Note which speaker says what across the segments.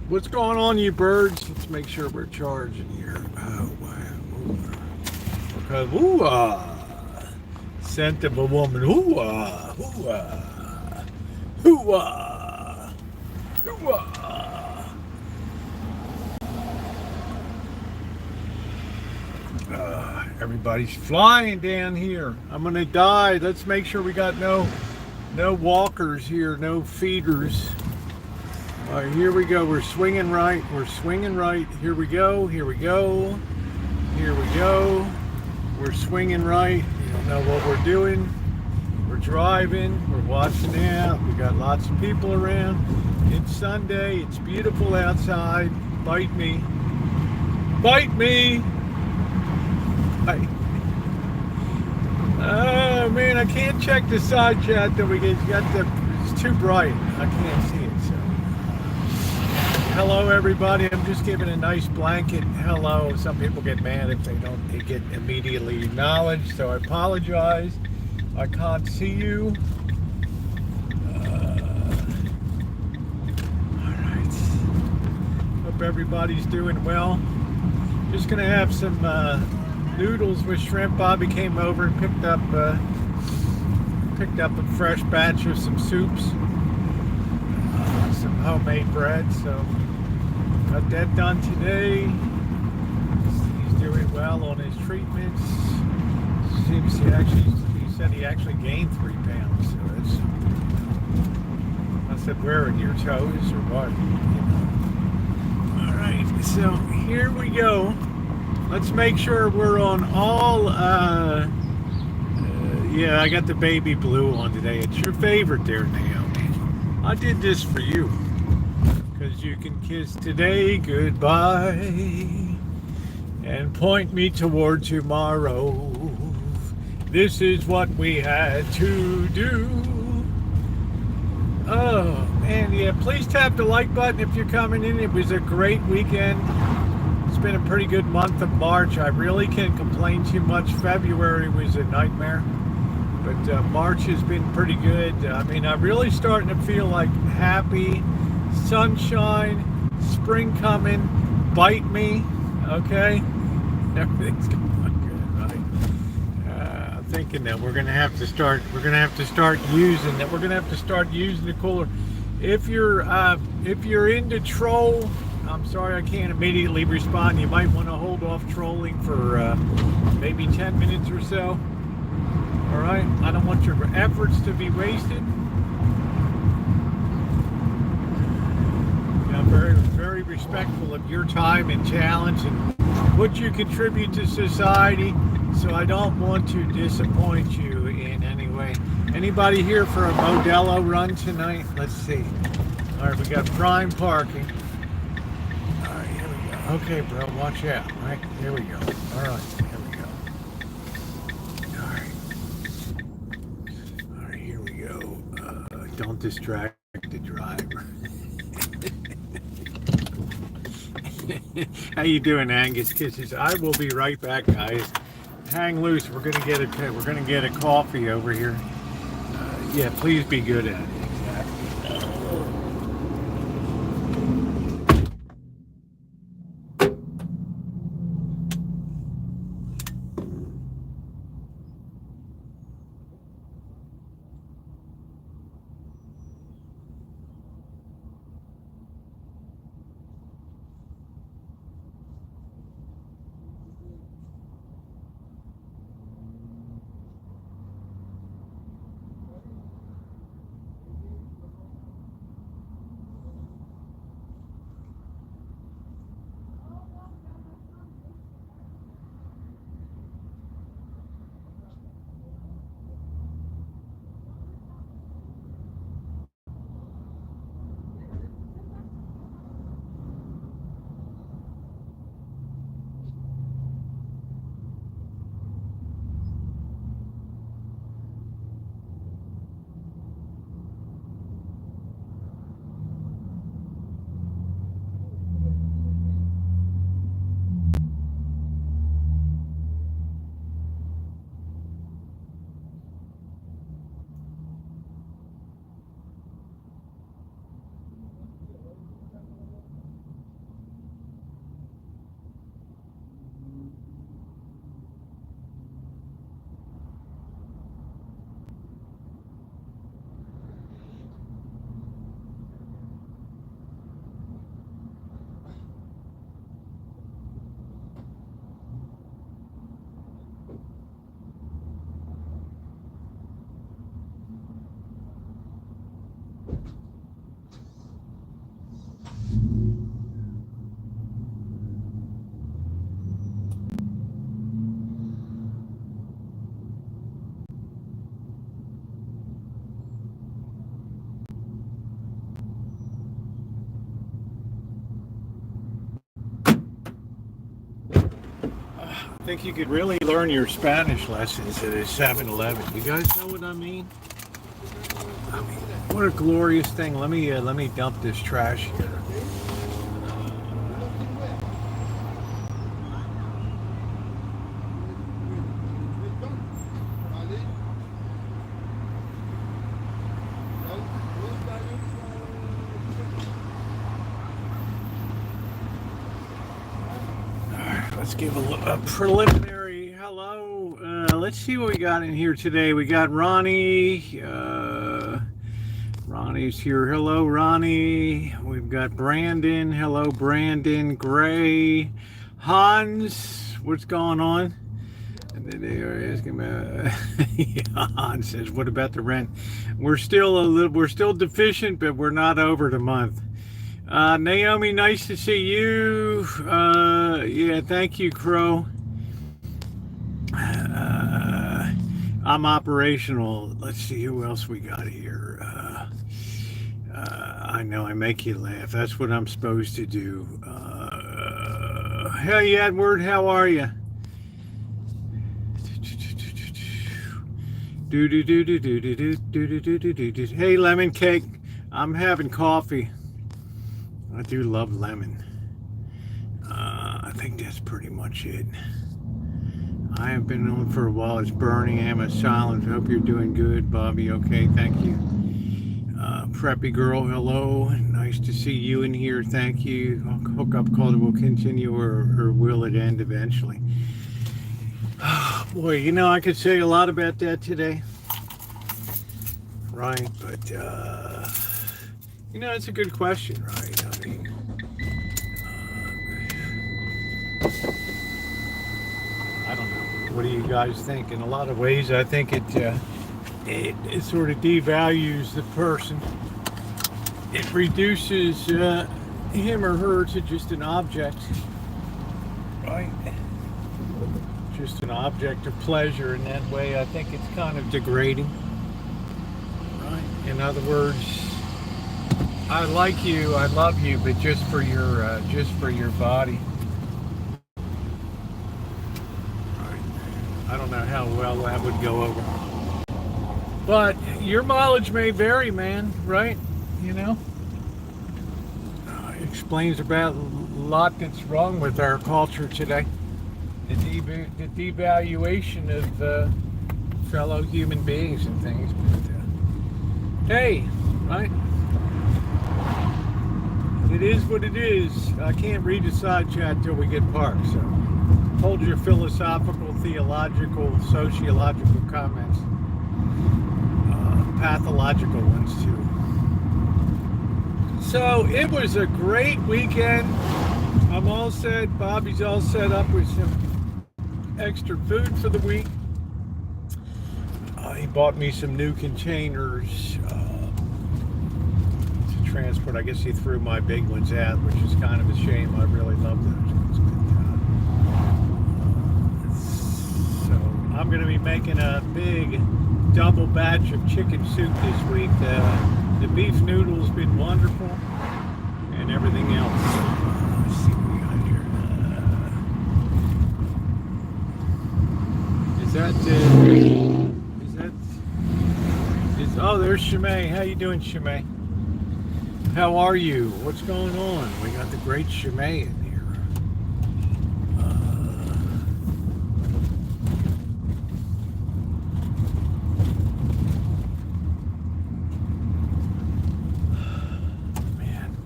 Speaker 1: What's going on, you birds? Let's make sure we're charging here. Oh, wow. Okay, scent of a woman. Ooh-ah, ooh-ah, ooh-ah, ooh-ah. Everybody's flying down here. I'm gonna die. Let's make sure we got no walkers here, no feeders. All right, here we go. We're swinging right. We're swinging right. Here we go. Here we go. Here we go. We're swinging right. You don't know what we're doing. We're driving. We're watching out. We got lots of people around. It's Sunday. It's beautiful outside. Bite me. Bite me. Bite. Oh man, I can't check the side chat that we got. It's too bright. I can't see it. So, hello everybody. I'm just giving a nice blanket hello. Some people get mad if they get immediately acknowledged. So I apologize. I can't see you. All right. Hope everybody's doing well. Just gonna have some noodles with shrimp. Bobby came over and picked up a fresh batch of some soups, some homemade bread. So got that done today. He's doing well on his treatments. Seems he said he actually gained 3 pounds. So it's, I said, where in your toes or what? All right, so here we go. Let's make sure we're on all, yeah, I got the baby blue on today. It's your favorite there, Naomi. I did this for you. Because you can kiss today goodbye and point me toward tomorrow. This is what we had to do. Oh, man, yeah, please tap the like button if you're coming in. It was a great weekend. It's been a pretty good month of March. I really can't complain too much. February was a nightmare, but March has been pretty good. I mean, I'm really starting to feel like happy, sunshine, spring coming, bite me, okay? Everything's going good, right? I'm thinking that we're gonna have to start using the cooler. If you're into troll, I'm sorry I can't immediately respond. You might want to hold off trolling for maybe 10 minutes or so. All right? I don't want your efforts to be wasted. I'm very, very respectful of your time and talents and what you contribute to society. So I don't want to disappoint you in any way. Anybody here for a Modelo run tonight? Let's see. All right, we got prime parking. Okay, bro, watch out. All right, here we go. All right, here we go. All right, here we go. Don't distract the driver. How you doing, Angus? Kisses. I will be right back, guys. Hang loose. We're gonna get a coffee over here. Yeah, please be good at it. think you could really learn your Spanish lessons at a 7-Eleven. You guys know what I mean? I mean, what a glorious thing. Let me dump this trash here. Let's give a preliminary hello. Let's see what we got in here today. We got Ronnie. Ronnie's here. Hello, Ronnie. We've got Brandon. Hello, Brandon. Gray. Hans. What's going on? And then they are asking about. Hans says, "What about the rent? We're still deficient, but we're not over the month." Naomi, nice to see you. Yeah, thank you, Crow. I'm operational. Let's see who else we got here. I know I make you laugh. That's what I'm supposed to do. Hey, Edward, how are you? Hey, Lemon Cake. I'm having coffee. I do love lemon. I think that's pretty much it. I have been on for a while. It's burning. Emma Silence. Hope you're doing good, Bobby. Okay, thank you. Preppy Girl, hello. Nice to see you in here. Thank you. Hookup call will continue, or will it end eventually? Boy, you know, I could say a lot about that today. Right, but, you know, it's a good question, right? I mean, I don't know. What do you guys think? In a lot of ways, I think it sort of devalues the person. It reduces him or her to just an object, right? Just an object of pleasure. In that way, I think it's kind of degrading, right? In other words, I like you, I love you, but just for your body. Right. I don't know how well that would go over. But your mileage may vary, man, right? You know? It explains about a lot that's wrong with our culture today. The devaluation of fellow human beings and things. But, hey, right? It is what it is. I can't read the side chat till we get parked, so hold your philosophical, theological, sociological comments. Pathological ones too. So it was a great weekend. I'm all set. Bobby's all set up with some extra food for the week. He bought me some new containers to transport. I guess he threw my big ones out, which is kind of a shame. I really love those ones. So I'm going to be making a big double batch of chicken soup this week. The beef noodles been wonderful, and everything else. Let's see what we got here. Oh, there's Shimei. How you doing, Shimei? How are you? What's going on? We got the great Shimei in here. Man,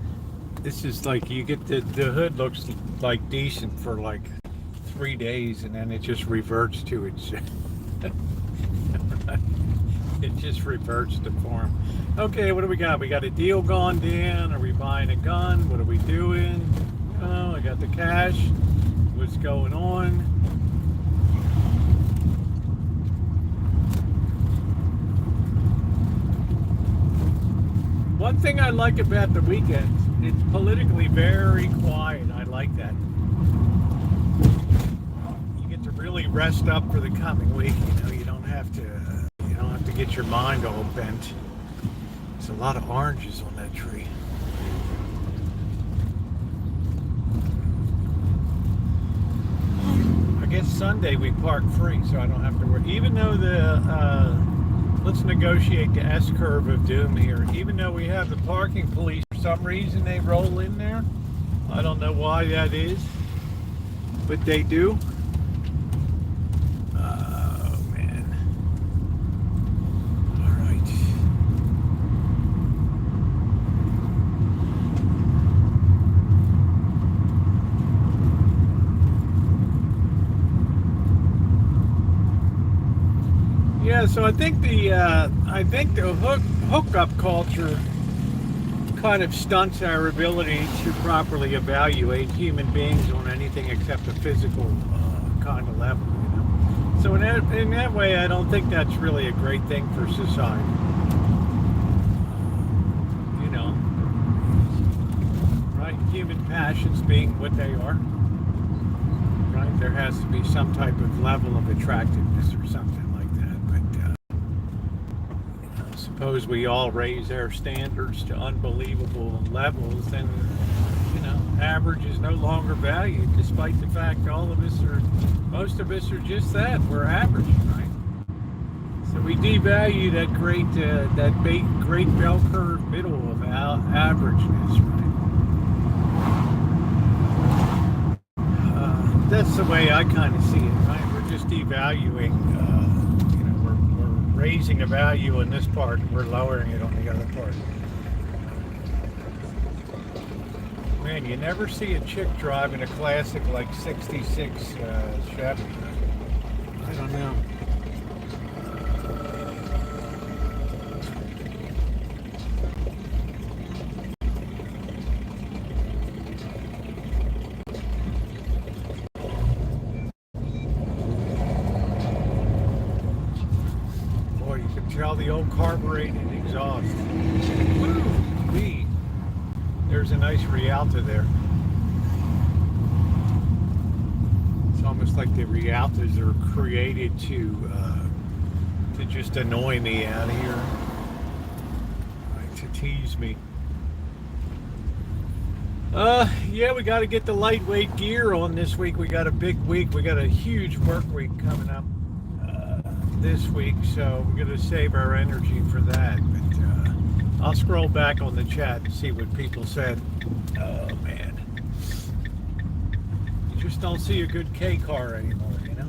Speaker 1: this is like, you get the hood looks like decent for like 3 days, and then it just reverts to its it just reverts to form. Okay, what do we got? We got a deal gone down. Are we buying a gun? What are we doing? Oh, I got the cash. What's going on? One thing I like about the weekend, it's politically very quiet. I like that. You get to really rest up for the coming week. You know, you don't have to get your mind all bent. There's a lot of oranges on that tree. I guess Sunday we park free, so I don't have to worry. Even though let's negotiate the S curve of doom here. Even though we have the parking police, for some reason they roll in there. I don't know why that is, but they do. Oh man! All right. Yeah, so I think the hookup culture kind of stunts our ability to properly evaluate human beings on anything except a physical kind of level. You know? So in that way, I don't think that's really a great thing for society. You know, right? Human passions being what they are, right? There has to be some type of level of attractiveness or something. Suppose we all raise our standards to unbelievable levels, then average is no longer valued, despite the fact most of us are just that. We're average, right? So we devalue that great bell curve middle of averageness, right? That's the way I kind of see it, right? We're just devaluing. Raising a value in this part, and we're lowering it on the other part. Man, you never see a chick driving a classic like 66 Chevy. I don't know. Tell the old carbureted exhaust. Woo-wee. There's a nice Rialto there. It's almost like the Rialtos are created to just annoy me out of here, right, to tease me. Yeah, we got to get the lightweight gear on this week. We got a big week. We got a huge work week coming up this week, so we're going to save our energy for that. But I'll scroll back on the chat and see what people said. Oh man, you just don't see a good K car anymore, you know.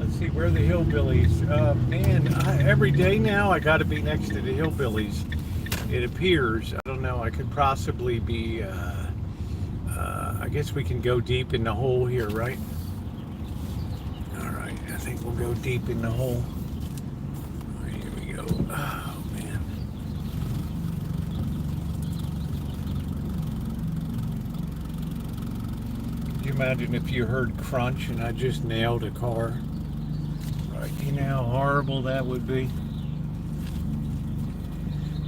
Speaker 1: Let's see, where are the hillbillies? Man, every day now I got to be next to the hillbillies. It appears. I don't know. I could possibly be. I guess we can go deep in the hole here, right? I think we'll go deep in the hole. Here we go. Oh man. Could you imagine if you heard crunch and I just nailed a car? Right, you know how horrible that would be.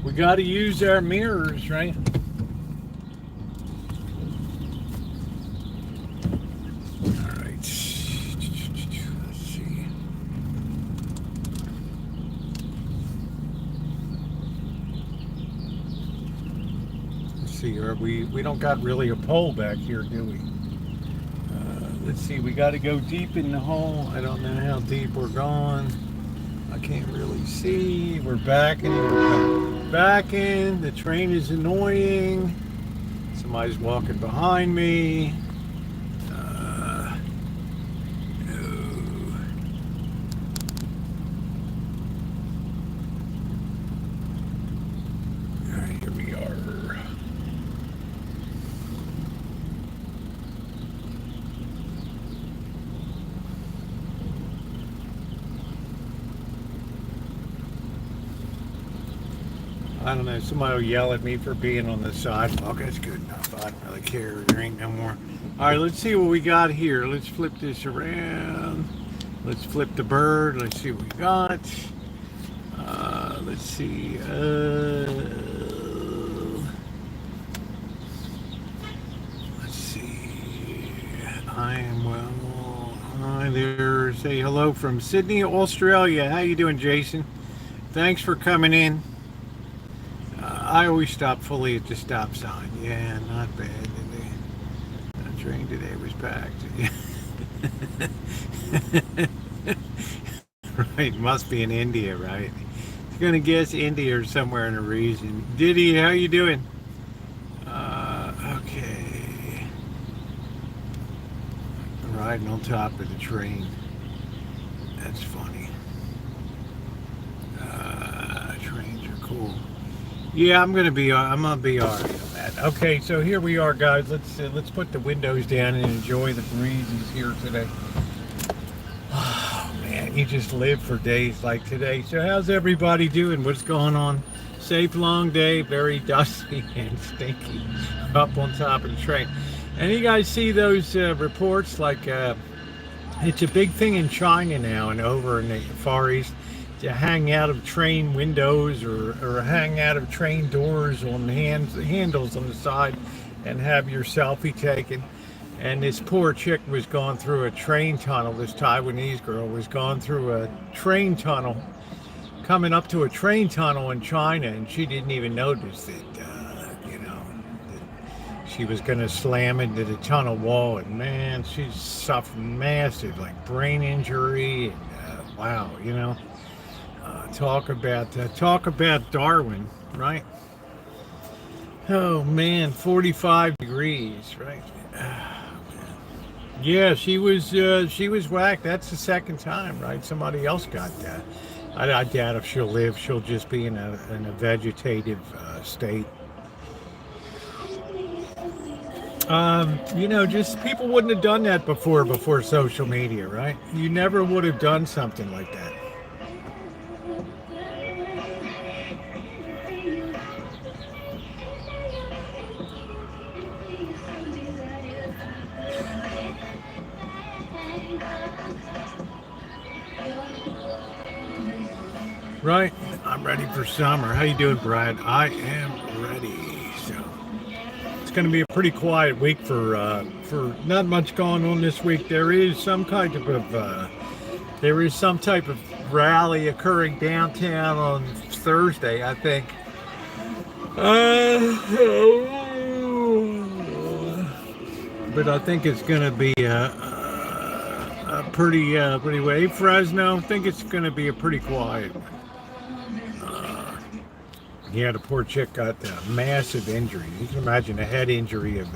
Speaker 1: We got to use our mirrors, right? We don't got really a pole back here, do we? Let's see, we got to go deep in the hole. I don't know how deep we're going. I can't really see. We're backing. The train is annoying. Somebody's walking behind me. I don't know, somebody will yell at me for being on the sidewalk. That's good enough. I don't really care. There ain't no more. All right, let's see what we got here. Let's flip this around. Let's flip the bird. Let's see what we got. Let's see. Let's see. I am well. Hi there. Say hello from Sydney, Australia. How you doing, Jason? Thanks for coming in. I always stop fully at the stop sign. Yeah, not bad. The train today was packed. Right, must be in India, right? He's gonna guess India or somewhere in the region. Diddy, how you doing? Okay. Riding on top of the train. That's funny. Trains are cool. Yeah, I'm gonna be all right on that. Okay, so here we are, guys. Let's put the windows down and enjoy the breezes here today. Oh man, you just live for days like today. So how's everybody doing? What's going on? Safe long day, very dusty and stinky, up on top of the train. And you guys see those reports? Like it's a big thing in China now and over in the Far East to hang out of train windows or hang out of train doors on handles on the side and have your selfie taken. And this poor chick was going through a train tunnel. This Taiwanese girl was going through a train tunnel, coming up to a train tunnel in China, and she didn't even notice that, that she was going to slam into the tunnel wall. And man, she's suffering massive, like brain injury. And wow, talk about Darwin, right? Oh man, 45 degrees, right? Yeah, she was whacked. That's the second time, right? Somebody else got that. I doubt if she'll live. She'll just be in a vegetative state. Just people wouldn't have done that before social media, right? You never would have done something like that. Right, I'm ready for summer. How you doing, Brad? I am ready. So it's going to be a pretty quiet week for not much going on this week. There is some type of rally occurring downtown on Thursday, I think. But I think it's going to be a pretty way. Fresno, I think it's going to be a pretty quiet one. Yeah, the poor chick got a massive injury. You can imagine a head injury of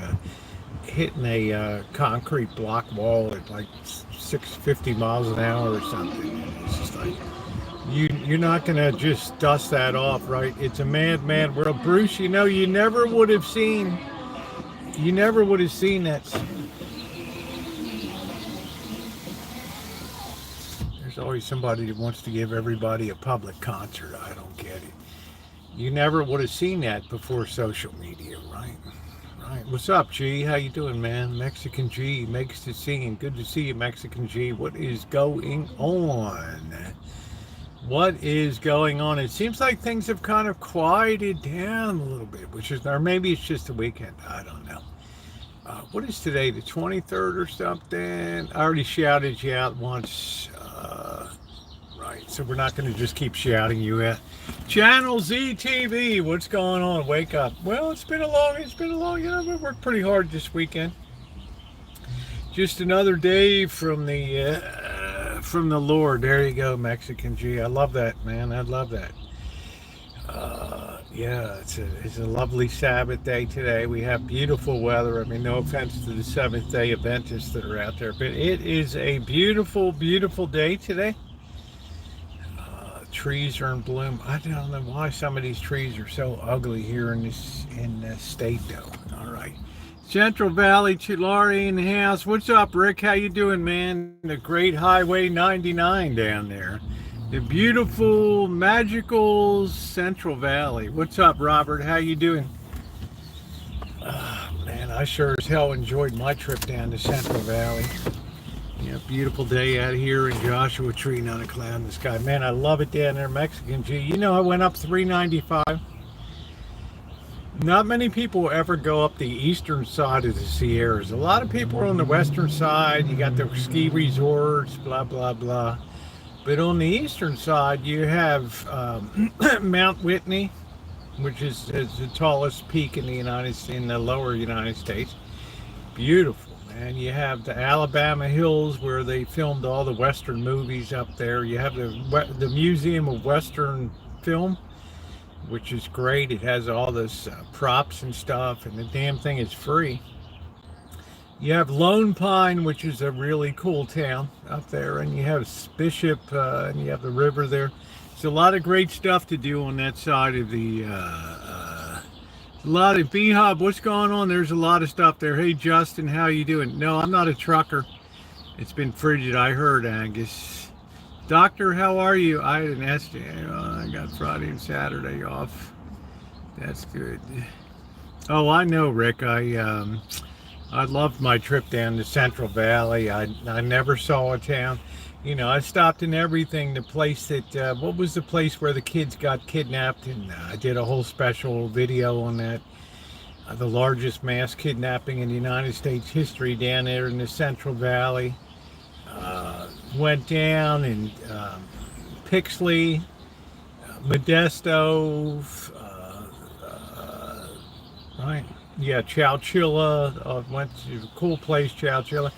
Speaker 1: hitting a concrete block wall at like 650 miles an hour or something. And it's just like, you're not going to just dust that off, right? It's a mad world. Bruce, you never would have seen that. There's always somebody that wants to give everybody a public concert. I don't get it. You never would have seen that before social media, right? Right. What's up, G? How you doing, man? Mexican G makes the scene. Good to see you, Mexican G. What is going on? What is going on? It seems like things have kind of quieted down a little bit, or maybe it's just the weekend. I don't know. What is today, the 23rd or something? I already shouted you out once. Right, so we're not going to just keep shouting you at. Channel Z TV, what's going on? Wake up. Well, it's been a long, we worked pretty hard this weekend. Just another day from the Lord. There you go, Mexican G. I love that, man. I love that. Yeah, it's a lovely Sabbath day today. We have beautiful weather. I mean, no offense to the Seventh-day Adventists that are out there, but it is a beautiful day today. Trees are in bloom. I don't know why some of these trees are so ugly here in this state, though. All right, Central Valley, Chilari in the house. What's up, Rick? How you doing, man? The great Highway 99 down there. The beautiful, magical Central Valley. What's up, Robert? How you doing? Man, I sure as hell enjoyed my trip down to Central Valley. Yeah, beautiful day out here in Joshua Tree, not a cloud in the sky. Man, I love it down there, Mexican G. I went up 395. Not many people ever go up the eastern side of the Sierras. A lot of people are on the western side. You got the ski resorts, blah, blah, blah. But on the eastern side, you have Mount Whitney, which is the tallest peak in the lower United States. Beautiful. and you have the Alabama Hills where they filmed all the Western movies up there. You have the Museum of Western Film, which is great. It has all this props and stuff, and the damn thing is free. You have Lone Pine, which is a really cool town up there, and you have Bishop, and you have the river there. There's a lot of great stuff to do on that side of the, a lot of B-Hub. What's going on? There's a lot of stuff there. Hey, Justin, how you doing? No, I'm not a trucker. It's been frigid, I heard, Angus. Doctor, how are you? I had an SJ. I got Friday and Saturday off. That's good. Oh, I know, Rick. I loved my trip down to Central Valley. I never saw a town. You know, I stopped in everything. The place that, what was the place where the kids got kidnapped? And I did a whole special video on that. The largest mass kidnapping in the United States history down there in the Central Valley. Went down and Pixley, Modesto, right? Yeah, Chowchilla. Went to a cool place, Chowchilla.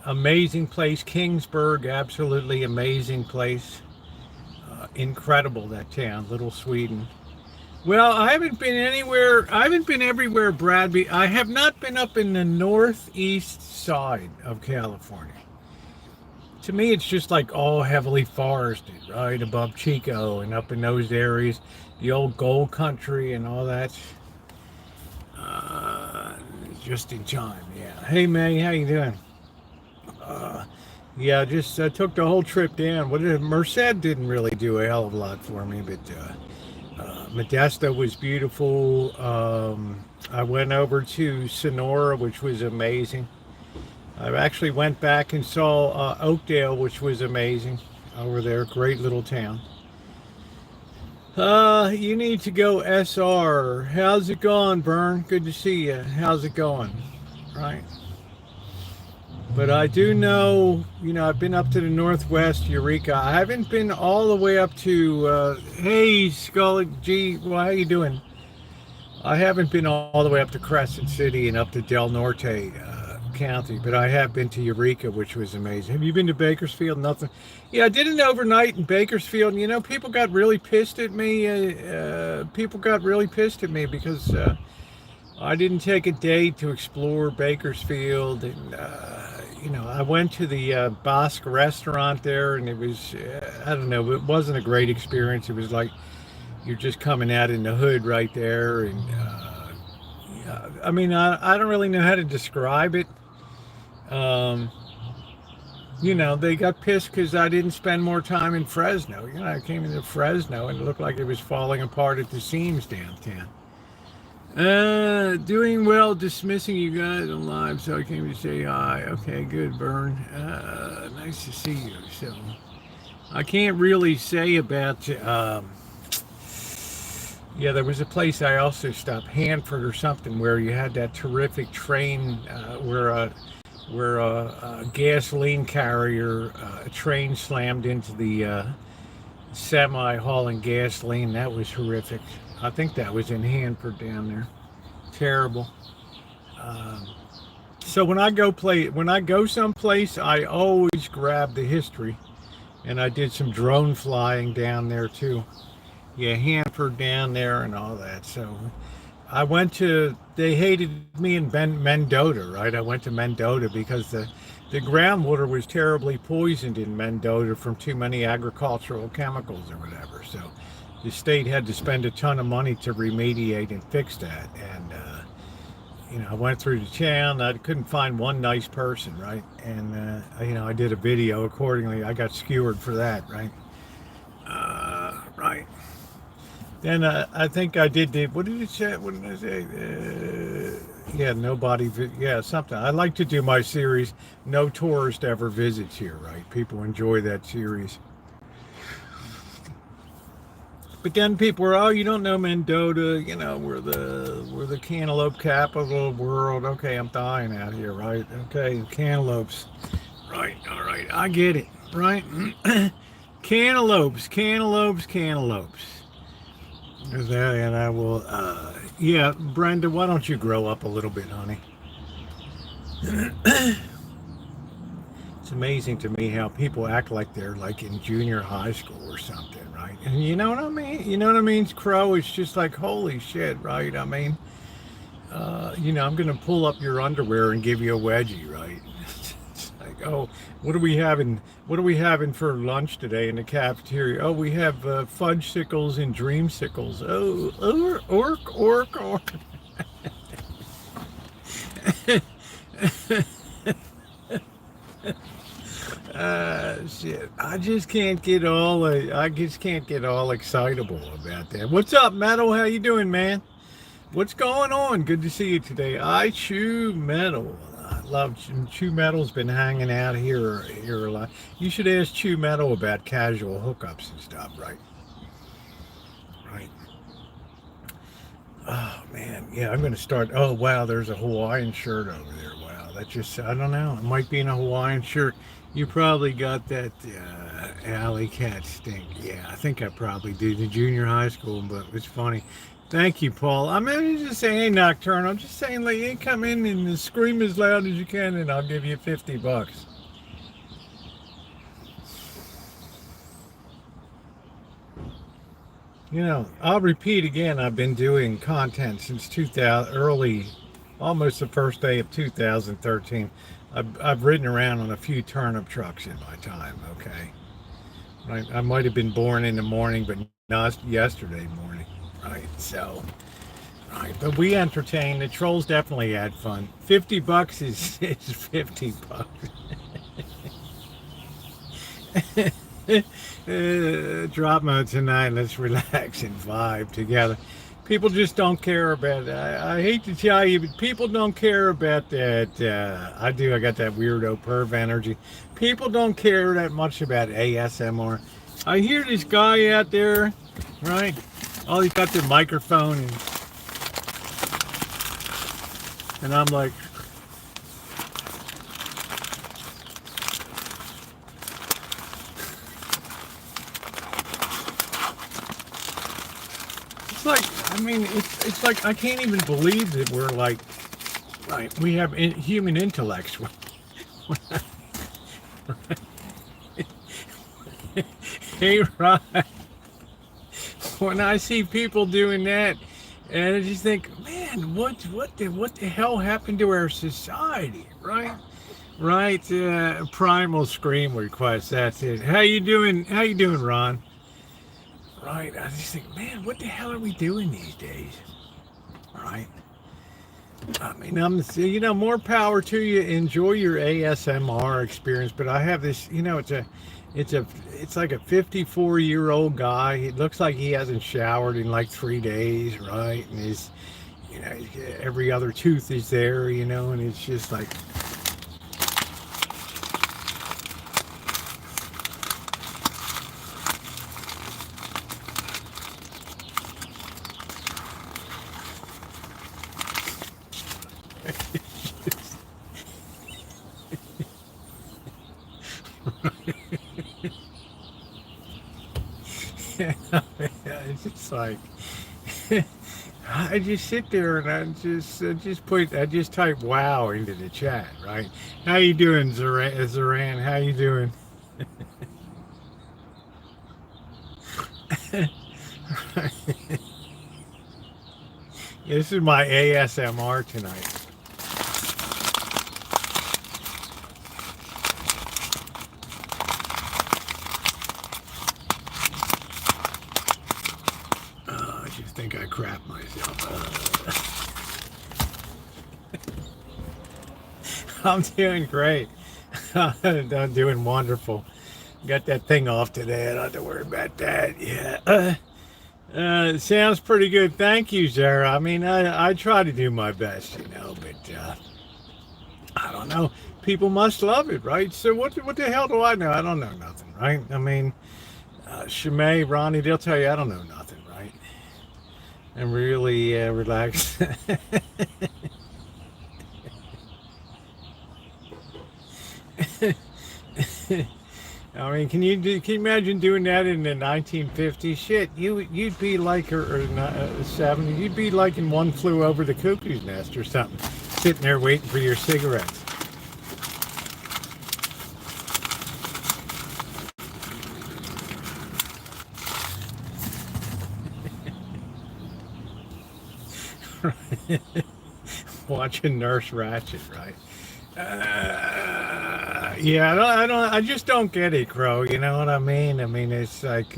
Speaker 1: Amazing place. Kingsburg, absolutely amazing place. Incredible, that town, Little Sweden. Well, I haven't been anywhere. I haven't been everywhere, Bradby. I have not been up in the northeast side of California. To me, it's just like all heavily forested, right above Chico and up in those areas, the old gold country and all that. Just in time, yeah. Hey, May, how you doing? Yeah, just took the whole trip down. Merced didn't really do a hell of a lot for me, but Modesto was beautiful. I went over to Sonora, which was amazing. I actually went back and saw Oakdale, which was amazing over there. Great little town. You need to go SR. How's it going, Bern? Good to see you. How's it going? Right. But I do know, you know, I've been up to the Northwest, Eureka. I haven't been all the way up to, hey, Scully G, well, how you doing? I haven't been all the way up to Crescent City and up to Del Norte County, but I have been to Eureka, which was amazing. Have you been to Bakersfield? Nothing. Yeah, I did an overnight in Bakersfield, and, you know, people got really pissed at me. Because I didn't take a day to explore Bakersfield, and you know, I went to the Basque restaurant there, and it was, I don't know, it wasn't a great experience. It was like you're just coming out in the hood right there, and yeah, I mean, I don't really know how to describe it. You know, they got pissed because I didn't spend more time in Fresno. You know, I came into Fresno, and it looked like it was falling apart at the seams downtown. Doing well, dismissing you guys on live, so I came to say hi. Okay, good, Vern. Nice to see you. So, I can't really say about, yeah, there was a place I also stopped, Hanford or something, where you had that terrific train, where a gasoline carrier, a train slammed into the semi hauling gasoline. That was horrific. I think that was in Hanford down there. Terrible. So when I go someplace, I always grab the history, and I did some drone flying down there too. Yeah, Hanford down there and all that. So I went to. They hated me in Mendota, right? I went to Mendota because the groundwater was terribly poisoned in Mendota from too many agricultural chemicals or whatever. So the state had to spend a ton of money to remediate and fix that. And, you know, I went through the town. I couldn't find one nice person, right? And, you know, I did a video accordingly. I got skewered for that, right? Right. Then I think I did what did it say? What did I say? Yeah, yeah, something. I like to do my series, No Tourist Ever Visits Here, right? People enjoy that series. But then people were, oh, you don't know Mendota, you know, we're the cantaloupe capital of the world. Okay, I'm dying out here, right? Okay, cantaloupes. Right, all right, I get it, right? Cantaloupes. And I will, yeah, Brenda, why don't you grow up a little bit, honey? It's amazing to me how people act like they're like in junior high school or something, right? And you know what I mean? You know what I mean? Crow, it's just like, holy shit, right? I mean, I'm going to pull up your underwear and give you a wedgie, right? It's like, oh, what are we having? What are we having for lunch today in the cafeteria? Oh, we have fudge sickles and dreamsicles. Oh, orc. Shit. I just can't get all excitable about that. What's up, Metal? How you doing, man? What's going on? Good to see you today. I Chew Metal. I love Chew Metal's been hanging out here a lot. You should ask Chew Metal about casual hookups and stuff, right? Right. Oh man, yeah, I'm gonna start. Oh wow, there's a Hawaiian shirt over there. Wow, that just, I don't know. It might be in a Hawaiian shirt. You probably got that alley cat stink. Yeah, I think I probably did in junior high school, but it's funny. Thank you, Paul. I'm not just saying, hey, Nocturne. I'm just saying, like, hey, come in and scream as loud as you can, and I'll give you $50. I'll repeat again. I've been doing content since 2000, almost the first day of 2013. I've ridden around on a few turnip trucks in my time. Okay, I might have been born in the morning, but not yesterday morning. Right, so. Right, but we entertain. The trolls definitely had fun. $50 is 50 bucks. Drop mode tonight. Let's relax and vibe together. People just don't care about that. I hate to tell you, but people don't care about that. I do. I got that weirdo perv energy. People don't care that much about ASMR. I hear this guy out there, right? Oh, he's got the microphone, and I'm like, it's like, I mean, it's like I can't even believe that we're like, right? We have human intellects. Hey, right. When I see people doing that, and I just think, man, what the hell happened to our society, right? Right, primal scream request. That's it. How you doing? How you doing, Ron? Right. I just think, man, what the hell are we doing these days? Right. I mean, more power to you. Enjoy your ASMR experience. But I have this, it's like a 54-year-old guy. It looks like he hasn't showered in like 3 days, right? And every other tooth is there, and it's just like. It's just like I just sit there and I just type wow into the chat, right? How you doing, Zoran? How you doing? This is my ASMR tonight. Think I crap myself. I'm doing great. I'm doing wonderful. Got that thing off today. I don't have to worry about that. Yeah. It sounds pretty good. Thank you, Sarah. I mean, I try to do my best, but I don't know. People must love it, right? So what the hell do I know? I don't know nothing, right? I mean, Shimei, Ronnie, they'll tell you I don't know nothing, right? I'm really relaxed. I mean, can you imagine doing that in the 1950s? Shit, you'd be like, or 70s, you'd be like in One Flew Over the Cuckoo's Nest or something, sitting there waiting for your cigarettes. Watching Nurse Ratched, right? Yeah, I just don't get it, Crow. You know what I mean? I mean, it's like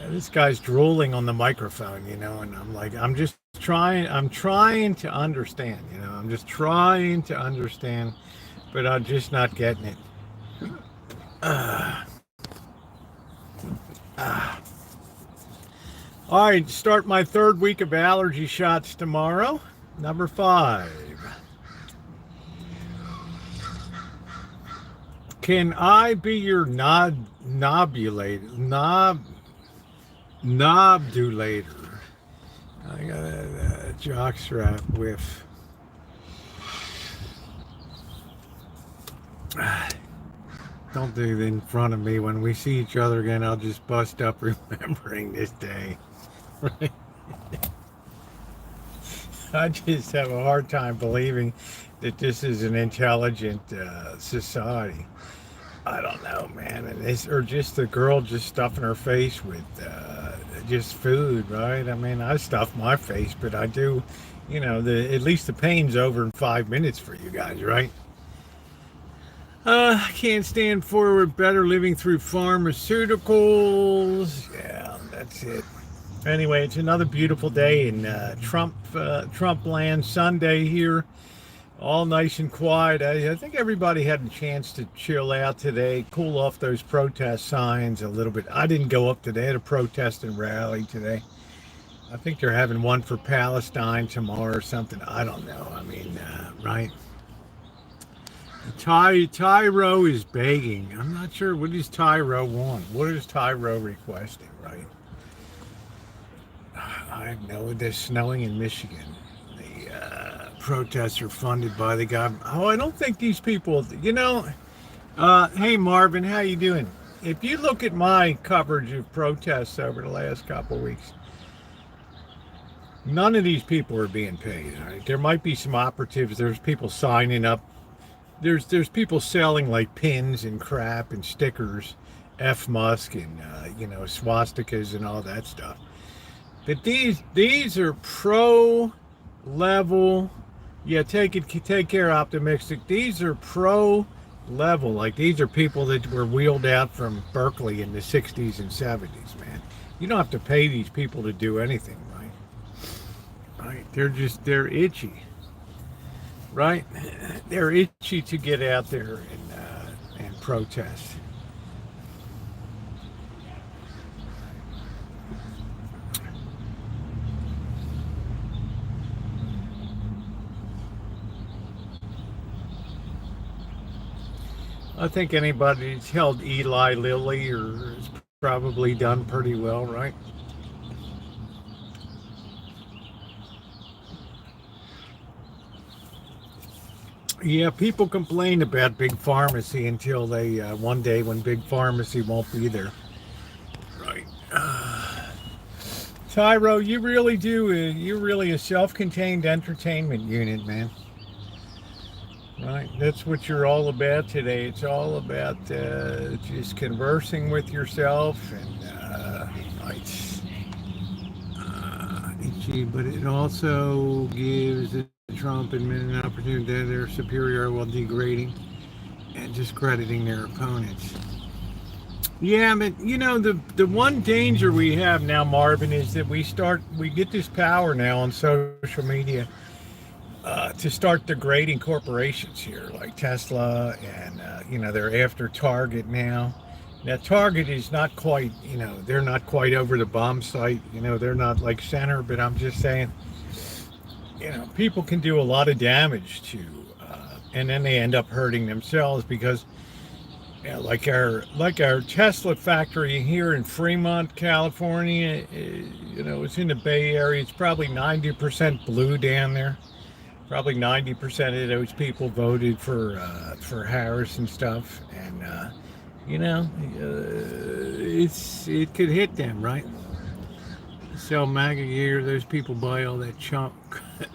Speaker 1: this guy's drooling on the microphone, and I'm like, I'm trying to understand, I'm just trying to understand, but I'm just not getting it. Uh, uh. All right, start my third week of allergy shots tomorrow. Number 5. Can I be your nobulator? I got a jockstrap whiff. Don't do it in front of me. When we see each other again, I'll just bust up remembering this day. Right? I just have a hard time believing that this is an intelligent society. I don't know, man. Or just the girl just stuffing her face with just food, right? I mean, I stuff my face, but I do, at least the pain's over in 5 minutes for you guys, right? I can't stand forward better living through pharmaceuticals. Yeah, that's it. Anyway, it's another beautiful day in Trump land. Sunday here, all nice and quiet. I think everybody had a chance to chill out today, cool off those protest signs a little bit. I didn't go up today. They had a protest and rally today. I think they're having one for Palestine tomorrow or something. I don't know. I mean, right? Tyro is begging. I'm not sure. What does Tyro want? What is Tyro requesting, right? I know there's snowing in Michigan. The protests are funded by the government. Oh, I don't think these people, hey, Marvin, how you doing? If you look at my coverage of protests over the last couple of weeks, none of these people are being paid. Right? There might be some operatives. There's people signing up. There's people selling like pins and crap and stickers, F Musk and swastikas and all that stuff. But these are pro level. Yeah, take care, optimistic. These are pro level. Like these are people that were wheeled out from Berkeley in the 60s and 70s, man. You don't have to pay these people to do anything, right? Right? They're itchy. Right? They're itchy to get out there and protest. I think anybody that's held Eli Lilly or has probably done pretty well, right? Yeah, people complain about big pharmacy until they one day when big pharmacy won't be there. Right. Tyro, you really do. You're really a self-contained entertainment unit, man. Right. That's what you're all about today. It's all about just conversing with yourself and itchy, but it also gives the Trump admin an opportunity to their superior while degrading and discrediting their opponents. Yeah, but the one danger we have now, Marvin, is that we get this power now on social media to start degrading corporations here, like Tesla, and they're after Target now. Now Target is not quite, they're not quite over the bomb site. They're not like center, but I'm just saying, people can do a lot of damage to, and then they end up hurting themselves because, like our Tesla factory here in Fremont, California, it's in the Bay Area. It's probably 90% blue down there. Probably 90% of those people voted for Harris and stuff, and it could hit them, right? Sell MAGA gear. Those people buy all that chunk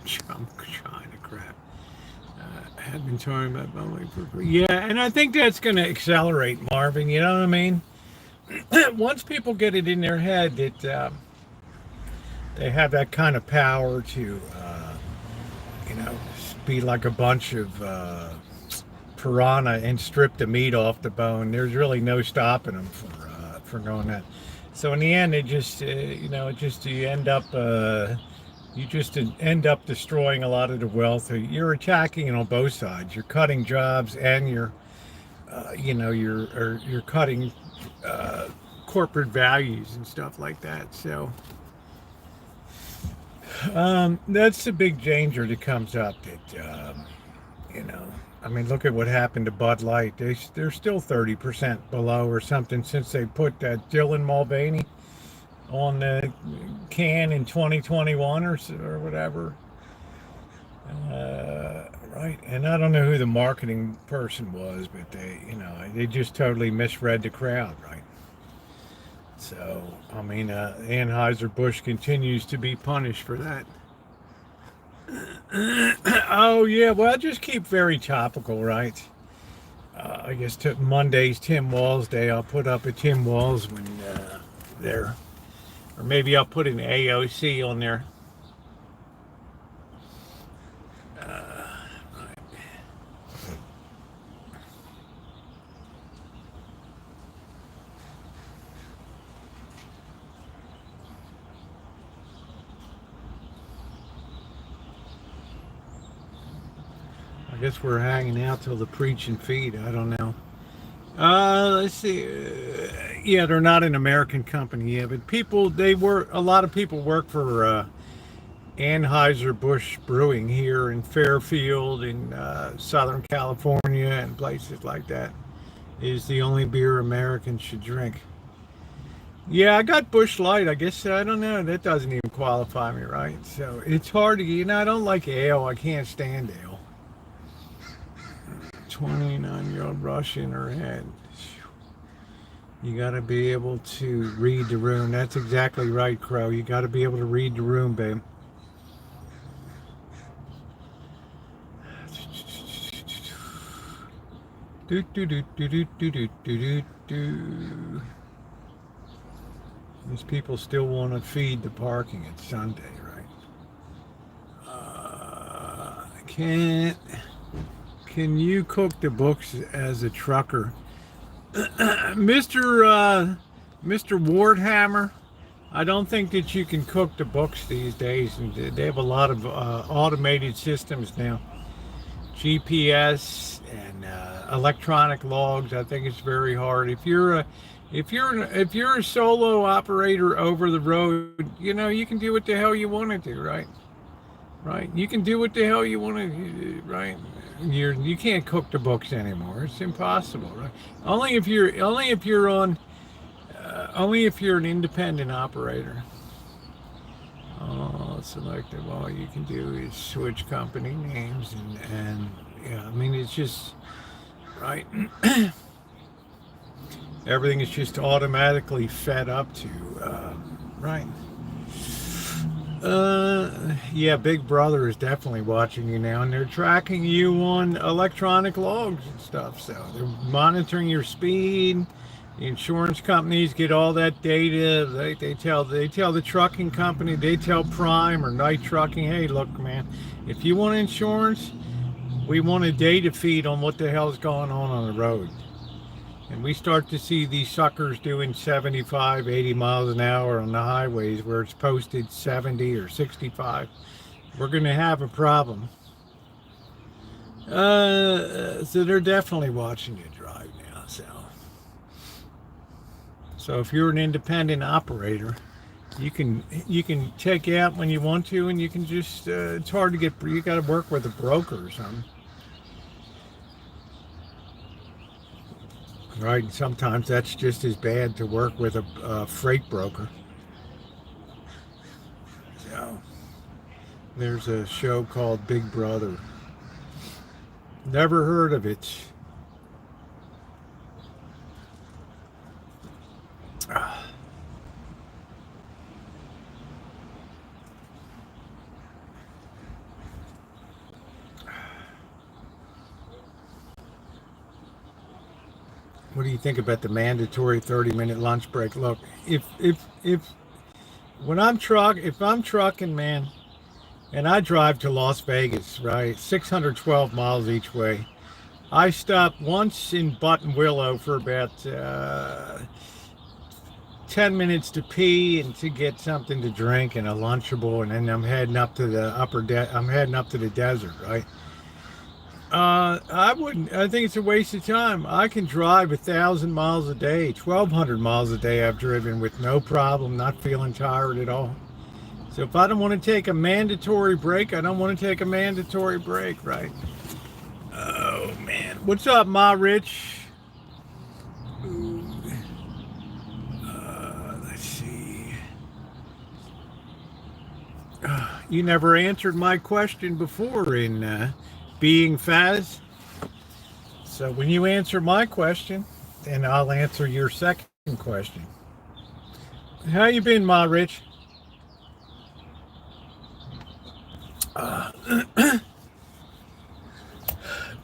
Speaker 1: China crap. Have been talking about Boeing for yeah, and I think that's going to accelerate, Marvin. You know what I mean? Once people get it in their head that they have that kind of power to be like a bunch of piranha and strip the meat off the bone. There's really no stopping them for going that. So in the end, it just you just end up destroying a lot of the wealth. You're attacking it on both sides. You're cutting jobs, and you're cutting corporate values and stuff like that. So that's the big danger that comes up. That I mean, look at what happened to Bud Light. They're still 30% below or something since they put that Dylan Mulvaney on the can in 2021 or whatever. Right, and I don't know who the marketing person was, but they just totally misread the crowd, right? So, I mean, Anheuser-Busch continues to be punished for that. Oh, yeah, well, I just keep very topical, right? I guess Monday's Tim Walls Day. I'll put up a Tim Walls when there. Or maybe I'll put an AOC on there. I guess we're hanging out till the preaching feed. I don't know. Let's see. Yeah, they're not an American company yet, but a lot of people work for Anheuser-Busch Brewing here in Fairfield, in Southern California, and places like that. Is the only beer Americans should drink. Yeah, I got Busch Light. I guess, I don't know. That doesn't even qualify me, right? So it's hard to, I don't like ale. I can't stand ale. 29-year-old rush in her head. You got to be able to read the room. That's exactly right, Crow. You got to be able to read the room, babe. Do do do do do do do do do. These people still want to feed the parking at Sunday, right? I can't. Can you cook the books as a trucker? Mr. Wardhammer, I don't think that you can cook the books these days. And they have a lot of automated systems now. GPS and electronic logs. I think it's very hard. If you're a solo operator over the road, you can do what the hell you want to do, right? Right. You can do what the hell you want to do, right? You can't cook the books anymore. It's impossible, right? Only if you're an independent operator. Selective. All you can do is switch company names and yeah. I mean, it's just right. Everything is just automatically fed up to right. Yeah, Big Brother is definitely watching you now, and they're tracking you on electronic logs and stuff. So they're monitoring your speed. The insurance companies get all that data. They tell the trucking company, they tell Prime or Night Trucking, hey, look, man, if you want insurance, we want a data feed on what the hell's going on the road. And we start to see these suckers doing 75, 80 miles an hour on the highways where it's posted 70 or 65. We're going to have a problem. So they're definitely watching you drive now. So if you're an independent operator, you can check out when you want to, and you can just, it's hard to get, you got to work with a broker or something. Right, and sometimes that's just as bad to work with a freight broker. So, there's a show called Big Brother. Never heard of it. What do you think about the mandatory 30-minute lunch break? Look, if I'm trucking, man, and I drive to Las Vegas, right? 612 miles each way. I stop once in Buttonwillow for about 10 minutes to pee and to get something to drink and a Lunchable, and then I'm heading up to the I'm heading up to the desert, right? I think it's a waste of time. I can drive 1,000 miles a day, 1,200 miles a day I've driven with no problem, not feeling tired at all. So if I don't want to take a mandatory break, I don't want to take a mandatory break, right? Oh man, what's up, Ma Rich? Let's see. You never answered my question before in being Faz. So when you answer my question, then I'll answer your second question. How you been, Ma Rich?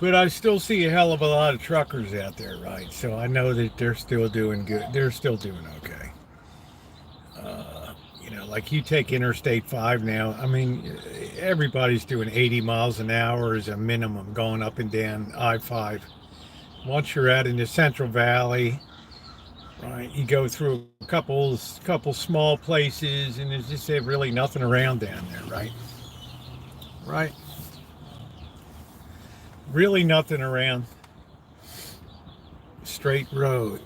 Speaker 1: But I still see a hell of a lot of truckers out there, right? So I know that they're still doing good. They're still doing okay. Like you take Interstate 5 now. I mean, everybody's doing 80 miles an hour as a minimum going up and down I-5. Once you're out in the Central Valley, right, you go through a couple small places, and there's just really nothing around down there, right? Right. Really nothing around. Straight road.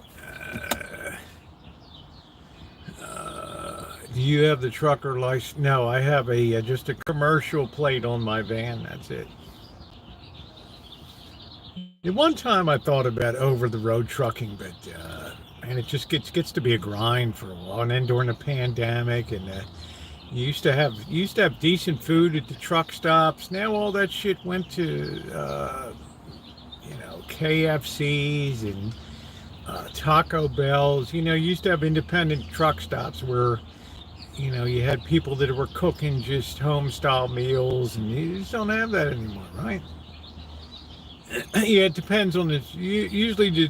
Speaker 1: Do you have the trucker license? No, I have just a commercial plate on my van. That's it. At one time, I thought about over-the-road trucking, but and it just gets to be a grind for a while. And then during the pandemic, and you used to have decent food at the truck stops. Now all that shit went to KFCs and Taco Bells. You used to have independent truck stops where you had people that were cooking just home style meals, and you just don't have that anymore, right? Yeah, it depends on this. Usually the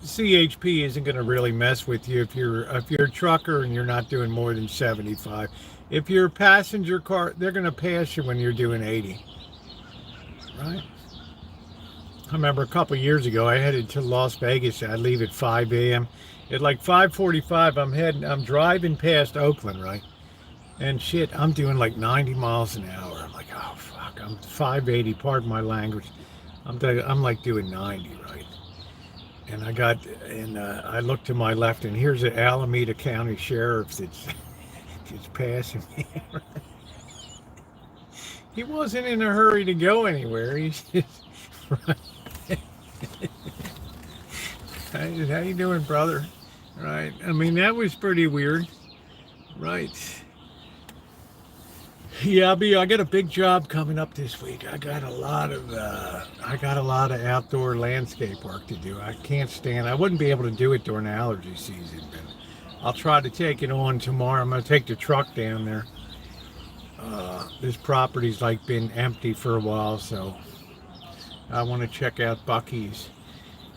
Speaker 1: CHP isn't going to really mess with you if you're a trucker and you're not doing more than 75. If you're a passenger car, they're going to pass you when you're doing 80, right? I remember a couple of years ago, I headed to Las Vegas. I'd leave at 5 a.m. At like 5:45, I'm driving past Oakland, right? And shit, I'm doing like 90 miles an hour. I'm like, oh fuck, I'm 580. Pardon my language. I'm like doing 90, right? And I look to my left, and here's the Alameda County Sheriff that's just passing me. He wasn't in a hurry to go anywhere. He's just right. How you doing, brother? Right. I mean, that was pretty weird. Right. Yeah, I got a big job coming up this week. I got a lot of outdoor landscape work to do. I wouldn't be able to do it during allergy season, but I'll try to take it on tomorrow. I'm going to take the truck down there. This property's like been empty for a while, so I want to check out Bucky's.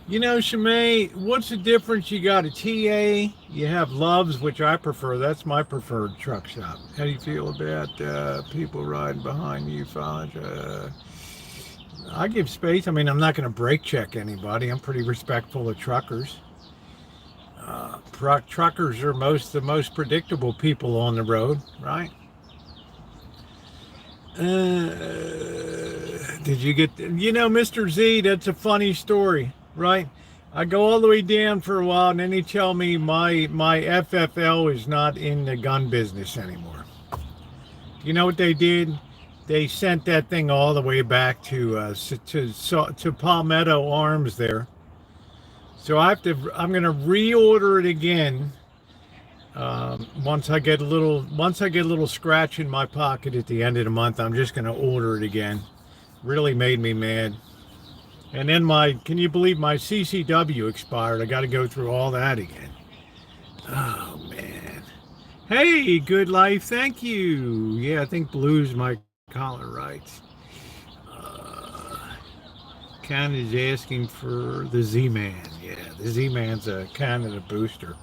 Speaker 1: Shimei, what's the difference? You got a TA, you have Love's, which I prefer. That's my preferred truck shop. How do you feel about people riding behind you, Faj? I give space. I mean, I'm not going to brake check anybody. I'm pretty respectful of truckers. Truckers are the most predictable people on the road, right? Did you get, Mr. Z, that's a funny story. Right, I go all the way down for a while, and then they tell me my FFL is not in the gun business anymore. You know what they did? They sent that thing all the way back to Palmetto Arms there. So I'm going to reorder it again. Once I get a little scratch in my pocket at the end of the month, I'm just going to order it again. Really made me mad. And then can you believe my CCW expired? I got to go through all that again. Oh, man. Hey, Good Life, thank you. Yeah, I think blue's my collar, right? Canada's asking for the Z-Man. Yeah, the Z-Man's a Canada booster.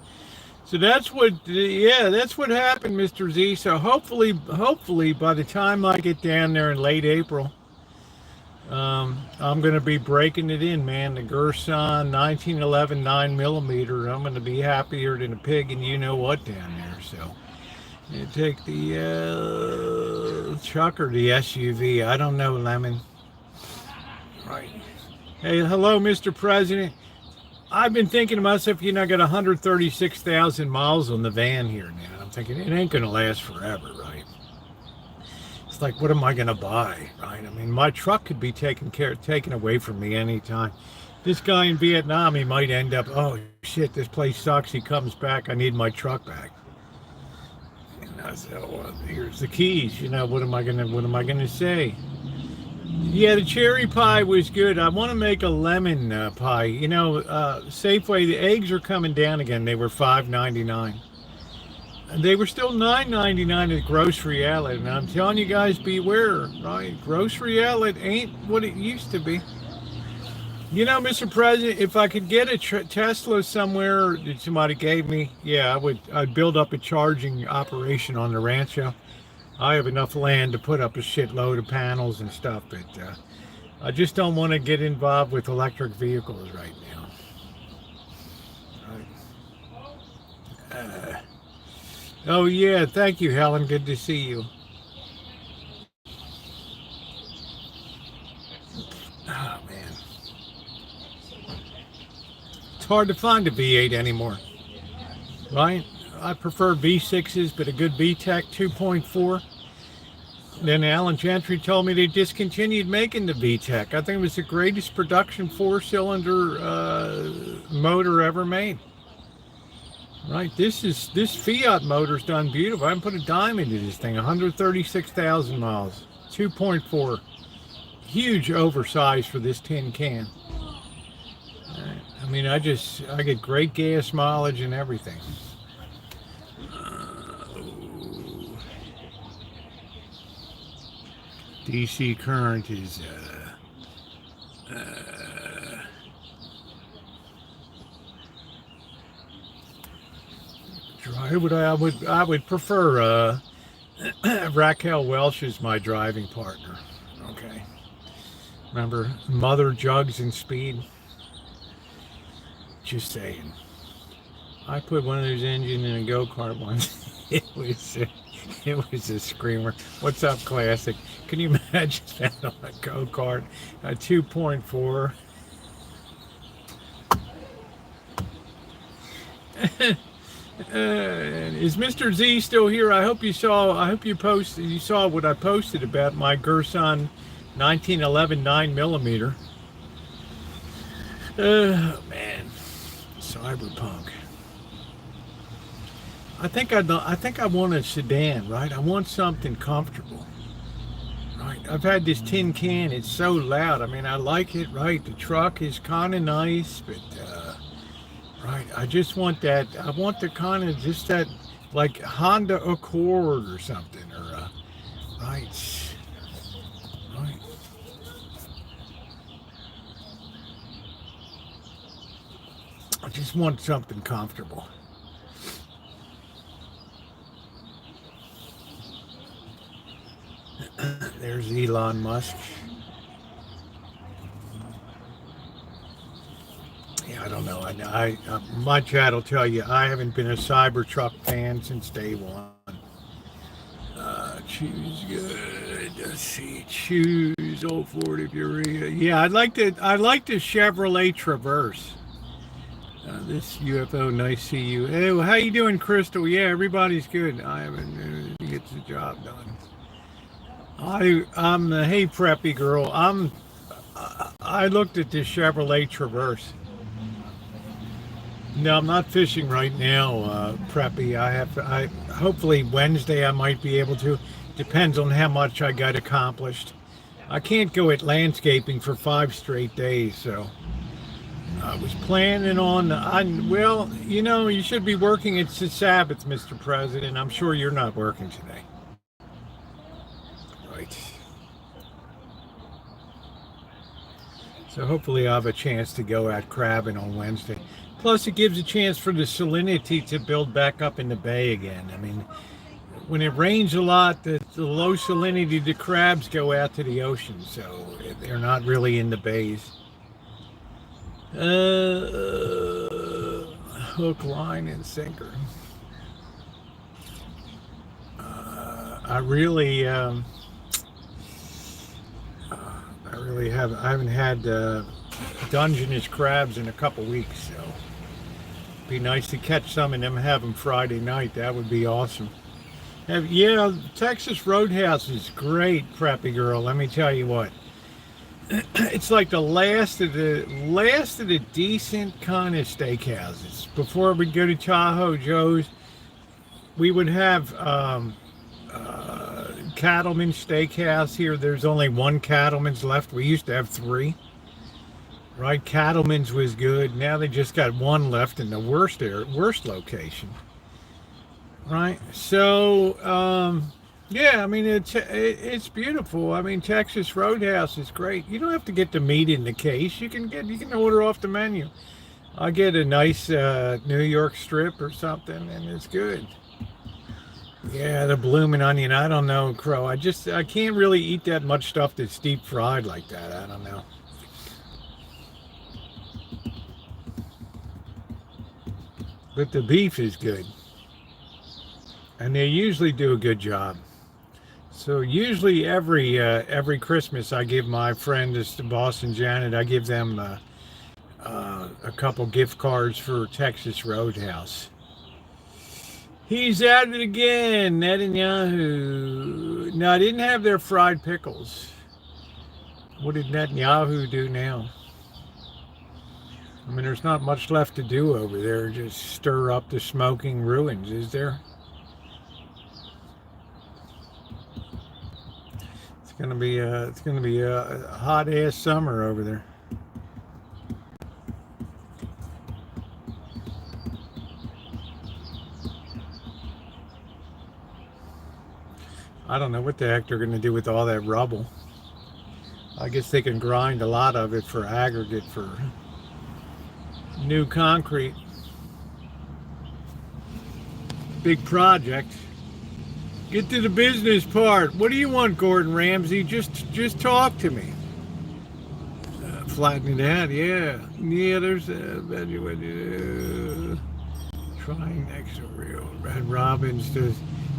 Speaker 1: So that's what, yeah, that's what happened, Mr. Z. So hopefully, by the time I get down there in late April, I'm going to be breaking it in, man. The Gerson 1911 9mm. I'm going to be happier than a pig, and you know what down there. So you take the truck or the SUV. I don't know, Lemon. Right. Hey, hello, Mr. President. I've been thinking to myself, I got 136,000 miles on the van here now. I'm thinking it ain't going to last forever, right? It's like, what am I going to buy, right? I mean, my truck could be taken away from me anytime. This guy in Vietnam, he might end up, oh shit, this place sucks. He comes back. I need my truck back. And I said, oh, well, here's the keys. What am I gonna say? Yeah, the cherry pie was good. I want to make a lemon pie. Safeway, the eggs are coming down again. They were $5.99. They were still $9.99 at grocery outlet. And I'm telling you guys, beware, right? Grocery outlet ain't what it used to be. Mr. President, if I could get a Tesla somewhere that somebody gave me, yeah, I'd build up a charging operation on the Rancho. I have enough land to put up a shitload of panels and stuff, but I just don't want to get involved with electric vehicles right now. Right. Oh yeah, thank you, Helen. Good to see you. Oh man, it's hard to find a V8 anymore, right? I prefer V6s, but a good VTEC 2.4. Then Alan Gentry told me they discontinued making the VTEC. I think it was the greatest production 4-cylinder motor ever made. Right, this Fiat motor's done beautiful. I haven't put a dime into this thing. 136,000 miles, 2.4, huge oversized for this tin can. I mean, I get great gas mileage and everything. DC current is I would prefer Raquel Welch as my driving partner. Okay. Remember Mother Jugs and Speed? Just saying. I put one of those engines in a go-kart once. It was a screamer. What's up, Classic? Can you imagine that on a go-kart? A 2.4. Is Mr. Z still here? I hope you saw what I posted about my Gerson 1911 9mm. Oh man, cyberpunk. I think I want a sedan, right? I want something comfortable, right? I've had this tin can. It's so loud. I mean, I like it, right? The truck is kind of nice, but right. I just want that. I want the kind of just that, like Honda Accord or something, or right. I just want something comfortable. There's Elon Musk. Yeah, I don't know. I my chat will tell you I haven't been a Cybertruck fan since day one. Choose good. Let's see. Choose old Ford if you're yeah. I like the Chevrolet Traverse. This UFO, nice to see you. Hey, well, how you doing, Crystal? Yeah, everybody's good. I haven't gets the job done. I'm the hey preppy girl. I looked at this Chevrolet Traverse. No, I'm not fishing right now, preppy. I hopefully Wednesday I might be able to. Depends on how much I got accomplished. I can't go at landscaping for 5 straight days, so I was planning on. Well, you should be working. It's the Sabbath, Mr. President. I'm sure you're not working today. Right. So hopefully I'll have a chance to go out crabbing on Wednesday. Plus, it gives a chance for the salinity to build back up in the bay again. I mean, when it rains a lot, the low salinity, the crabs go out to the ocean, so they're not really in the bays. Hook, line, and sinker. I really I haven't had Dungeness crabs in a couple weeks, so it'd be nice to catch some and them have them Friday night. That would be awesome. Yeah, Texas Roadhouse is great, Preppy Girl. Let me tell you what. It's like the last of the decent kind of steakhouses. Before we'd go to Tahoe Joe's, we would have Cattleman's Steakhouse here. There's only one Cattleman's left. We used to have 3. Right? Cattleman's was good. Now they just got 1 left in the worst location. Right? So, yeah, I mean, it's beautiful. I mean, Texas Roadhouse is great. You don't have to get the meat in the case. You can order off the menu. I get a nice New York strip or something, and it's good. Yeah, the blooming onion. I don't know, Crow. I can't really eat that much stuff that's deep fried like that. I don't know. But the beef is good. And they usually do a good job. So usually every Christmas I give my friend, this Boston Janet, I give them a couple gift cards for Texas Roadhouse. He's at it again, Netanyahu. No, I didn't have their fried pickles. What did Netanyahu do now? I mean, there's not much left to do over there. Just stir up the smoking ruins, is there? It's gonna be a hot ass summer over there. I don't know what the heck they're going to do with all that rubble. I guess they can grind a lot of it for aggregate for new concrete. Big project. Get to the business part. What do you want, Gordon Ramsay? Just talk to me. Flatten it out, yeah. Yeah, there's a trying next to real. Red Robin's does.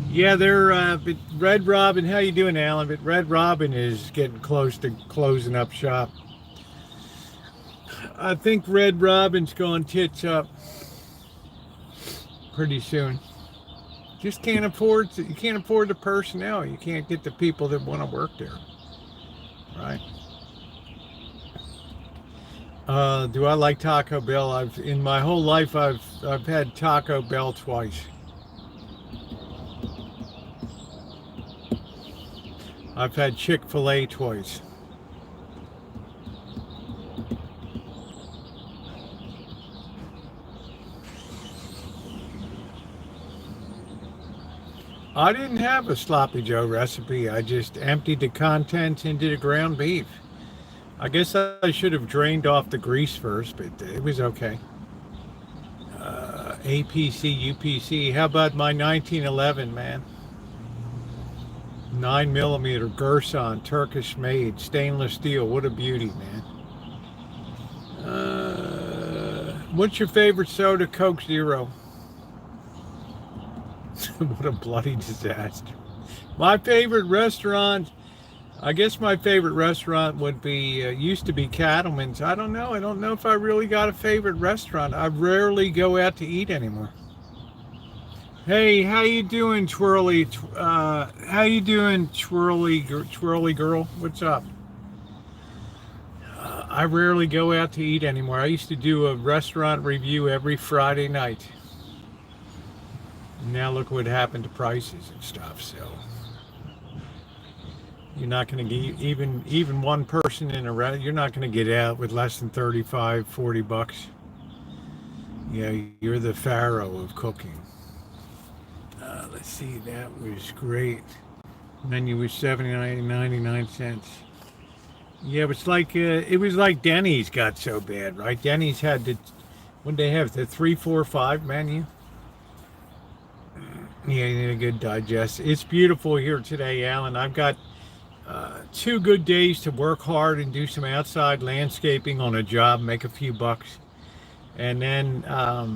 Speaker 1: Yeah, but Red Robin, how you doing, Alan? But Red Robin is getting close to closing up shop. I think Red Robin's going tits up pretty soon. Just you can't afford the personnel. You can't get the people that want to work there, right? Do I like Taco Bell? In my whole life I've had Taco Bell twice. I've had Chick-fil-A twice. I didn't have a Sloppy Joe recipe. I just emptied the contents into the ground beef. I guess I should have drained off the grease first, but it was okay. APC, UPC. How about my 1911, man? 9mm Gerson, Turkish made, stainless steel. What a beauty, man. What's your favorite soda? Coke Zero. What a bloody disaster. My favorite restaurant, I guess my favorite restaurant would be, used to be Cattleman's. I don't know if I really got a favorite restaurant. I rarely go out to eat anymore. Hey, how you doing, Twirly? How you doing, Twirly girl? What's up? I rarely go out to eat anymore. I used to do a restaurant review every Friday night. Now look what happened to prices and stuff. So you're not going to get even one person in a restaurant. You're not going to get out with less than $35-$40. Yeah, you're the pharaoh of cooking. Let's see, that was great. Menu was $79.99. Yeah, it was like Denny's got so bad, right? Denny's had What they have, the 3, 4, 5 menu. Yeah, you need a good digest. It's beautiful here today, Alan. I've got 2 good days to work hard and do some outside landscaping on a job, make a few bucks, and then I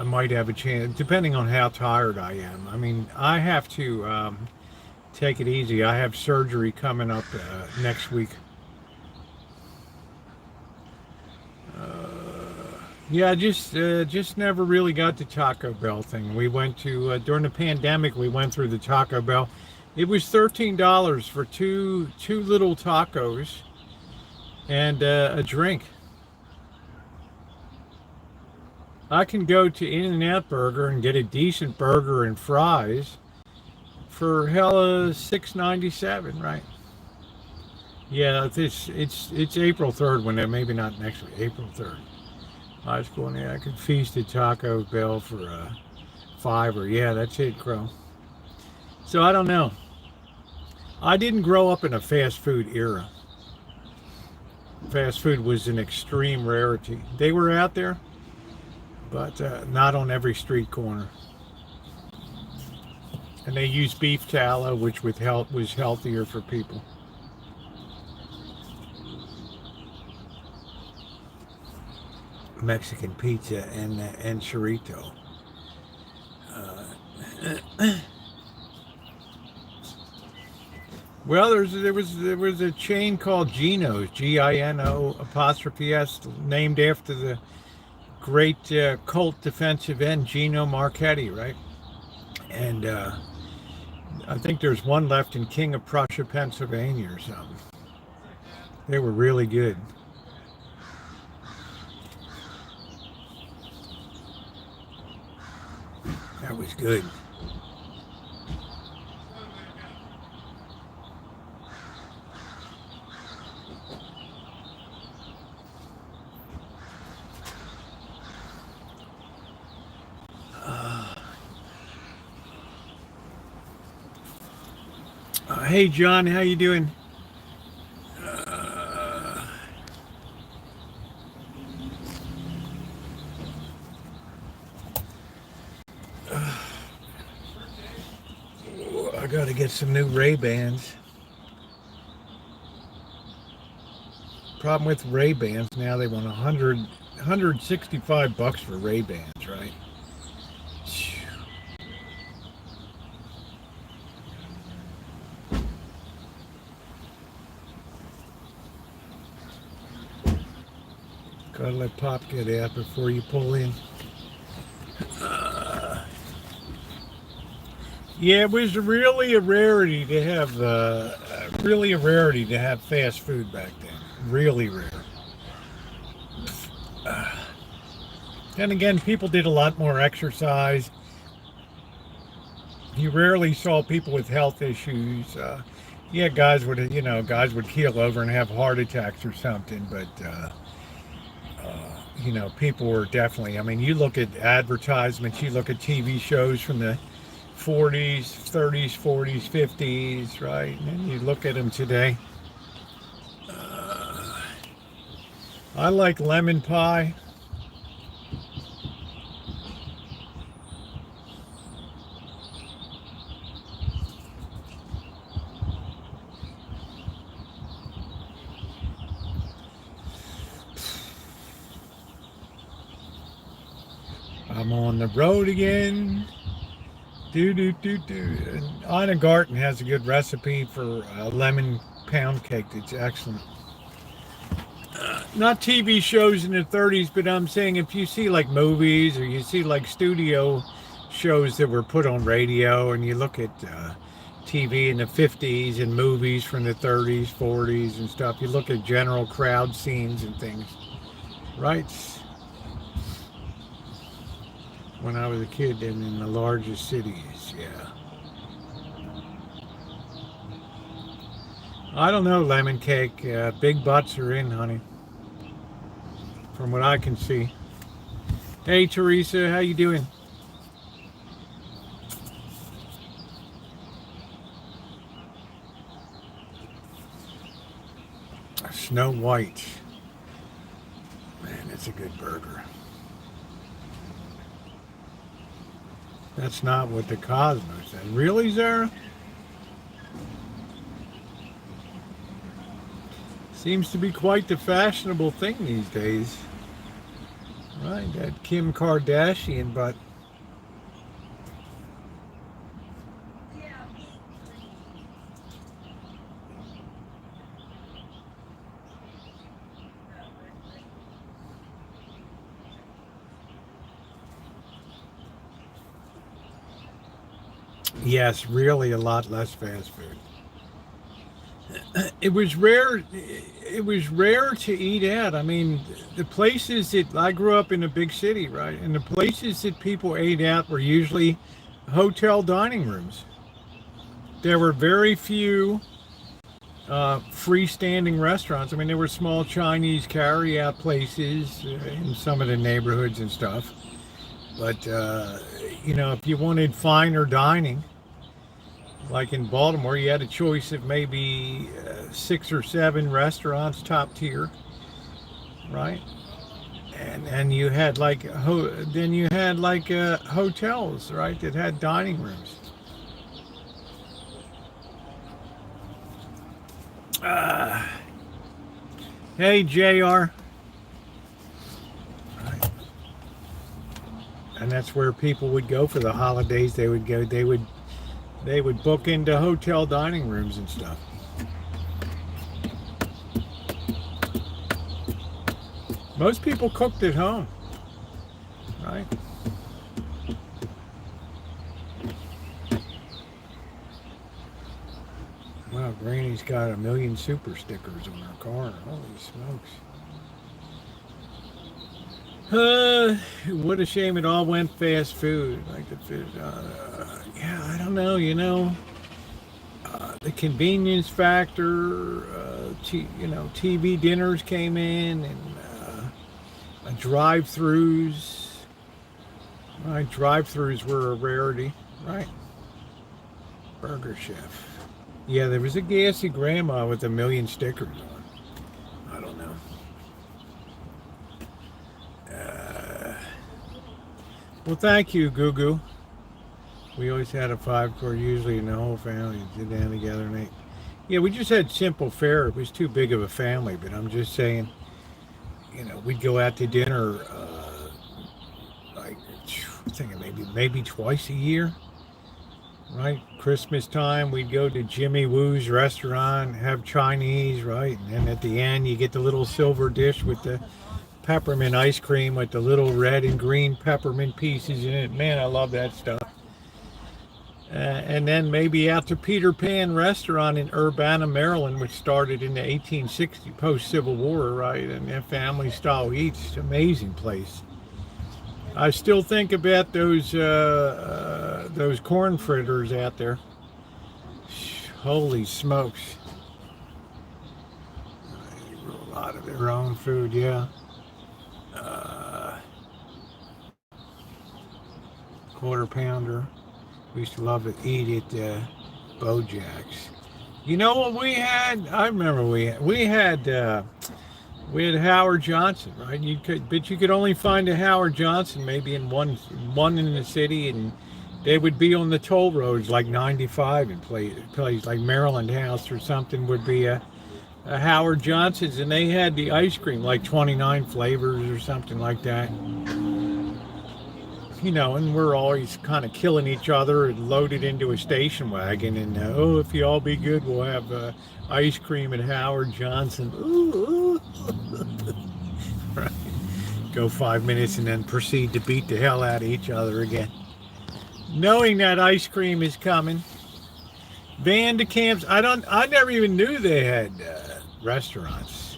Speaker 1: might have a chance, depending on how tired I am. I mean, I have to take it easy. I have surgery coming up next week. Yeah, just never really got the Taco Bell thing. We went to during the pandemic. We went through the Taco Bell. It was $13 for two little tacos and a drink. I can go to In-N-Out Burger and get a decent burger and fries for hella $6.97, right? Yeah, it's April 3rd when maybe not next week, April 3rd. I was going there. I could feast at Taco Bell for five or yeah, that's it, Crow. So I don't know. I didn't grow up in a fast food era. Fast food was an extreme rarity. They were out there, but not on every street corner. And they used beef tallow, which was healthier for people. Mexican pizza and chorito. Well, there was a chain called Gino's, Gino apostrophe S, named after the great Colt defensive end Gino Marchetti, right? And I think there's one left in King of Prussia, Pennsylvania, or something. They were really good. That was good. Hey John, how you doing? I got to get some new Ray-Bans. Problem with Ray-Bans now, they want $165 for Ray-Bans, right? Gotta let Pop get out before you pull in. Yeah, it was really a rarity to have, fast food back then. Really rare. Then again, people did a lot more exercise. You rarely saw people with health issues. Yeah, guys would keel over and have heart attacks or something, but people were definitely. I mean, you look at advertisements, you look at TV shows from the 40s, 30s, 40s, 50s, right? And you look at them today. I like lemon pie. I'm on the road again. And Anna Garten has a good recipe for a lemon pound cake that's excellent. Not TV shows in the 30s, but I'm saying if you see like movies or you see like studio shows that were put on radio and you look at TV in the 50s and movies from the 30s, 40s and stuff, you look at general crowd scenes and things, right? When I was a kid and in the largest cities, yeah. I don't know, lemon cake. Big butts are in, honey. From what I can see. Hey, Teresa, how you doing? Snow White. that's a good burger. That's not what the Cosmos said. Really, Zara? Seems to be quite the fashionable thing these days. Right, that Kim Kardashian, but yes, really a lot less fast food. It was rare. It was rare to eat out. I mean, the places that I grew up in a big city, right, and the places that people ate out were usually hotel dining rooms. There were very few freestanding restaurants. I mean, there were small Chinese carry-out places in some of the neighborhoods and stuff. But if you wanted finer dining, like in Baltimore, you had a choice of maybe 6 or 7 restaurants, top tier, right? And you had like hotels, right, that had dining rooms. Hey, JR. Right. And that's where people would go for the holidays. They would book into hotel dining rooms and stuff. Most people cooked at home, right? Wow, Granny's got 1 million super stickers on her car. Holy smokes. What a shame it all went fast food. Like the food, yeah, I don't know, the convenience factor, TV dinners came in, and drive-thrus. Right, drive-thrus were a rarity, right? Burger Chef. Yeah, there was a gassy grandma with 1 million stickers on. I don't know. Well, thank you, Goo. We always had a 5-course, usually in the whole family, sit down together and ate. Yeah, we just had simple fare. It was too big of a family, but I'm just saying, we'd go out to dinner, like, I'm thinking maybe twice a year, right? Christmas time, we'd go to Jimmy Woo's restaurant, have Chinese, right? And then at the end, you get the little silver dish with the peppermint ice cream with the little red and green peppermint pieces in it. Man, I love that stuff. And then maybe out to Peter Pan restaurant in Urbana, Maryland, which started in the 1860 post-Civil War, right? And their family style eats, amazing place. I still think about those corn fritters out there. Holy smokes! A lot of their own food, yeah. Quarter pounder. We used to love to eat at Bojack's. You know what we had? I remember we had Howard Johnson, right? You could only find a Howard Johnson maybe in one in the city, and they would be on the toll roads like 95 and place like Maryland House or something would be a Howard Johnson's, and they had the ice cream like 29 flavors or something like that. And we're always kind of killing each other and loaded into a station wagon. And, if you all be good, we'll have ice cream at Howard Johnson. Ooh. Right. Go 5 minutes and then proceed to beat the hell out of each other again. Knowing that ice cream is coming. Van de Kamp's, I never even knew they had restaurants.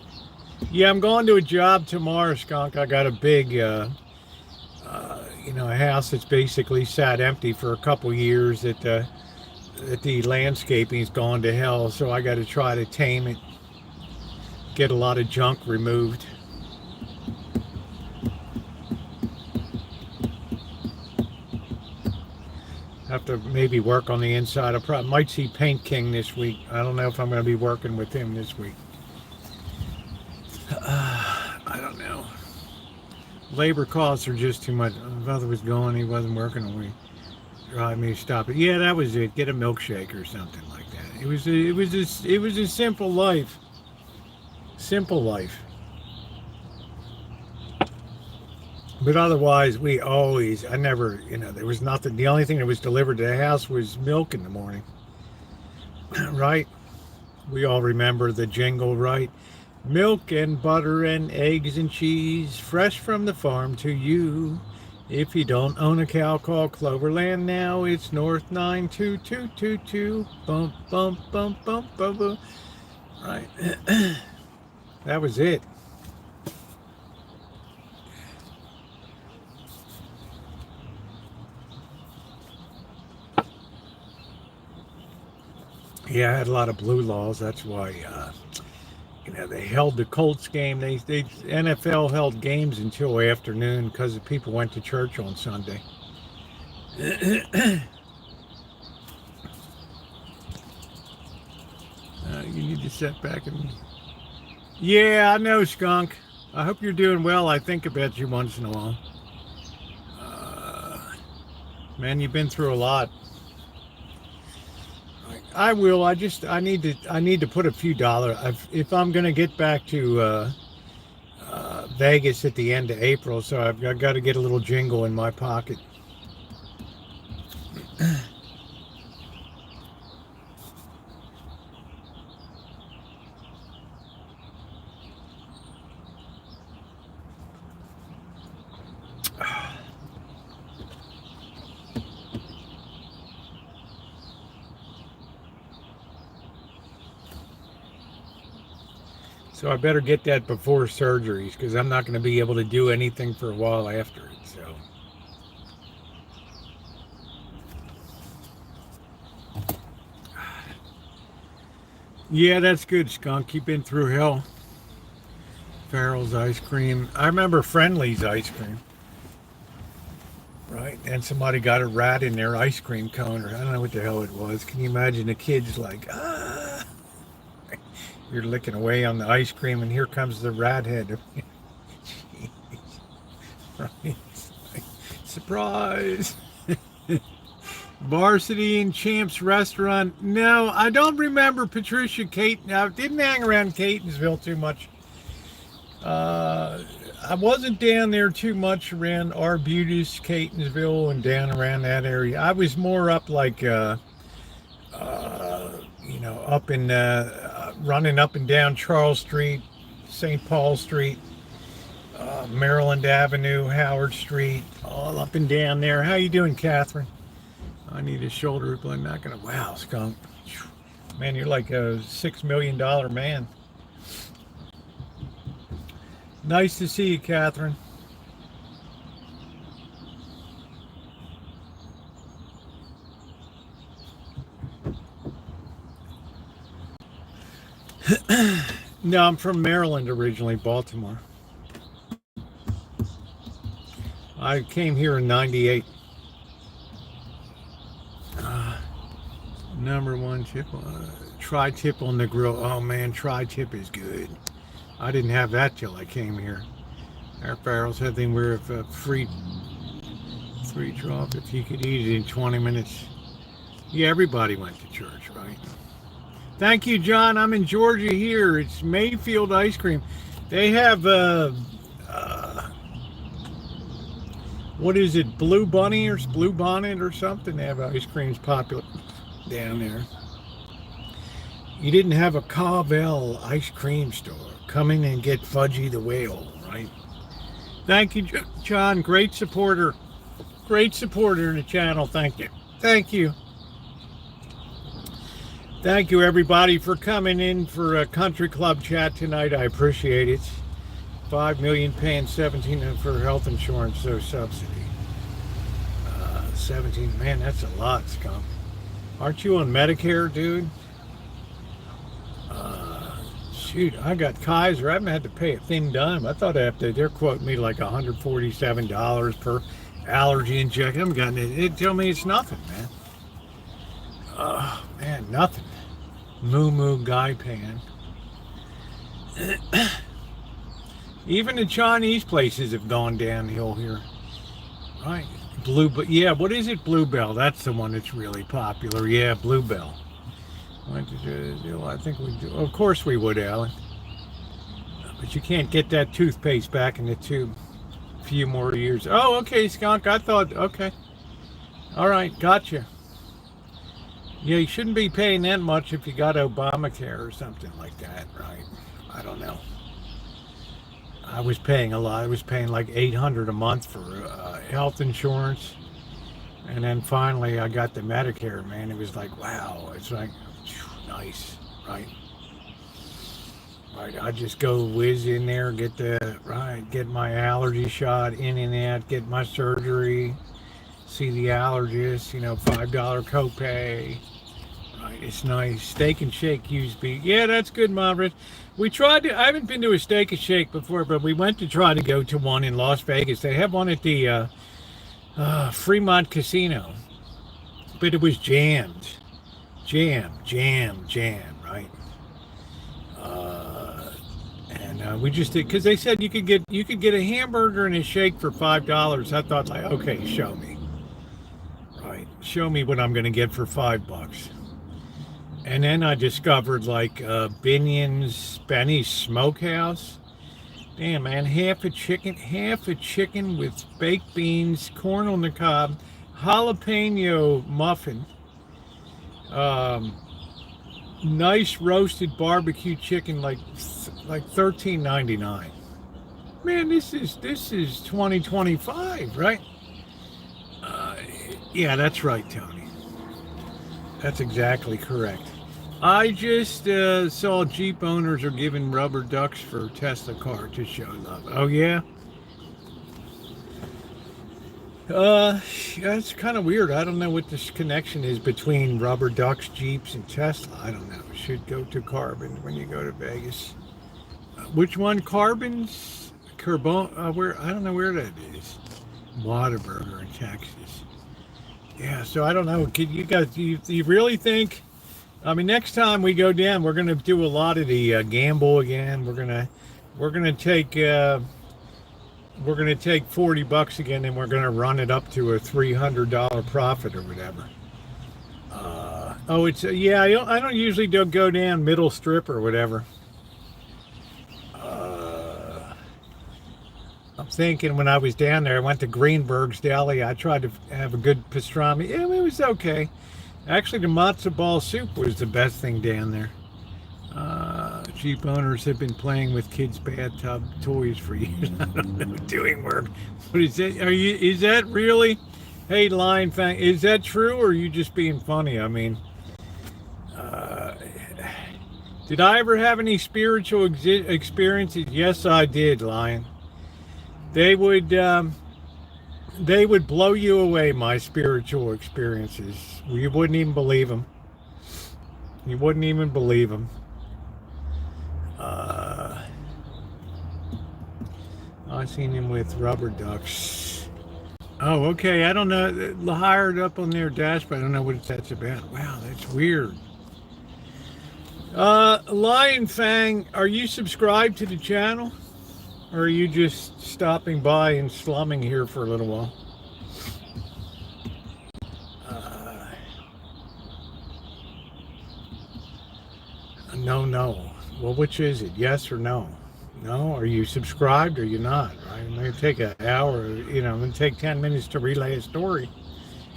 Speaker 1: Yeah, I'm going to a job tomorrow, Skunk. I got a big... a house that's basically sat empty for a couple years that the landscaping's gone to hell, so I got to try to tame it, get a lot of junk removed. Have to maybe work on the inside. I might see Paint King this week. I don't know if I'm going to be working with him this week. I don't know. Labor costs are just too much. My brother was going, he wasn't working, and we drive me to stop it. Yeah, that was it. Get a milkshake or something like that. It was a simple life. Simple life. But otherwise, I never, there was nothing. The only thing that was delivered to the house was milk in the morning. Right? We all remember the jingle, right? Milk and butter and eggs and cheese, fresh from the farm to you. If you don't own a cow, call Cloverland now. It's North 92222. Bump, bump, bump, bump, bump, bump. Right. That was it. Yeah, I had a lot of blue laws. That's why, they held the Colts game. They NFL held games until afternoon because the people went to church on Sunday. You need to sit back and. Yeah, I know, Skunk. I hope you're doing well. I think about you once in a while. Man, you've been through a lot. I will. I need to put a few dollars. If I'm going to get back to Vegas at the end of April, so I've got to get a little jingle in my pocket. So I better get that before surgeries because I'm not going to be able to do anything for a while after it. So. Yeah, that's good, Skunk. You've been through hell. Farrell's ice cream. I remember Friendly's ice cream. Right? And somebody got a rat in their ice cream cone, or I don't know what the hell it was. Can you imagine the kids like, you're licking away on the ice cream, and here comes the rat head. Right? Surprise! Varsity and Champs Restaurant. No, I don't remember Patricia Caton. I didn't hang around Catonsville too much. I wasn't down there too much around Arbutus, Catonsville, and down around that area. I was more up like, up in running up and down Charles Street, St. Paul Street, Maryland Avenue, Howard Street, all up and down there. How you doing, Catherine? I need a shoulder, but I'm not gonna. Wow, Skunk. Man, you're like a $6 million man. Nice to see you, Catherine. No, I'm from Maryland originally, Baltimore. I came here in '98. Number one tip, tri-tip on the grill. Oh man, tri-tip is good. I didn't have that till I came here. Our Farrell's had thing where if free drop, if you could eat it in 20 minutes. Yeah, everybody went to church, right? Thank you, John. I'm in Georgia here. It's Mayfield Ice Cream. They have, what is it, Blue Bunny or Blue Bonnet or something? They have ice creams popular down there. You didn't have a Carvel ice cream store. Come in and get Fudgy the Whale, right? Thank you, John. Great supporter. Great supporter in the channel. Thank you. Thank you. Thank you, everybody, for coming in for a country club chat tonight. I appreciate it. 5 million paying 17 for health insurance, so subsidy. 17, man, that's a lot, Skunk. Aren't you on Medicare, dude? Shoot, I got Kaiser. I haven't had to pay a thin dime. I thought they're quoting me like $147 per allergy injection. I haven't gotten it. They tell me it's nothing, man. Oh, man, nothing. Moo Moo Guy Pan. Even the Chinese places have gone downhill here. Right. Yeah, what is it? Bluebell. That's the one that's really popular. Yeah, Bluebell. I think we do. Of course we would, Alan. But you can't get that toothpaste back in the tube. A few more years. Oh, okay, Skunk. I thought, okay. All right, gotcha. Yeah, you shouldn't be paying that much if you got Obamacare or something like that, right? I don't know. I was paying a lot. I was paying like $800 a month for health insurance. And then finally I got the Medicare, man. It was like, wow. It's like, nice, right? Right, I just go whiz in there, get my allergy shot in and out, get my surgery, see the allergist, $5 copay. Right, it's nice. Steak and Shake used to be, yeah, that's good, Margaret. I haven't been to a Steak and Shake before, but we went to try to go to one in Las Vegas. They have one at the Fremont Casino, but it was jammed. Jam, right? And we just did, because they said you could get a hamburger and a shake for $5. I thought, like, okay, show me, right? Show me what I'm going to get for $5. And then I discovered like Benny's Smokehouse. Damn, man, half a chicken with baked beans, corn on the cob, jalapeno muffin, nice roasted barbecue chicken, like $13.99. Man, this is 2025, right? Yeah, that's right, Tony. That's exactly correct. I just saw Jeep owners are giving rubber ducks for Tesla car to show love. Oh yeah. That's kind of weird. I don't know what this connection is between rubber ducks, Jeeps, and Tesla. I don't know. Should go to Carbon when you go to Vegas. Which one? Carbon's? Where? I don't know where that is. Whataburger in Texas. Yeah. So I don't know. You guys? Do you really think? I mean, next time we go down, we're gonna do a lot of the gamble again. We're gonna take. We're going to take $40 again, and we're going to run it up to a $300 profit or whatever. Yeah. I don't usually go down middle strip or whatever. I'm thinking when I was down there, I went to Greenberg's Deli. I tried to have a good pastrami. Yeah, it was okay. Actually, the matzo ball soup was the best thing down there. Jeep owners have been playing with kids' bathtub toys for years. I don't know, doing work. What is that? Is that really? Hey, Lion Fang, is that true, or are you just being funny? I mean, did I ever have any spiritual experiences? Yes, I did, Lion. They would blow you away, my spiritual experiences. You wouldn't even believe them. You wouldn't even believe them. I seen him with rubber ducks. Oh, okay. I don't know. Hired up on their dashboard. I don't know what that's about. Wow, that's weird. Lion Fang, are you subscribed to the channel? Or are you just stopping by and slumming here for a little while? No. Well, which is it? Yes or no? No? Are you subscribed or you're not? Right? It may take an hour, it may take 10 minutes to relay a story.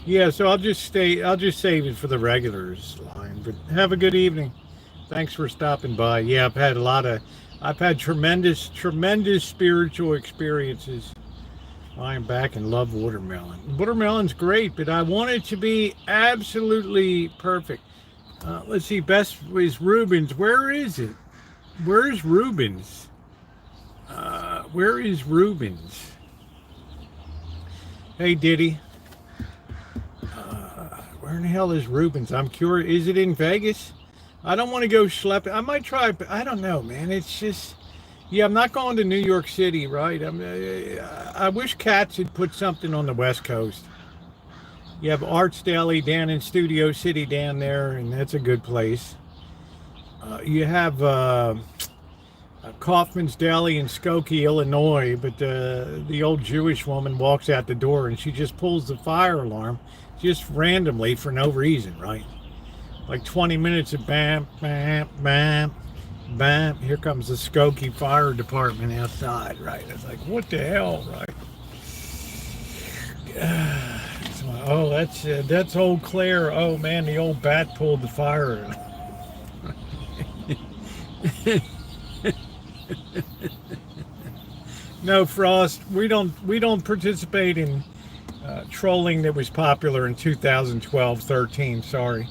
Speaker 1: Yeah, so I'll just save it for the regulars line. But have a good evening. Thanks for stopping by. Yeah, I've had tremendous spiritual experiences. I am back and love watermelon. Watermelon's great, but I want it to be absolutely perfect. Let's see, best is Reuben's. Where is it? Where's Reuben's? Where is Reuben's? Hey, Diddy. Where in the hell is Reuben's? I'm curious. Is it in Vegas? I don't want to go schlepping. I might try, but I don't know, man. It's just, yeah, I'm not going to New York City, right? I wish Katz had put something on the West Coast. You have Arts Deli down in Studio City down there, and that's a good place. You have, Kaufman's Deli in Skokie, Illinois, but the old Jewish woman walks out the door and she just pulls the fire alarm just randomly for no reason, right? Like 20 minutes of bam, bam, bam, bam. Here comes the Skokie Fire Department outside, right? It's like, what the hell, right? Oh, that's old Claire. Oh man, the old bat pulled the fire. No, Frost, we don't participate in trolling that was popular in 2012-13. Sorry.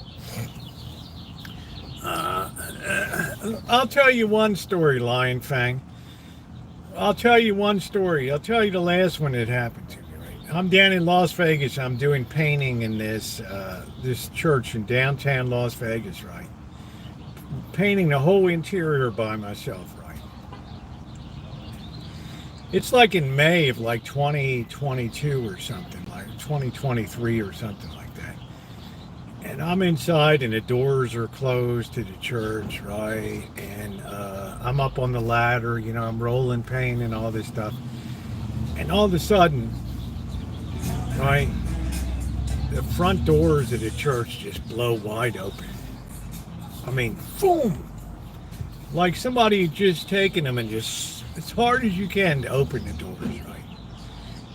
Speaker 1: I'll tell you one story, Lion Fang. I'll tell you one story. I'll tell you the last one that happened to me. Right? I'm down in Las Vegas. I'm doing painting in this church in downtown Las Vegas, right? Painting the whole interior by myself, right? It's like in May of like 2022 or something, like 2023 or something like that. And I'm inside and the doors are closed to the church, right? And I'm up on the ladder, you know, I'm rolling paint and all this stuff. And all of a sudden, right, the front doors of the church just blow wide open. I mean, boom! Like somebody just taken them and just as hard as you can to open the doors, right?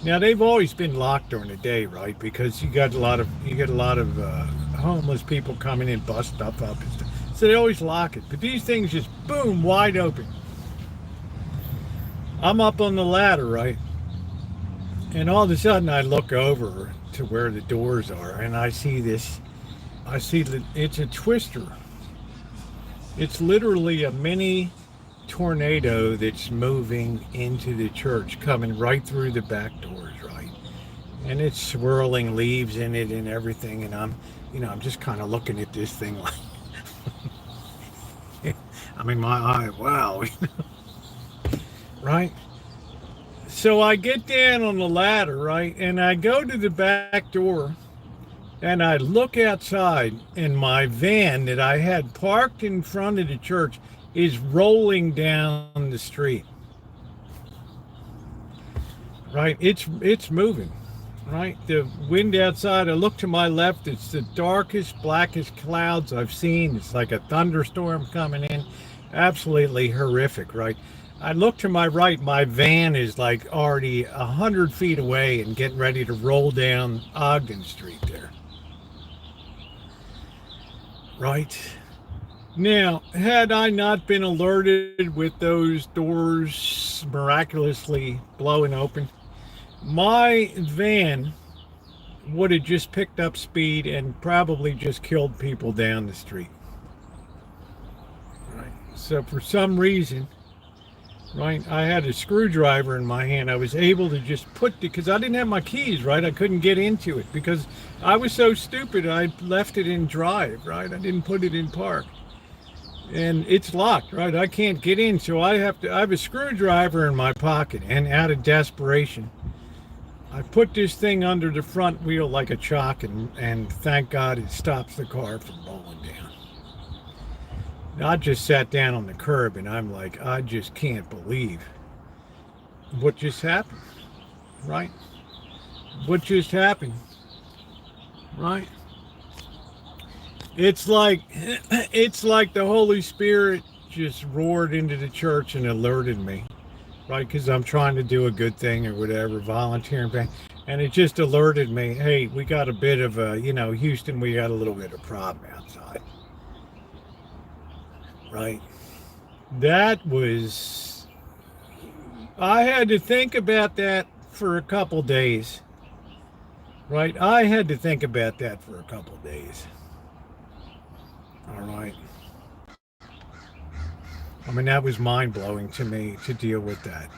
Speaker 1: Now they've always been locked during the day, right? Because you get a lot of homeless people coming in, bust stuff up and stuff. So they always lock it. But these things just boom, wide open. I'm up on the ladder, right? And all of a sudden I look over to where the doors are and I see that it's a twister. It's literally a mini tornado that's moving into the church, coming right through the back doors, right? And it's swirling leaves in it and everything. And I'm just kind of looking at this thing like, I mean, my eye, wow, right? So I get down on the ladder, right? And I go to the back door and I look outside and my van that I had parked in front of the church is rolling down the street. Right? It's moving. Right? The wind outside, I look to my left, it's the darkest, blackest clouds I've seen. It's like a thunderstorm coming in. Absolutely horrific, right? I look to my right, my van is like already 100 feet away and getting ready to roll down Ogden Street there. Right? Now, had I not been alerted with those doors miraculously blowing open, my van would have just picked up speed and probably just killed people down the street. Right. So for some reason, right, I had a screwdriver in my hand. I was able to just because I didn't have my keys, right? I couldn't get into it because I was so stupid. I left it in drive, right? I didn't put it in park. And it's locked, right? I can't get in, so I have a screwdriver in my pocket, and out of desperation, I put this thing under the front wheel like a chalk, and thank God it stops the car from rolling down. I just sat down on the curb, and I'm like, I just can't believe what just happened, right? What just happened, right? It's like the Holy Spirit just roared into the church and alerted me, right? Because I'm trying to do a good thing or whatever, volunteering, and it just alerted me, hey, we got a bit of a, Houston, we got a little bit of problem outside, right? I had to think about that for a couple days, right? I had to think about that for a couple days. All right. I mean, that was mind-blowing to me to deal with that.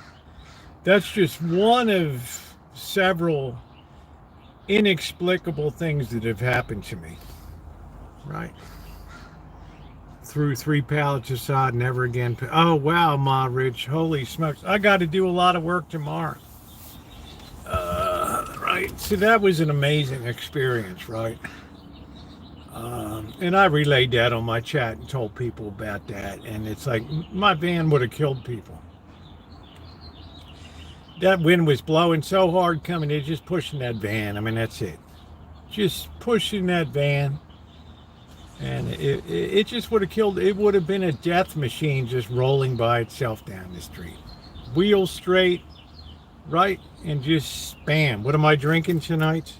Speaker 1: That's just one of several inexplicable things that have happened to me. Right? Threw 3 pallets of sod, never again. Oh, wow, Ma Rich. Holy smokes. I got to do a lot of work tomorrow. Right. So that was an amazing experience, right? And I relayed that on my chat and told people about that. And it's like my van would have killed people. That wind was blowing so hard coming in, just pushing that van. I mean, that's it. Just pushing that van. And it just would have killed. It would have been a death machine just rolling by itself down the street. Wheels straight, right? And just spam. What am I drinking tonight?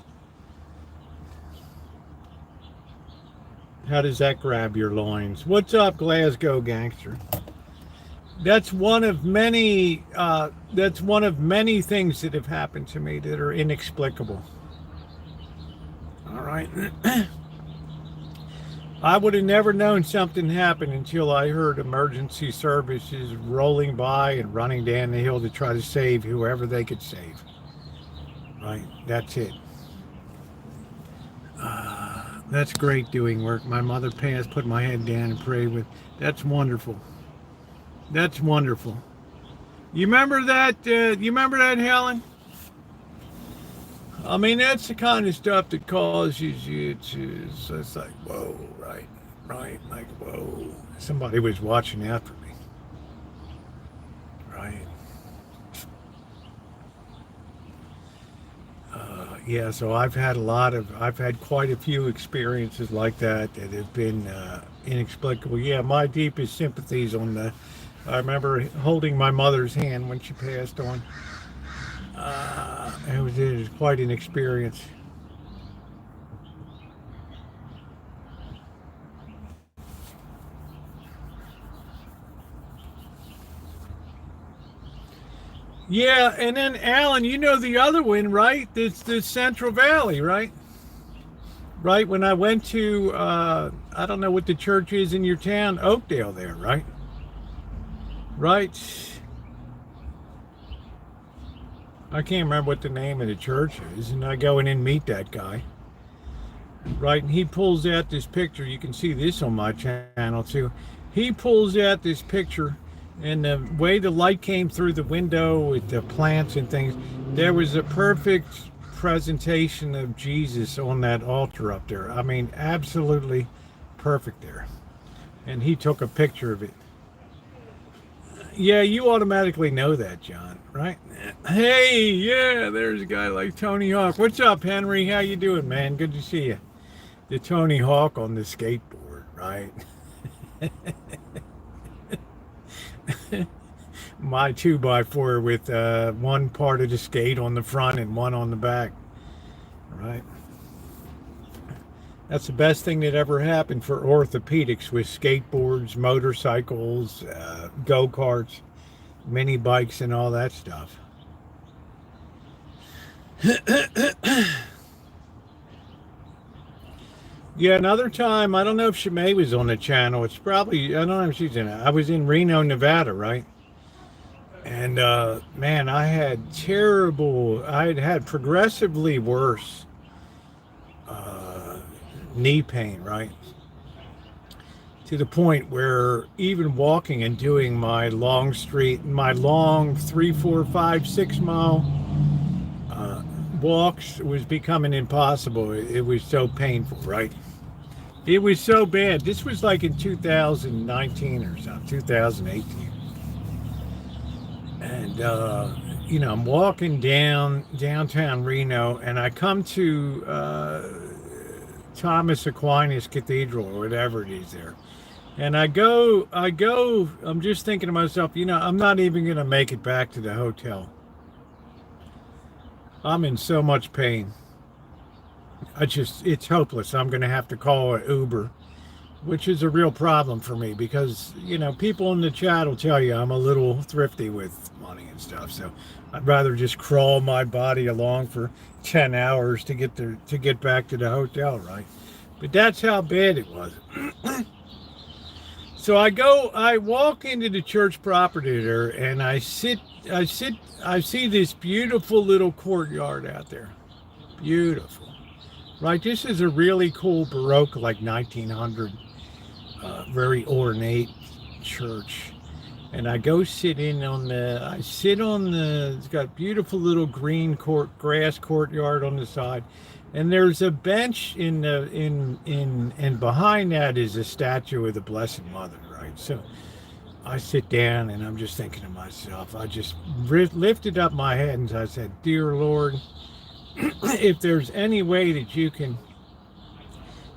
Speaker 1: How does that grab your loins? What's up, Glasgow gangster? That's one of many. That's one of many things that have happened to me that are inexplicable. All right. I would have never known something happened until I heard emergency services rolling by and running down the hill to try to save whoever they could save. Right. That's it. That's great doing work. My mother passed, put my head down and prayed with. That's wonderful. That's wonderful. You remember that? Helen? I mean, that's the kind of stuff that causes you to. So it's like, whoa, right, like, whoa. Somebody was watching out for me, right? Yeah, so I've had quite a few experiences like that that have been inexplicable. Yeah, my deepest sympathies on the. I remember holding my mother's hand when she passed on. It was quite an experience. Yeah, and then Alan, you know the other one, right? It's the Central Valley, right? Right, when I went to, I don't know what the church is in your town, Oakdale there, right? Right. I can't remember what the name of the church is, and I go in and meet that guy. Right, and he pulls out this picture. You can see this on my channel too. He pulls out this picture, and the way the light came through the window with the plants and things, there was a perfect presentation of Jesus on that altar up there. I mean, absolutely perfect there. And he took a picture of it. Yeah, you automatically know that, John, right? Hey, yeah, there's a guy like Tony Hawk. What's up, Henry? How you doing, man? Good to see you. The Tony Hawk on the skateboard, right? My 2x4 with one part of the skate on the front and one on the back, right? That's the best thing that ever happened for orthopedics with skateboards, motorcycles, go-karts, mini bikes, and all that stuff. Yeah, another time, I don't know if Shimei was on the channel. It's probably, I don't know if she's in it. I was in Reno, Nevada, right? And man, I had had progressively worse knee pain, right? To the point where even walking and doing my long 3, 4, 5, 6 mile walks was becoming impossible. It was so painful, right? It was so bad. This was like in 2019 or something, 2018. And, I'm walking downtown Reno, and I come to Thomas Aquinas Cathedral or whatever it is there. And I'm just thinking to myself, I'm not even going to make it back to the hotel. I'm in so much pain. It's hopeless. I'm going to have to call an Uber, which is a real problem for me because, people in the chat will tell you I'm a little thrifty with money and stuff. So I'd rather just crawl my body along for 10 hours to get back to the hotel, right? But that's how bad it was. So I walk into the church property there, and I see this beautiful little courtyard out there. Beautiful. Right, this is a really cool Baroque, like 1900, very ornate church. And I go sit on it's got beautiful little green grass courtyard on the side. And there's a bench in the and behind that is a statue of the Blessed Mother, right? So I sit down and I'm just thinking to myself, I just lifted up my head and I said, "Dear Lord, if there's any way that you can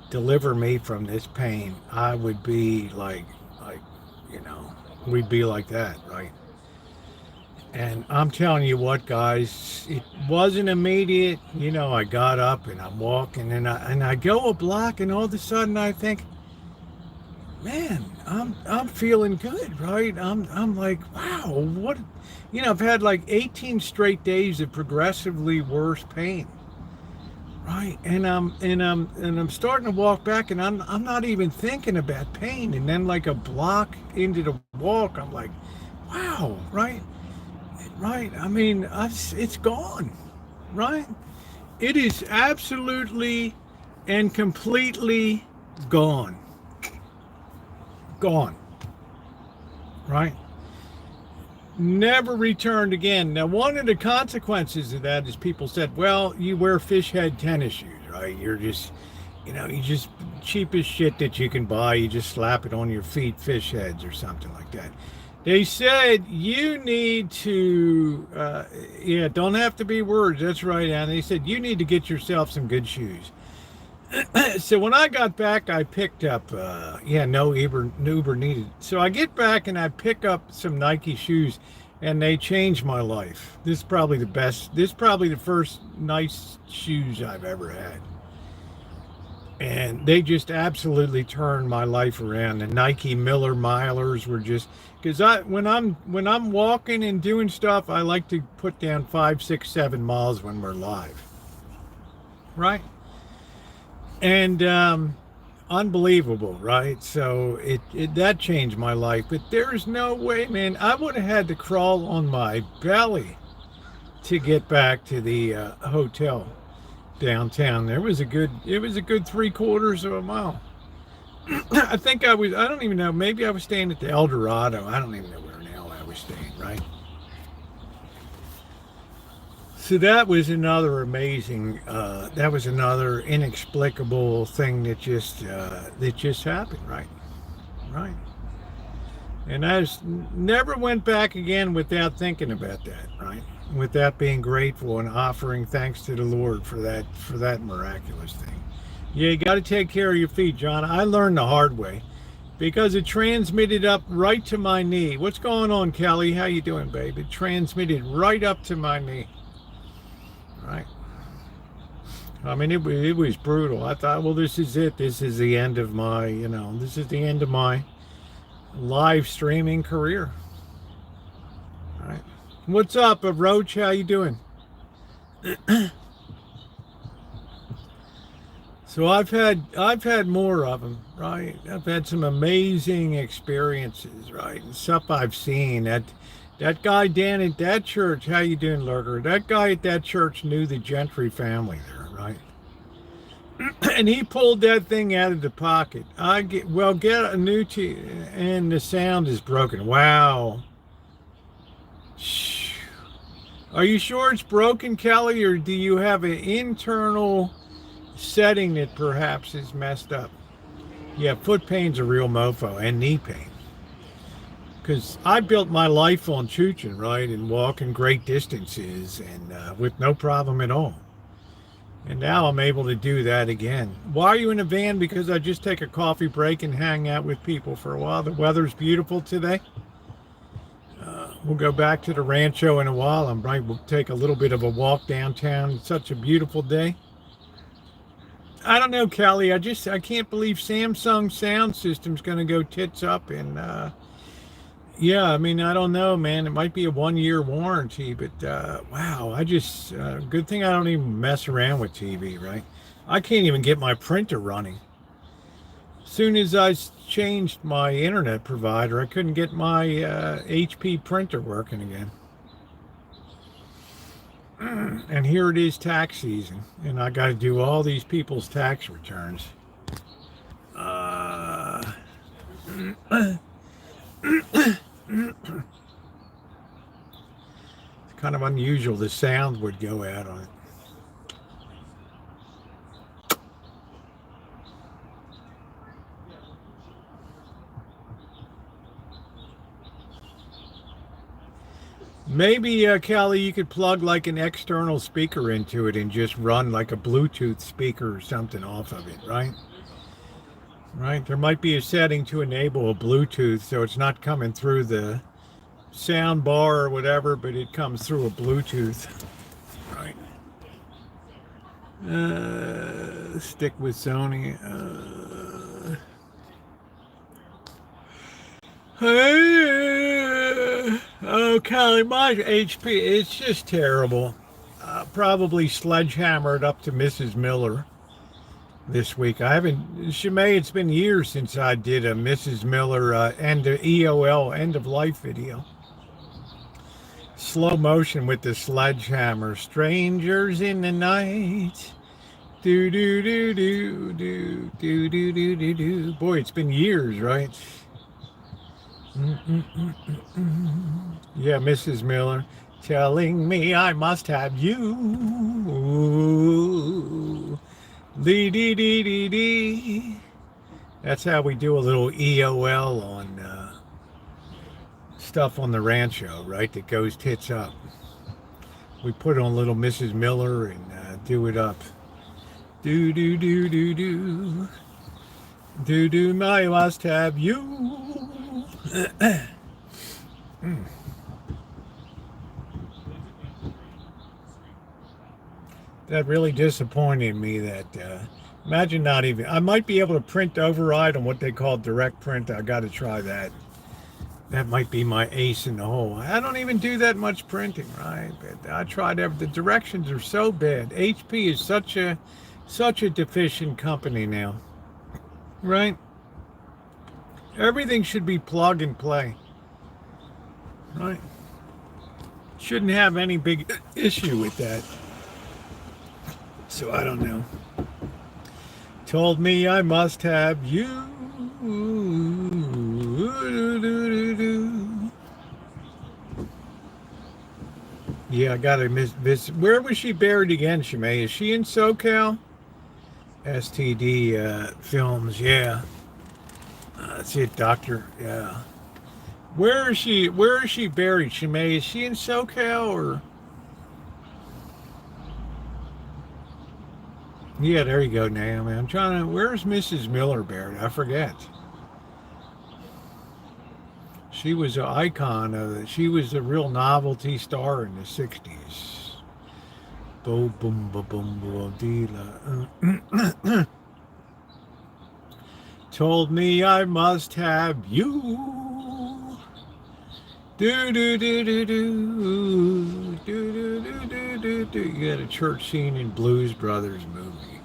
Speaker 1: deliver me from this pain, I would be like, you know, we'd be like that, right?" And I'm telling you what, guys, it wasn't immediate. You know, I got up and I'm walking and I go a block and all of a sudden I think, man, I'm feeling good, right? I'm like, wow, what, you know, I've had like 18 straight days of progressively worse pain, right? And I'm starting to walk back and I'm not even thinking about pain. And then like a block into the walk, I'm like, wow, right? Right. I mean, it's gone, right? It is absolutely and completely gone. Gone, right? Never returned again. Now, one of the consequences of that is people said, well, you wear fish head tennis shoes, right? You're just, you know, you just cheapest shit that you can buy. You just slap it on your feet, fish heads or something like that. They said you need to, yeah, don't have to be words. That's right. And they said you need to get yourself some good shoes. So when I got back, I picked up, yeah, no Uber needed. So I get back and I pick up some Nike shoes and they changed my life. This is probably the best, this is probably the first nice shoes I've ever had. And they just absolutely turned my life around. The Nike Miller Milers were just because I when I'm walking and doing stuff, I like to put down 5, 6, 7 miles when we're live, right? And unbelievable, right? So it that changed my life. But there's no way, man. I would have had to crawl on my belly to get back to the hotel downtown. It was a good 3/4 of a mile. I don't even know, maybe I was staying at the El Dorado. I don't even know where in hell I was staying, right? So that was another inexplicable thing that just happened, right? Right. And never went back again without thinking about that, right? Without being grateful and offering thanks to the Lord for that miraculous thing. Yeah, you got to take care of your feet, John. I learned the hard way because it transmitted up right to my knee. What's going on, Kelly? How you doing, babe? It transmitted right up to my knee. Right. I mean, it was brutal. I thought, well, this is it. This is the end of my, this is the end of my live streaming career. All right. What's up, Roach? How you doing? So I've had more of them, right? I've had some amazing experiences, right? And stuff I've seen. That guy Dan at that church, how you doing, Lurker? That guy at that church knew the Gentry family there, right? And he pulled that thing out of the pocket. Get a new and the sound is broken. Wow. Are you sure it's broken, Kelly, or do you have an internal setting that perhaps is messed up? Yeah, foot pain's a real mofo, and knee pain. Because I built my life on chooching, right, and walking great distances, and with no problem at all. And now I'm able to do that again. Why are you in a van? Because I just take a coffee break and hang out with people for a while. The weather's beautiful today. We'll go back to the Rancho in a while. We'll take a little bit of a walk downtown. It's such a beautiful day. I don't know, Callie. I can't believe Samsung sound system's going to go tits up. And yeah, I mean, I don't know, man. It might be a 1-year warranty, but wow, good thing I don't even mess around with TV, right? I can't even get my printer running. As soon as I changed my internet provider, I couldn't get my HP printer working again. And here it is, tax season, and I got to do all these people's tax returns. It's kind of unusual. The sound would go out on it. Maybe, Callie, you could plug like an external speaker into it and just run like a Bluetooth speaker or something off of it, right? Right. There might be a setting to enable a Bluetooth so it's not coming through the sound bar or whatever, but it comes through a Bluetooth. Right. Stick with Sony. Oh, Kelly, my HP, it's just terrible. Probably sledgehammered up to Mrs. Miller this week. I haven't, Shimei, it's been years since I did a Mrs. Miller end of EOL end of life video. Slow motion with the sledgehammer. Strangers in the night. Do do do do do do do do do do. Boy, it's been years, right? Yeah, Mrs. Miller telling me I must have you. Dee dee dee dee dee. That's how we do a little EOL on stuff on the Rancho, right? That goes tits up. We put on little Mrs. Miller and do it up. Do do do do do. Do do I must have you. That really disappointed me that imagine not even I might be able to print override on what they call direct print. I got to try that. That might be my ace in the hole. I don't even do that much printing, right? But I tried the directions are so bad. HP is such a deficient company now. Right? Everything should be plug and play. Right? Shouldn't have any big issue with that. So I don't know. Told me I must have you. Yeah, I gotta miss. Where was she buried again, Shimei? Is she in SoCal? STD Films, yeah. That's it, Doctor. Yeah. Where is she buried, Shimei? Is she in SoCal or? Yeah, there you go, Naomi. I'm trying to. Where's Mrs. Miller buried? I forget. She was an icon. She was a real novelty star in the '60s. Boom, boom, boom, boom, boom, told me I must have you. Do do do do do do do do do do. You got a church scene in Blues Brothers movie.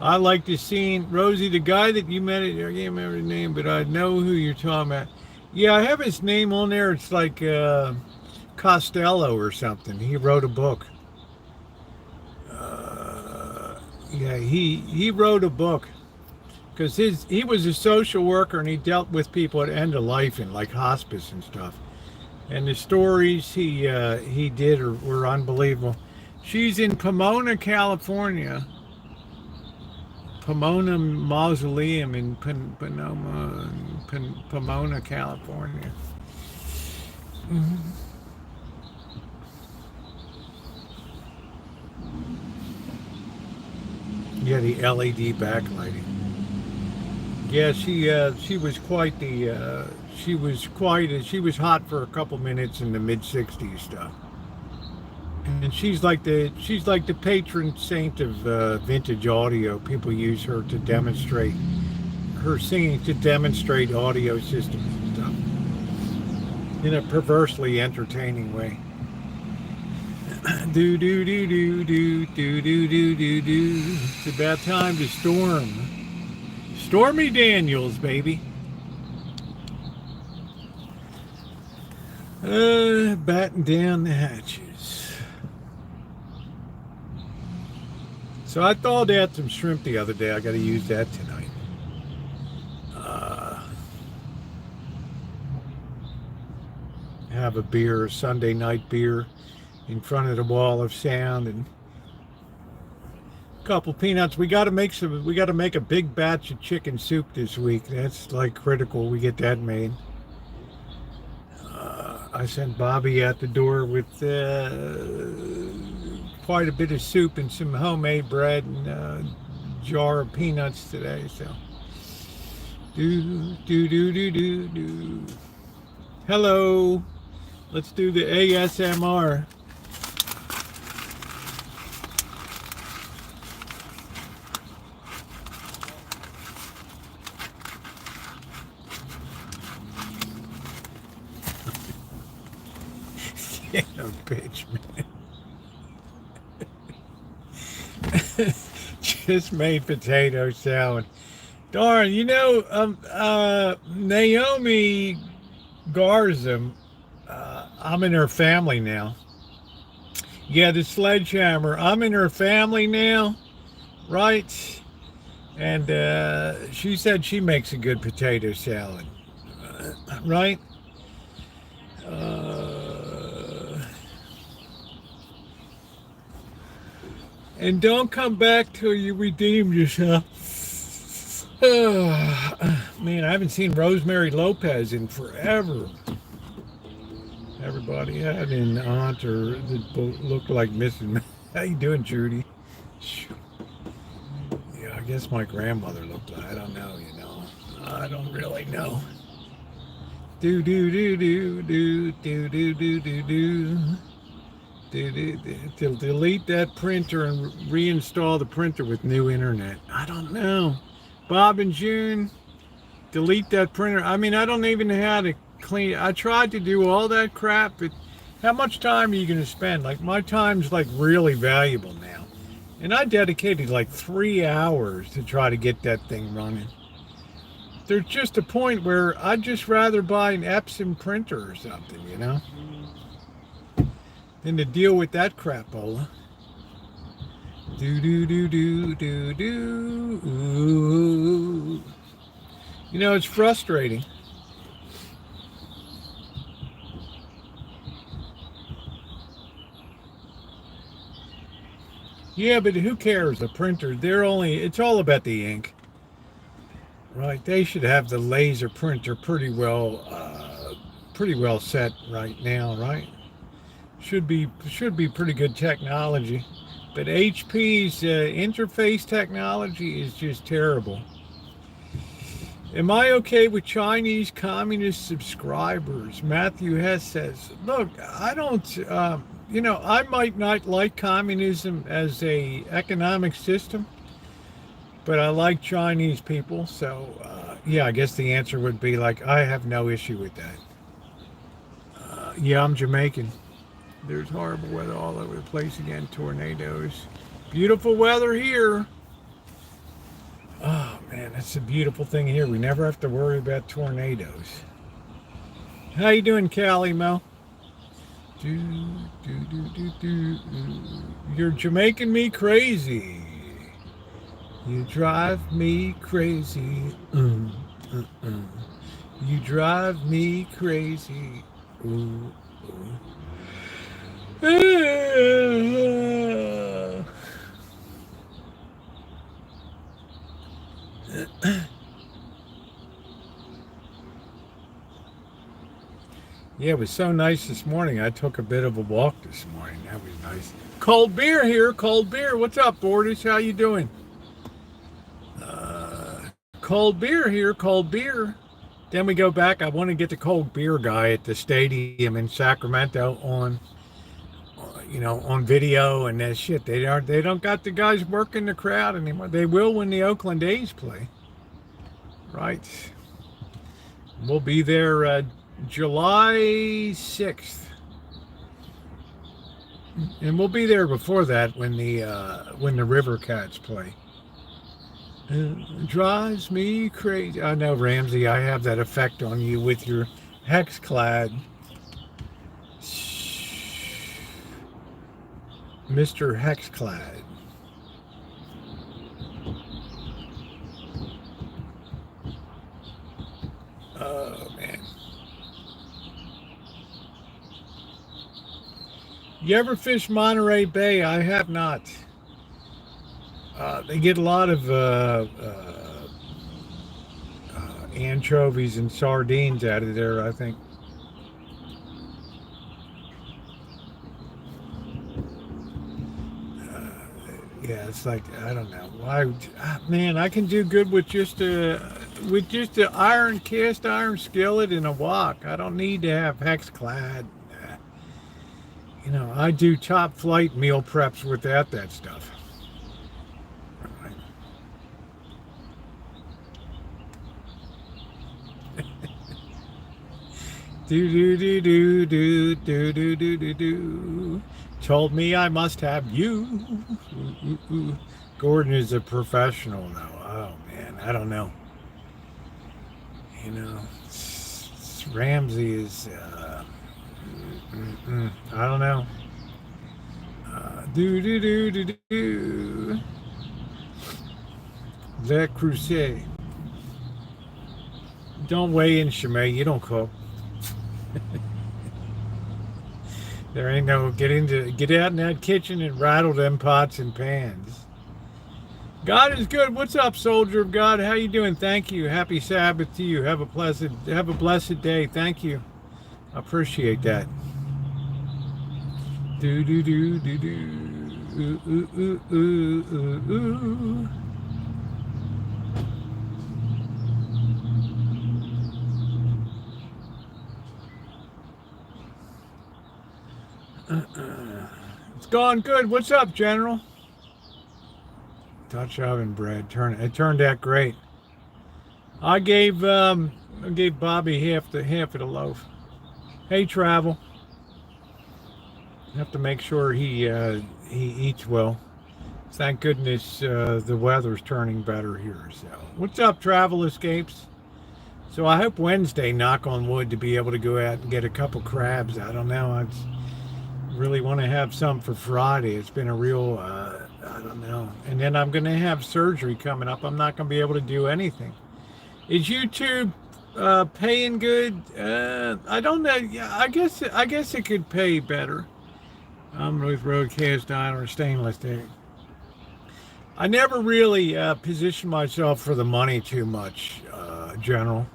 Speaker 1: I like the scene. Rosie, the guy that you met, I can't remember his name, but I know who you're talking about. Yeah, I have his name on there. It's like Costello or something. He wrote a book. Yeah, he wrote a book because he was a social worker and he dealt with people at end of life and like hospice and stuff. And the stories he did were unbelievable. She's in Pomona, California. Pomona Mausoleum in Pomona, California. Mm-hmm. Yeah, the LED backlighting. Yeah, she was quite the she was hot for a couple minutes in the mid '60s stuff. And she's like the patron saint of vintage audio. People use her to demonstrate her singing to demonstrate audio systems and stuff in a perversely entertaining way. Do do do do do do do do do do. It's about time to storm. Stormy Daniels, baby. Batten down the hatches. So I thawed out some shrimp the other day. I got to use that tonight. Have a beer, a Sunday night beer, in front of the wall of sound, and a couple peanuts. We got to make a big batch of chicken soup this week. That's like critical. We get that made. I sent Bobby out the door with quite a bit of soup and some homemade bread and a jar of peanuts today. So, do. Hello. Let's do the ASMR. Yeah, bitch, man. Just made potato salad. Darn, Naomi Garza, I'm in her family now. Yeah, the sledgehammer. I'm in her family now, right? And she said she makes a good potato salad, right? And don't come back till you redeem yourself. Man, I haven't seen Rosemary Lopez in forever. Everybody had an aunt or that looked like Mrs. How you doing, Judy? Yeah, I guess my grandmother looked like. I don't know. I don't really know. Do do do do do do do do do do. To delete that printer and reinstall the printer with new internet. I don't know. Bob and June, delete that printer. I mean, I don't even know how to clean. I tried to do all that crap, but how much time are you going to spend? Like, my time's like really valuable now. And I dedicated like 3 hours to try to get that thing running. There's just a point where I'd just rather buy an Epson printer or something, than to deal with that crapola. Do do do do do do. It's frustrating. Yeah, but who cares? The printer, it's all about the ink. Right, they should have the laser printer pretty well set right now, right? Should be pretty good technology, but HP's interface technology is just terrible. Am I okay with Chinese communist subscribers? Matthew Hess says, look, I don't, I might not like communism as a economic system, but I like Chinese people. So, yeah, I guess the answer would be like, I have no issue with that. Yeah, I'm Jamaican. There's horrible weather all over the place again. Tornadoes. Beautiful weather here. Oh, man, that's a beautiful thing here. We never have to worry about tornadoes. How you doing, Callie, Mel? You're Jamaican me crazy. You drive me crazy. You drive me crazy. Ooh, ooh. Yeah, it was so nice this morning. I took a bit of a walk this morning. That was nice. Cold beer here. Cold beer. What's up, Borders? How you doing? Cold beer here. Cold beer. Then we go back. I want to get the cold beer guy at the stadium in Sacramento on video and that shit. They don't got the guys working the crowd anymore. They will when the Oakland A's play. Right. We'll be there July 6th. And we'll be there before that when the River Cats play. Drives me crazy. I know, Ramsey, I have that effect on you with your Hexclad. Mr. Hexclad. Oh, man. You ever fish Monterey Bay? I have not. They get a lot of anchovies and sardines out of there, I think. Yeah, it's like I don't know why. Man, I can do good with just a iron cast iron skillet and a wok. I don't need to have hex clad. I do top flight meal preps without that stuff. Do do do do do do do do do. Told me I must have you. Ooh, ooh, ooh. Gordon is a professional now. Oh man, I don't know. Ramsey is. I don't know. Do do do do do. Le Creuset. Don't weigh in, Shemay. You don't cook. There ain't no get out in that kitchen and rattle them pots and pans. God is good. What's up, soldier of God? How you doing? Thank you. Happy Sabbath to you. Have a blessed day. Thank you. I appreciate that. Do do do do do. Ooh, ooh, ooh, ooh, ooh, ooh. It's gone good. What's up, General? Dutch oven bread. It turned out great. I gave Bobby half of the loaf. Hey, Travel. Have to make sure he eats well. Thank goodness the weather's turning better here. So, what's up, Travel Escapes? So I hope Wednesday, knock on wood, to be able to go out and get a couple crabs. I don't know. I really want to have some for Friday. It's been a real, I don't know. And then I'm going to have surgery coming up. I'm not going to be able to do anything. Is YouTube paying good? I don't know. Yeah, I guess it could pay better. I'm with road cast iron or stainless steel. I never really positioned myself for the money too much, General.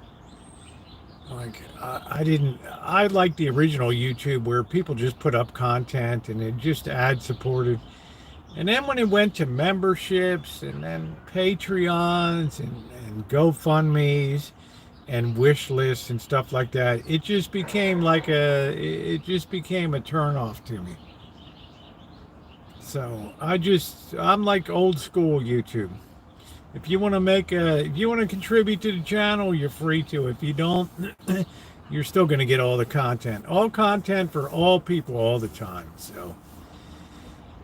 Speaker 1: Like I didn't. I like the original YouTube where people just put up content and it just ad supported. And then when it went to memberships and then Patreons and GoFundMe's and wish lists and stuff like that, it just became a turnoff to me. So I'm like old school YouTube. If you want to contribute to the channel, you're free to. If you don't, you're still going to get all the content. All content for all people all the time. So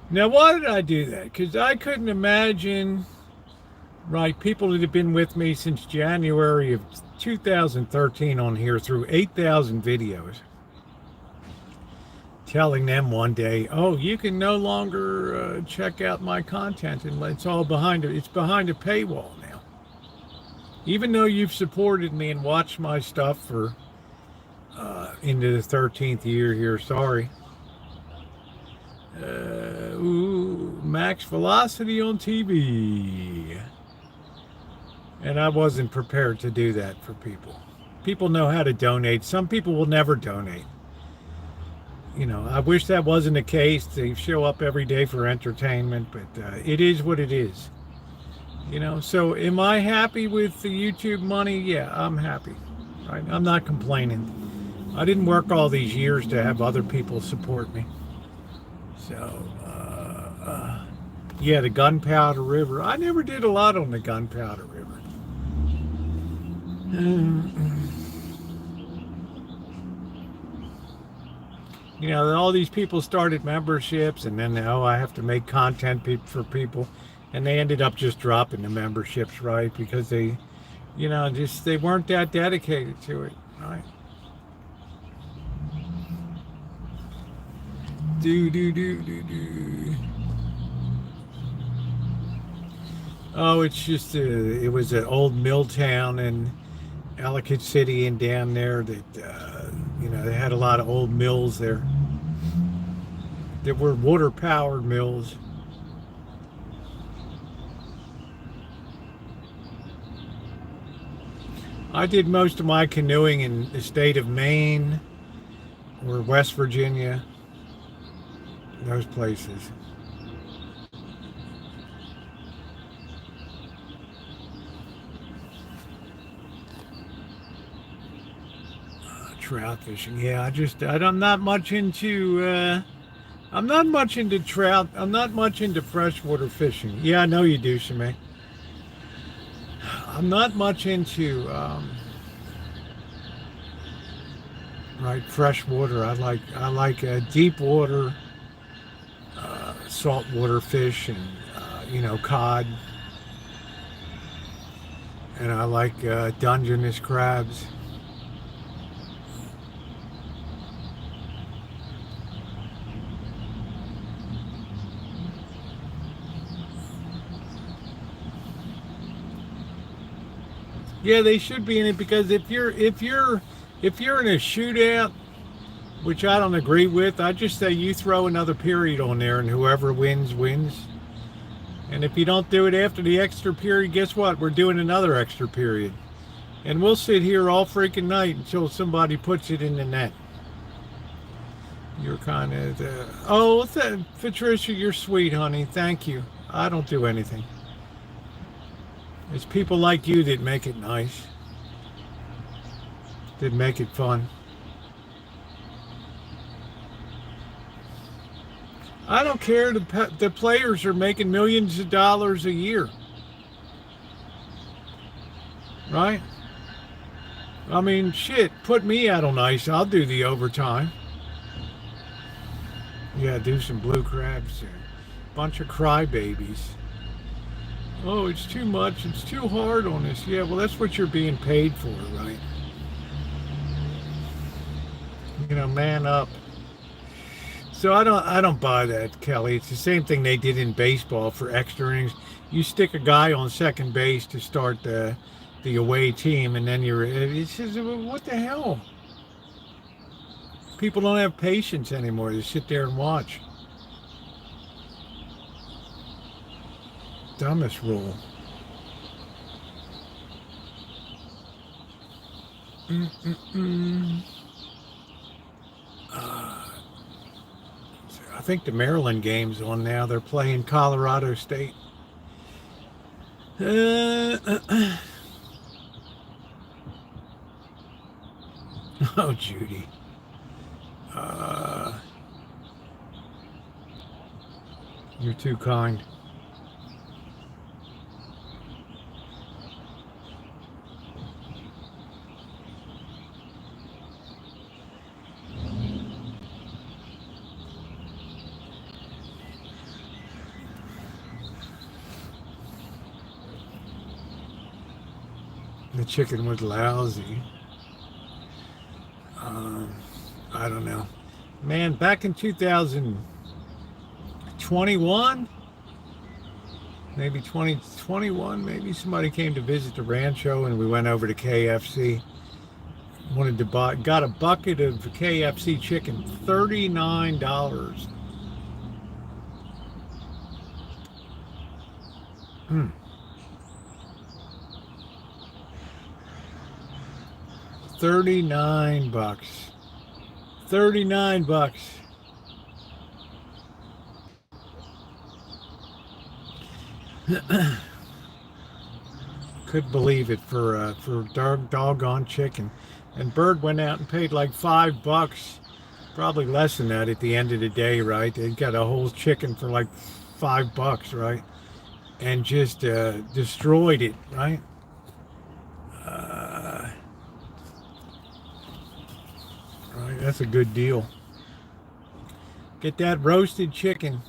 Speaker 1: now why did I do that? Because I couldn't imagine, right, people that have been with me since January of 2013 on here through 8,000 videos, telling them one day, oh, you can no longer check out my content, and it's behind a paywall now. Even though you've supported me and watched my stuff for into the 13th year here, sorry. Max Velocity on TV. And I wasn't prepared to do that for people. People know how to donate. Some people will never donate. I wish that wasn't the case. They show up every day for entertainment, but it is what it is. So am I happy with the YouTube money? Yeah, I'm happy. Right? I'm not complaining. I didn't work all these years to have other people support me. So, yeah, the Gunpowder River. I never did a lot on the Gunpowder River. All these people started memberships, and then I have to make content for people, and they ended up just dropping the memberships, right? Because they weren't that dedicated to it, right? Do. Oh, it's just it was an old mill town in Ellicott City and down there that they had a lot of old mills there. There were water powered mills. I did most of my canoeing in the state of Maine or West Virginia, those places. trout fishing. Yeah, I'm not much into. I'm not much into trout. I'm not much into freshwater fishing. Yeah, I know you do, Shemay. I'm not much into right freshwater. I like deep water, saltwater fish, and cod, and I like Dungeness crabs. Yeah, they should be in it because if you're in a shootout, which I don't agree with, I just say you throw another period on there and whoever wins wins. And if you don't do it after the extra period, guess what? We're doing another extra period. And we'll sit here all freaking night until somebody puts it in the net. You're kind of Patricia, you're sweet, honey. Thank you. I don't do anything. It's people like you that make it nice, that make it fun. I don't care. The players are making millions of dollars a year, right? I mean, shit, put me out on ice. I'll do the overtime. Yeah, do some blue crabs there. Bunch of crybabies. Oh, it's too much. It's too hard on us. Yeah, well, that's what you're being paid for, right? Man up. So I don't buy that, Kelly. It's the same thing they did in baseball for extra innings. You stick a guy on second base to start the away team, and then it's just, what the hell? People don't have patience anymore. They sit there and watch. Dumbest rule. I think the Maryland game's on now. They're playing Colorado State. Oh, Judy. You're too kind. The chicken was lousy. I don't know. Man, back in 2021, maybe 2021, maybe somebody came to visit the Rancho and we went over to KFC. Wanted to buy, got a bucket of KFC chicken, $39. $39. $39. Couldn't believe it for doggone chicken. And Bird went out and paid like $5, probably less than that at the end of the day, right? They got a whole chicken for like $5, right? And just destroyed it, right? Right, that's a good deal. Get that roasted chicken.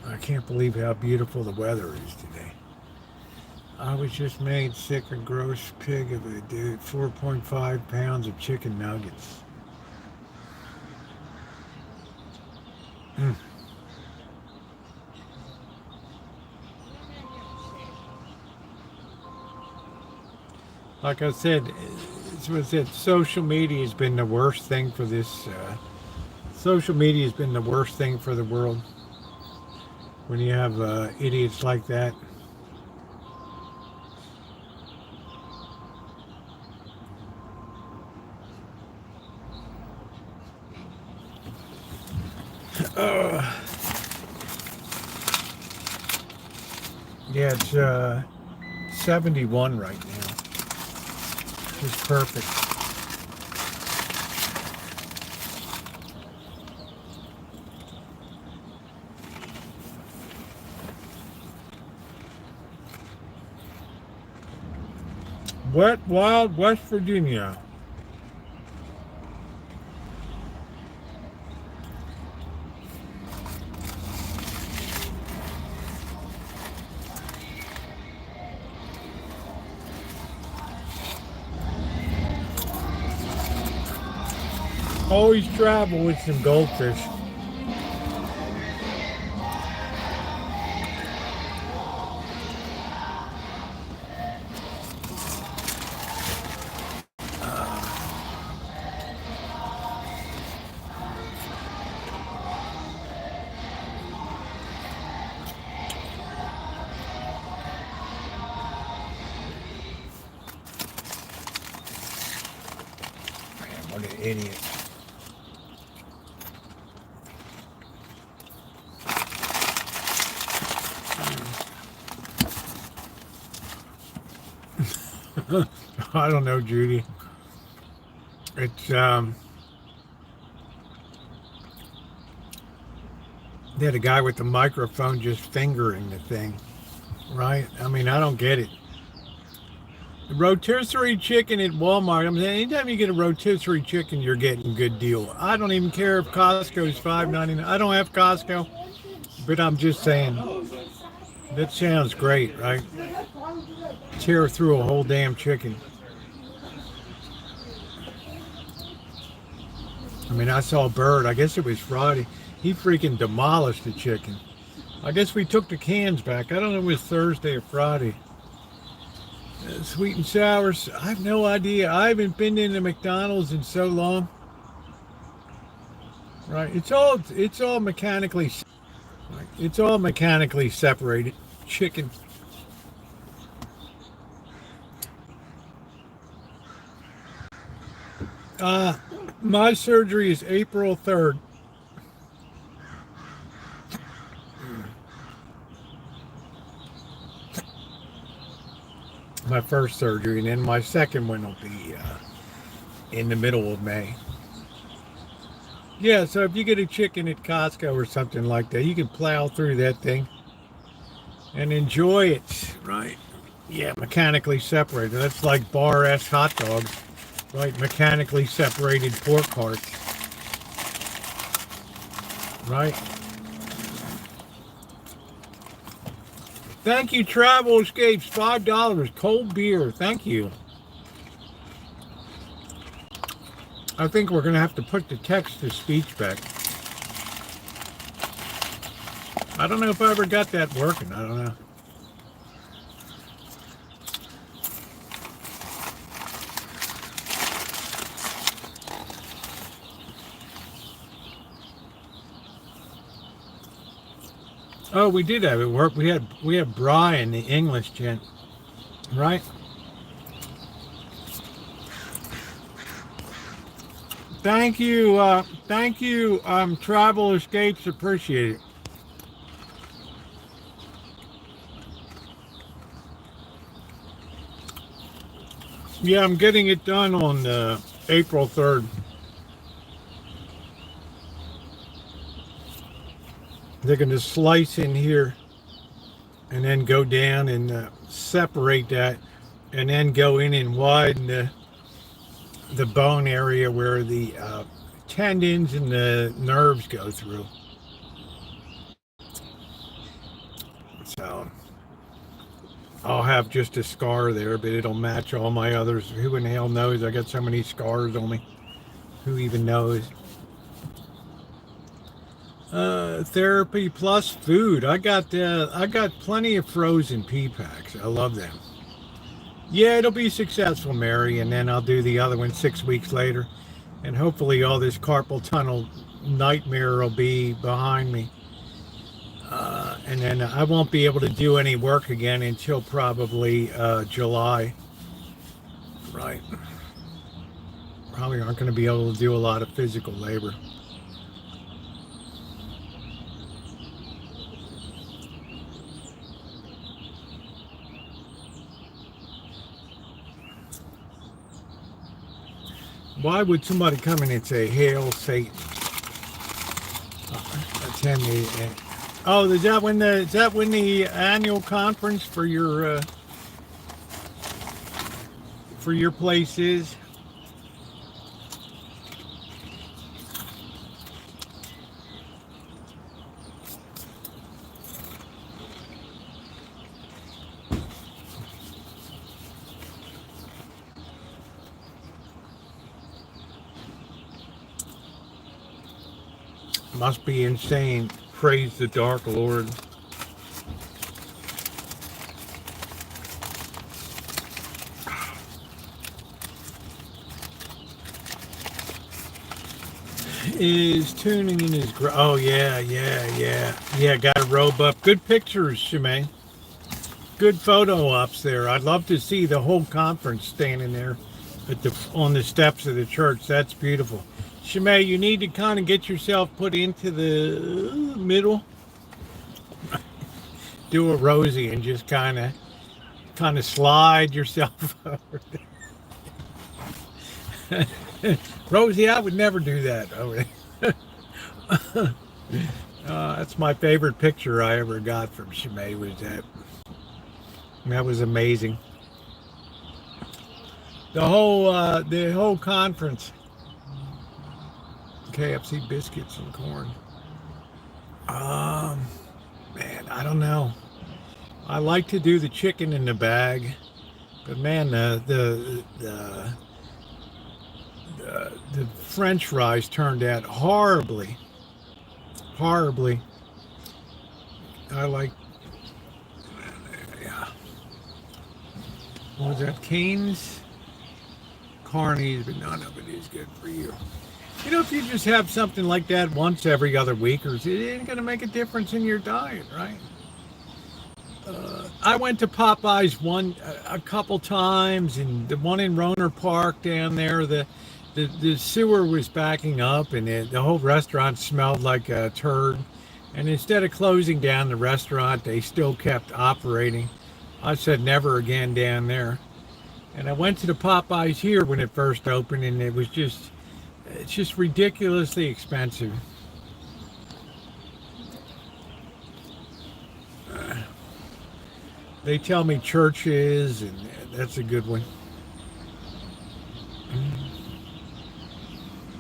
Speaker 1: I can't believe how beautiful the weather is today. I was just made sick, a gross pig of a dude. 4.5 pounds of chicken nuggets. Like I said, social media has been the worst thing for this. Social media has been the worst thing for the world. When you have idiots like that. Yeah, it's 71 right now. Just perfect. Wet, wild West Virginia. Always travel with some goldfish. Man, what an idiot. I don't know, Judy. It's they had a guy with the microphone just fingering the thing, right? I mean, I don't get it. The rotisserie chicken at Walmart. I mean, anytime you get a rotisserie chicken, you're getting a good deal. I don't even care if Costco's $5.99. I don't have Costco, but I'm just saying that sounds great, right? Tear through a whole damn chicken. I mean, I saw Bird, I guess it was Friday. He freaking demolished the chicken. I guess we took the cans back. I don't know if it was Thursday or Friday. Sweet and sours, I have no idea. I haven't been into McDonald's in so long. Right, it's all mechanically, right? It's all mechanically separated chicken. My surgery is April 3rd. My first surgery, and then my second one will be in the middle of May. Yeah, so if you get a chicken at Costco or something like that, you can plow through that thing and enjoy it, right? Yeah, mechanically separated. That's like bar-ass hot dogs, right? Mechanically separated pork hearts, right? Thank you, Travel Escapes, $5. Cold beer, thank you. I think we're going to have to put the text-to-speech back. I don't know if I ever got that working. I don't know. Oh, we did have it work. We had Brian, the English gent, right? Thank you, Travel Escapes, appreciate it. Yeah, I'm getting it done on April 3rd. They're going to slice in here and then go down and separate that and then go in and widen the bone area where the tendons and the nerves go through. So I'll have just a scar there, but it'll match all my others. Who in the hell knows? I got so many scars on me. Who even knows? Therapy plus food. I got plenty of frozen pea packs. I love them. Yeah, it'll be successful, Mary, and then I'll do the other one 6 weeks later, and hopefully all this carpal tunnel nightmare will be behind me. And then I won't be able to do any work again until probably July. Right. Probably aren't going to be able to do a lot of physical labor. Why would somebody come in and say, "Hail Satan"? Attend the. Oh, is that when the annual conference for your place is? Must be insane. Praise the dark Lord. Is tuning in his oh yeah. Got a robe up. Good pictures, Shimei. Good photo ops there. I'd love to see the whole conference standing there on the steps of the church. That's beautiful. Shimei, you need to kind of get yourself put into the middle. Do a Rosie and just kind of slide yourself over there. Rosie, I would never do that. That's my favorite picture I ever got from Shimei. That was amazing. The whole conference. KFC biscuits and corn. Man, I don't know. I like to do the chicken in the bag, but man, the French fries turned out horribly. I like. Yeah. What was that? Cane's, Carney's, but none of it is good for you. You know, if you just have something like that once every other week, it ain't going to make a difference in your diet, right? I went to Popeyes a couple times, and the one in Roner Park down there, the sewer was backing up, and the whole restaurant smelled like a turd. And instead of closing down the restaurant, they still kept operating. I said never again down there. And I went to the Popeyes here when it first opened, and it's just ridiculously expensive. They tell me churches, and that's a good one.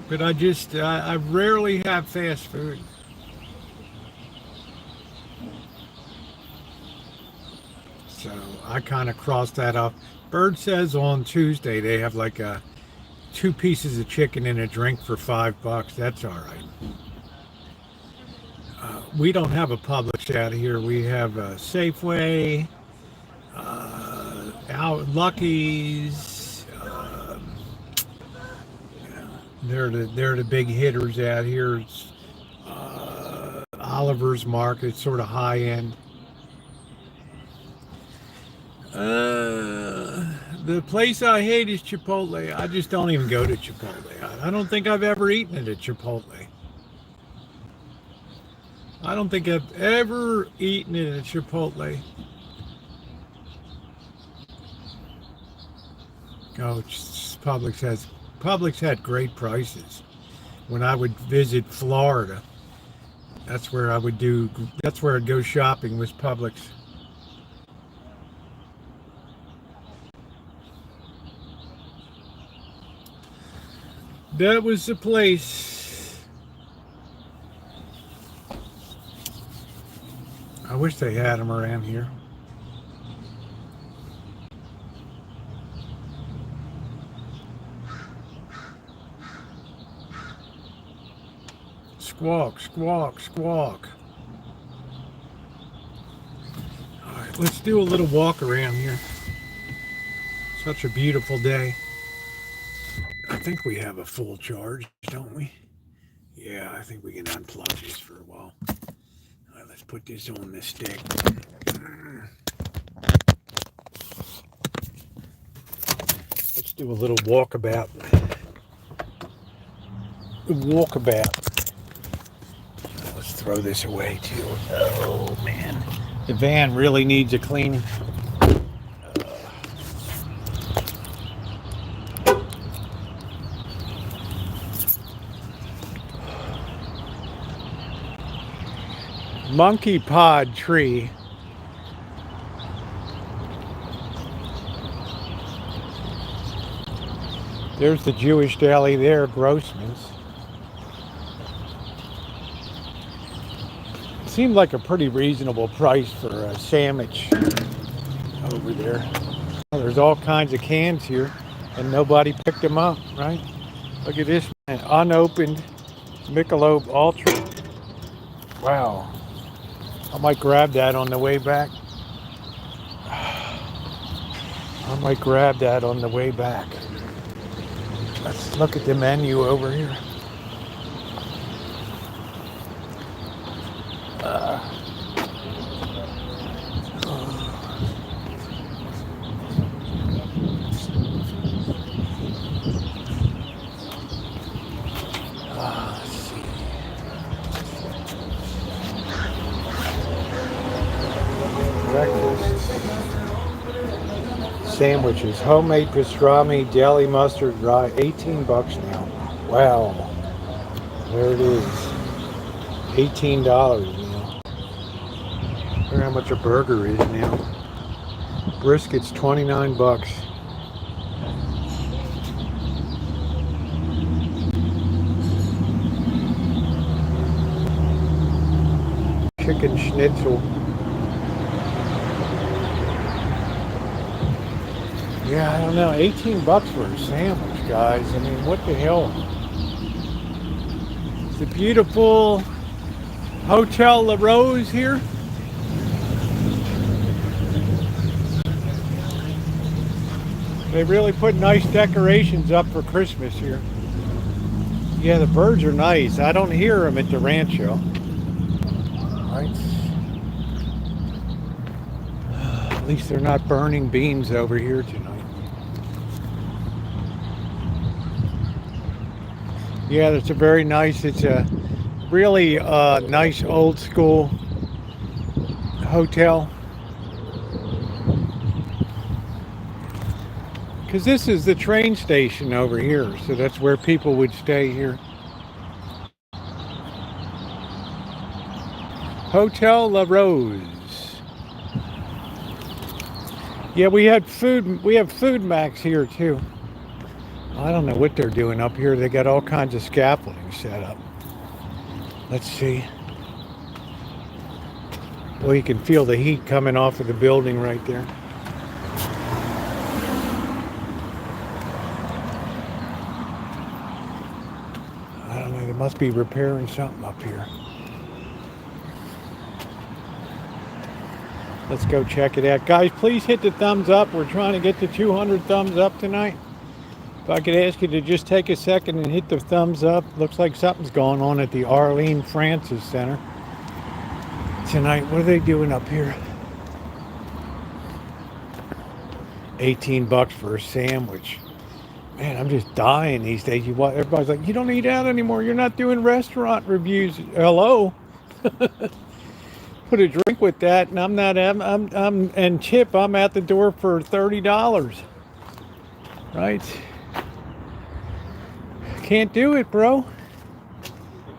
Speaker 1: But I rarely have fast food. So I kind of crossed that off. Bird says on Tuesday they have like 2 pieces of chicken and a drink for $5. That's all right. We don't have a Publix out here. We have a Safeway, Lucky's. They're the big hitters out here. Oliver's Market, sort of high end. The place I hate is Chipotle. I just don't even go to Chipotle. I don't think I've ever eaten at a Chipotle. I don't think I've ever eaten at a Chipotle. Oh, Publix had great prices. When I would visit Florida, that's where I'd go shopping, was Publix. That was the place. I wish they had them around here. Squawk, squawk, squawk. All right, let's do a little walk around here. Such a beautiful day. I think we have a full charge, don't we? Yeah, I think we can unplug this for a while. All right, let's put this on the stick. Let's do a little walkabout. Let's throw this away too. Oh man, the van really needs a cleaning. monkey pod tree. There's the Jewish deli there, Grossman's. Seemed like a pretty reasonable price for a sandwich over there. Well, there's all kinds of cans here, and nobody picked them up, right? Look at this, man. Unopened Michelob Ultra. Wow. I might grab that on the way back. I might grab that on the way back. Let's look at the menu over here. Let's see. Breakfast. Sandwiches, homemade pastrami, deli mustard, rye, $18 now. Wow. There it is. $18 now. Look how much a burger is now. Brisket's $29. Chicken schnitzel. Yeah, I don't know. $18 for a sandwich, guys. I mean, what the hell? It's a beautiful Hotel La Rose here. They really put nice decorations up for Christmas here. Yeah, the birds are nice. I don't hear them at the Rancho. Right. At least they're not burning beans over here tonight. Yeah, it's a very nice, it's a really nice old school hotel. Because this is the train station over here, so that's where people would stay here. Hotel La Rose. Yeah, we have Food Max here too. I don't know what they're doing up here. They got all kinds of scaffolding set up. Let's see. Well, you can feel the heat coming off of the building right there. I don't know. They must be repairing something up here. Let's go check it out. Guys, please hit the thumbs up. We're trying to get to 200 thumbs up tonight. If I could ask you to just take a second and hit the thumbs up. Looks like something's going on at the Arlene Francis Center tonight. What are they doing up here? $18 for a sandwich. Man, I'm just dying these days. Everybody's like, you don't eat out anymore. You're not doing restaurant reviews. Hello? Put a drink with that, and I'm and Chip, I'm at the door for $30. Right? Can't do it, bro.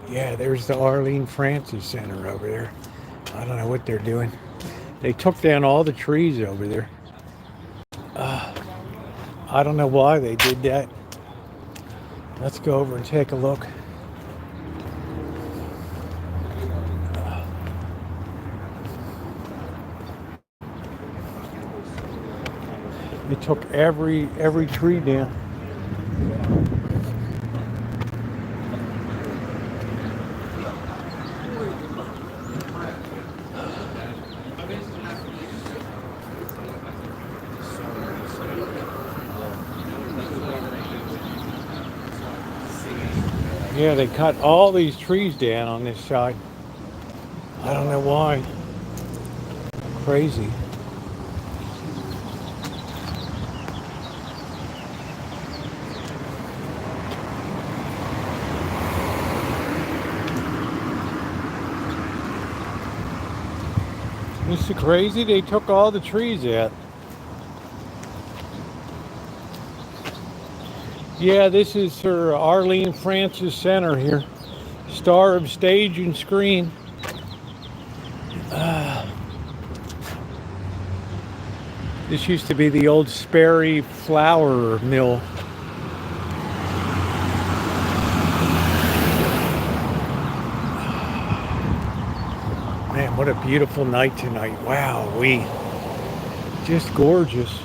Speaker 1: Yeah, there's the Arlene Francis Center over there. I don't know what they're doing. They took down all the trees over there. I don't know why they did that. Let's go over and take a look. They took every tree down. Yeah, they cut all these trees down on this side. I don't know why. Crazy. This is crazy. They took all the trees out. Yeah, this is her Arlene Francis Center here. Star of stage and screen. This used to be the old Sperry flour mill. Man, what a beautiful night tonight. Wow, just gorgeous.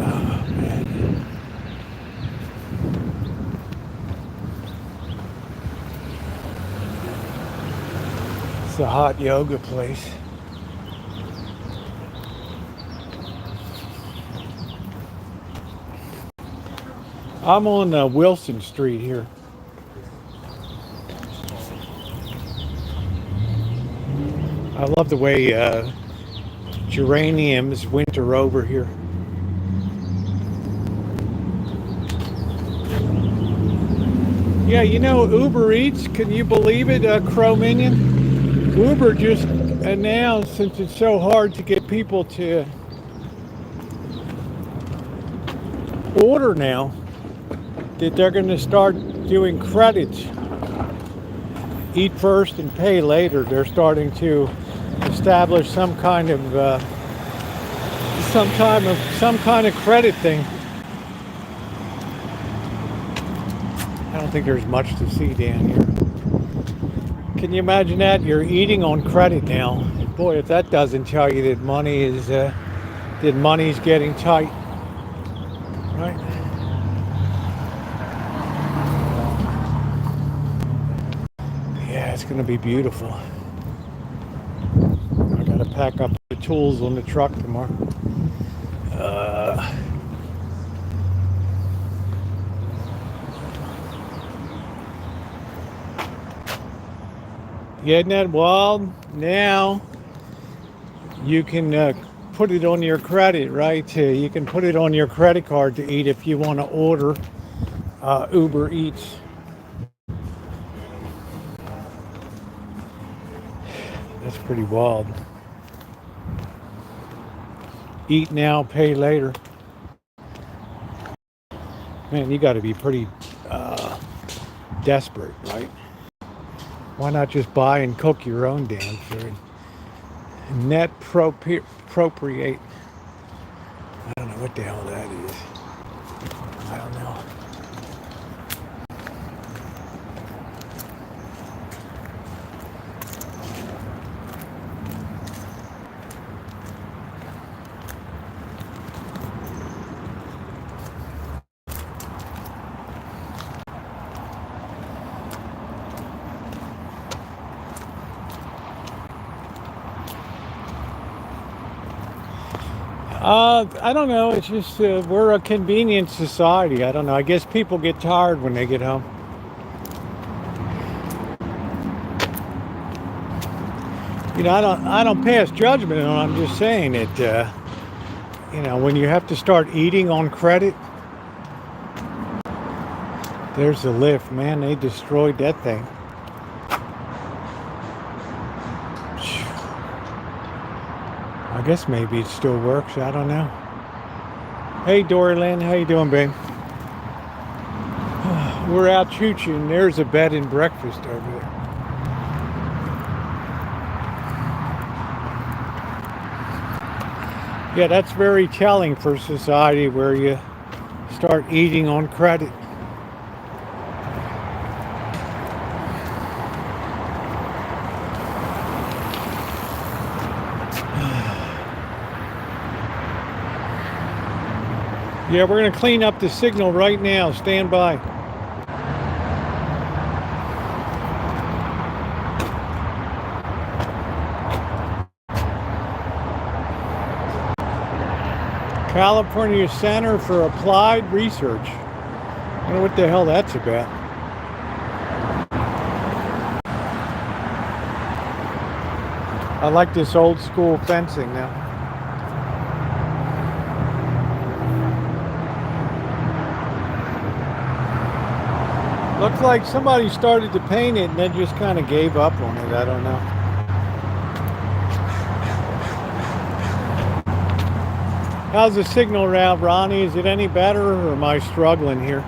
Speaker 1: Oh, man. It's a hot yoga place. I'm on Wilson Street here. I love the way geraniums winter over here. Yeah, you know, Uber Eats, can you believe it, Crow Minion? Uber just announced, since it's so hard to get people to order now, that they're going to start doing credits. Eat first and pay later. They're starting to establish some kind of credit thing. I don't think there's much to see down here. Can you imagine that? You're eating on credit now. Boy, if that doesn't tell you that money's getting tight, right? Yeah, it's gonna be beautiful. I gotta pack up the tools on the truck tomorrow. Yeah, isn't that wild? Now you can put it on your credit, right? You can put it on your credit card to eat if you want to order Uber Eats. That's pretty wild. Eat now, pay later. Man, you got to be pretty desperate, right? Why not just buy and cook your own damn food? Net appropriate. I don't know what the hell that is. I don't know. I don't know. It's just we're a convenient society. I don't know. I guess people get tired when they get home. You know, I don't pass judgment on. I'm just saying that you know, when you have to start eating on credit, there's the lift, man. They destroyed that thing. I guess maybe it still works. I don't know. Hey, Dory Lynn, how you doing, babe? We're out chooching. There's a bed and breakfast over there. Yeah, that's very telling for society where you start eating on credit. Yeah, we're going to clean up the signal right now. Stand by. California Center for Applied Research. I don't know what the hell that's about. I like this old school fencing now. Looks like somebody started to paint it and then just kind of gave up on it. I don't know. How's the signal route, Ronnie? Is it any better or am I struggling here?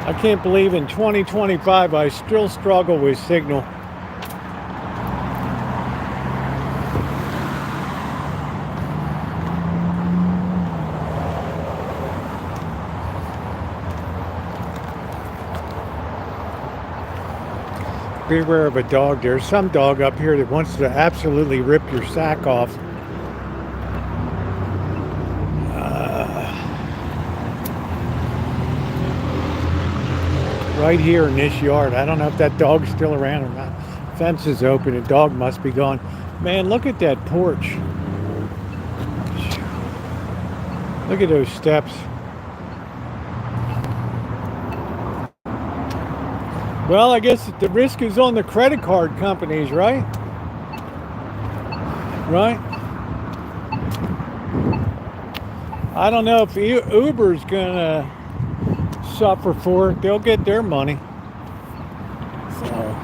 Speaker 1: I can't believe in 2025 I still struggle with signal. Beware of a dog. There's some dog up here that wants to absolutely rip your sack off. Right here in this yard. I don't know if that dog's still around or not. Fence is open. The dog must be gone. Man, look at that porch. Look at those steps. Well, I guess the risk is on the credit card companies, right? Right? I don't know if Uber's gonna suffer for it. They'll get their money. So, all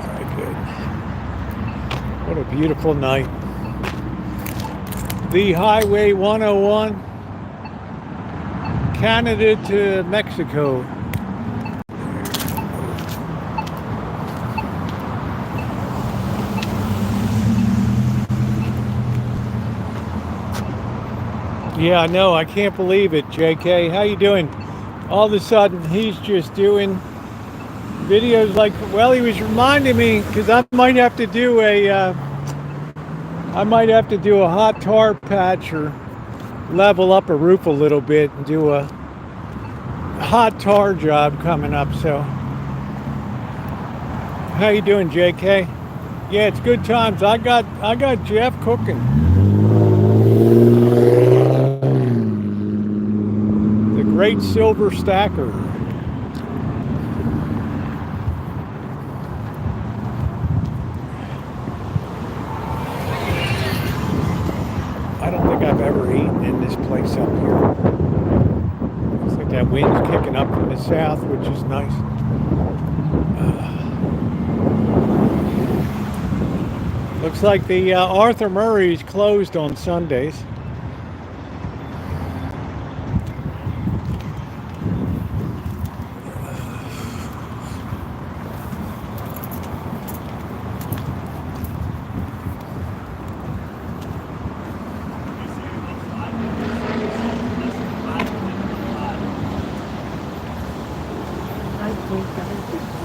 Speaker 1: right, good. What a beautiful night. The Highway 101, Canada to Mexico. Yeah, I know. I can't believe it, JK. How you doing? All of a sudden, he's just doing videos like, well, he was reminding me, because I might have to do a hot tar patch or level up a roof a little bit and do a hot tar job coming up. So, how you doing, JK? Yeah, it's good times. I got Jeff cooking. Great silver stacker. I don't think I've ever eaten in this place up here. Looks like that wind's kicking up from the south, which is nice. Looks like the Arthur Murray's closed on Sundays.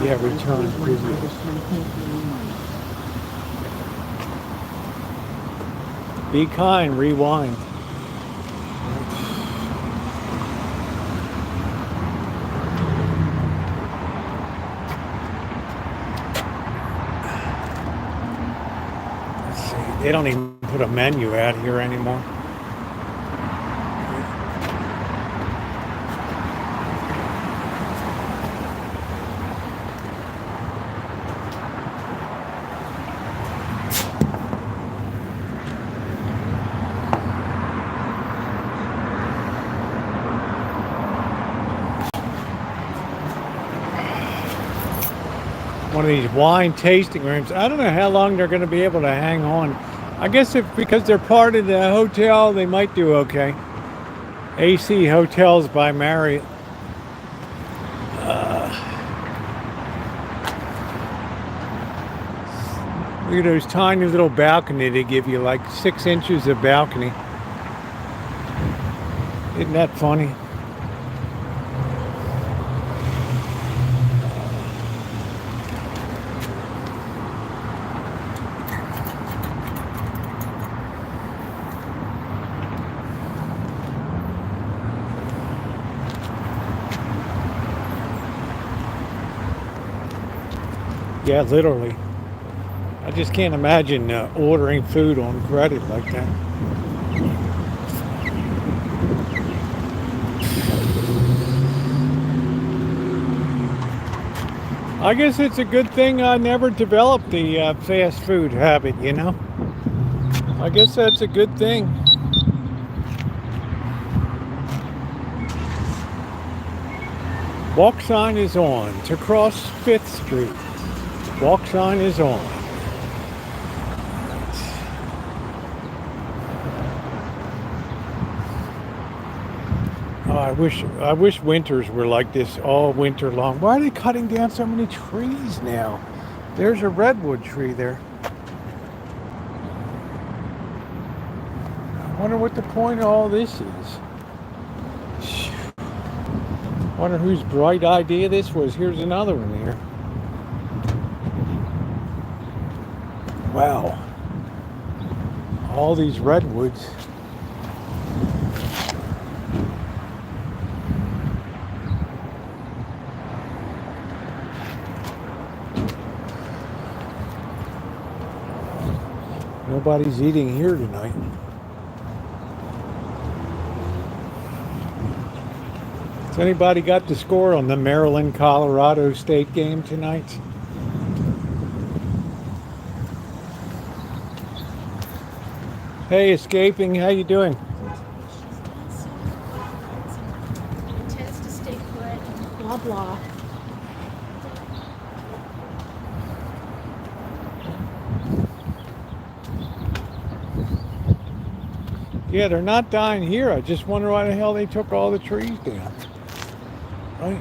Speaker 1: Yeah, return video. Be kind, rewind. Let's see. They don't even put a menu out here anymore. One of these wine tasting rooms. I don't know how long they're going to be able to hang on. I guess because they're part of the hotel, they might do okay. AC Hotels by Marriott. Look at those tiny little balcony they give you, like 6 inches of balcony. Isn't that funny? Yeah, literally. I just can't imagine ordering food on credit like that. I guess it's a good thing I never developed the fast food habit, you know? I guess that's a good thing. Walk sign is on to cross 5th Street. Walk sign is on. All I wish winters were like this all winter long. Why are they cutting down so many trees now? There's a redwood tree there. I wonder what the point of all this is. I wonder whose bright idea this was. Here's another one here. Wow. All these redwoods. Nobody's eating here tonight. Has anybody got the score on the Maryland-Colorado State game tonight? Hey, Escaping, how you doing?
Speaker 2: It tends to stay put, blah, blah.
Speaker 1: Yeah, they're not dying here. I just wonder why the hell they took all the trees down. Right?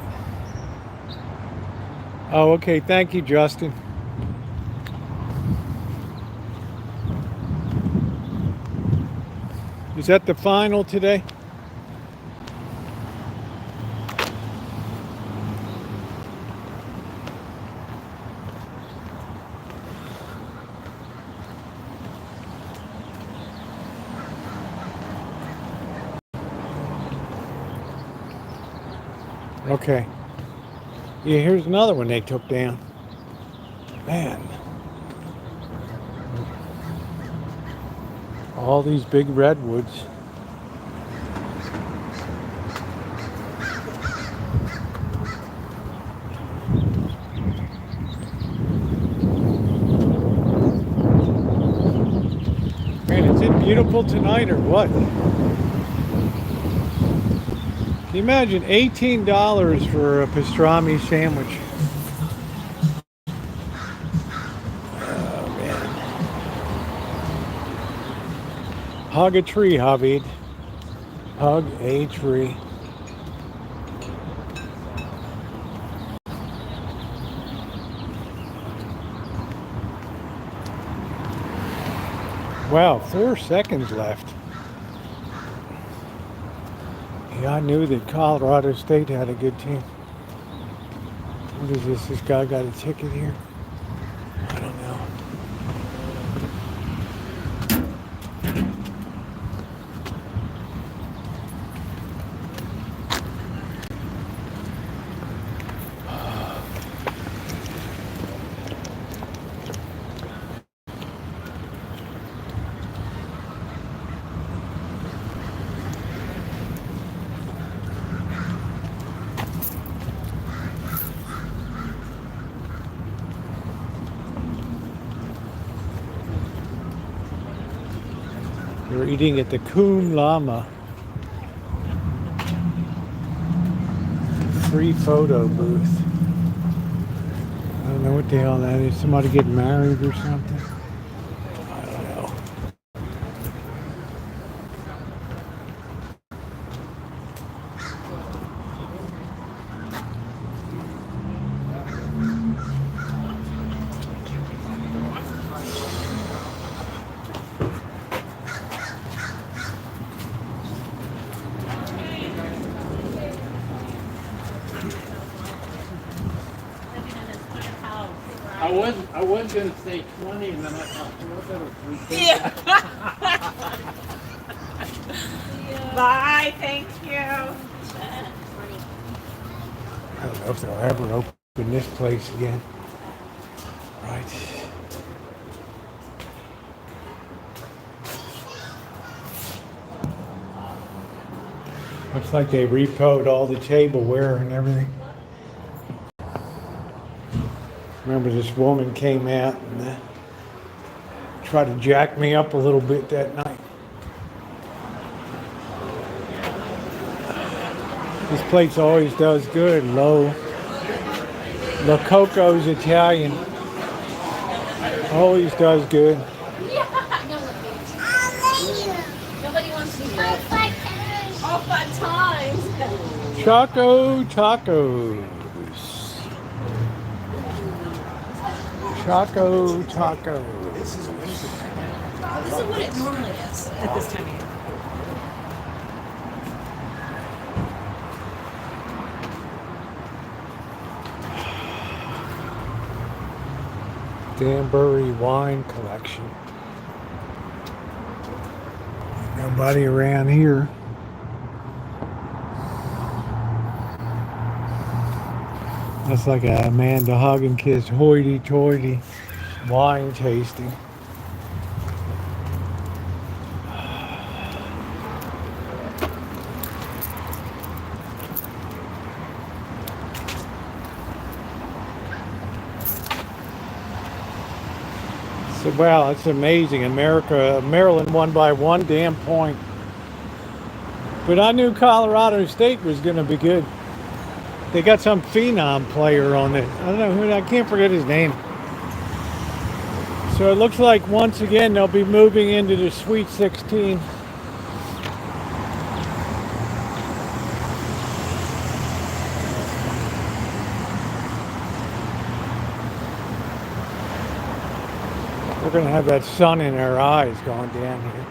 Speaker 1: Oh, okay. Thank you, Justin. Is that the final today? Okay. Yeah, here's another one they took down. Man. All these big redwoods. Man, is it beautiful tonight or what? Can you imagine $18 for a pastrami sandwich? Oh, man. Hug a tree, Javid. Hug a tree. Wow, 4 seconds left. Yeah, I knew that Colorado State had a good team. What is this? This guy got a ticket here? I don't know. We're eating at the Coon Llama. Free photo booth. I don't know what the hell that is. Somebody getting married or something? I don't know. I was going to say 20, and then I thought, what that
Speaker 3: Yeah. Bye, thank you.
Speaker 1: I don't know if they'll ever open this place again. Right. Looks like they repoed all the tableware and everything. Remember, this woman came out and tried to jack me up a little bit that night. This place always does good. La Coco's Italian. Always does good.
Speaker 2: Nobody wants to eat it.
Speaker 3: all fun times.
Speaker 1: Choco Tacos. Choco Tacos.
Speaker 2: This is what it normally is at this time of year.
Speaker 1: Danbury wine collection. Nobody around here. That's like a Amanda hug and kiss hoity-toity wine tasting. So, wow, that's amazing. Maryland won by 1 damn point. But I knew Colorado State was going to be good. They got some phenom player on it. I don't know who, I can't forget his name. So it looks like once again they'll be moving into the Sweet 16. We're going to have that sun in our eyes going down here.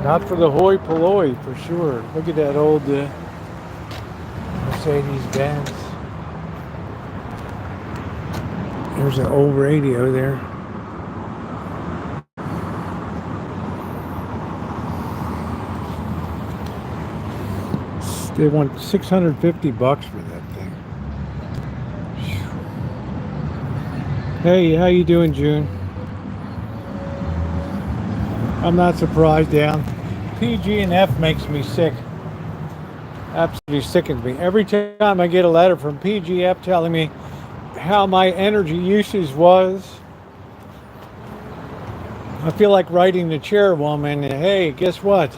Speaker 1: Not for the hoi polloi, for sure. Look at that old Mercedes-Benz. There's an old radio there. They want $650 for that thing. Hey, how you doing, June? I'm not surprised, down. PG&F makes me sick. Absolutely sickens me. Every time I get a letter from PGF telling me how my energy usage was, I feel like writing the chairwoman, hey, guess what?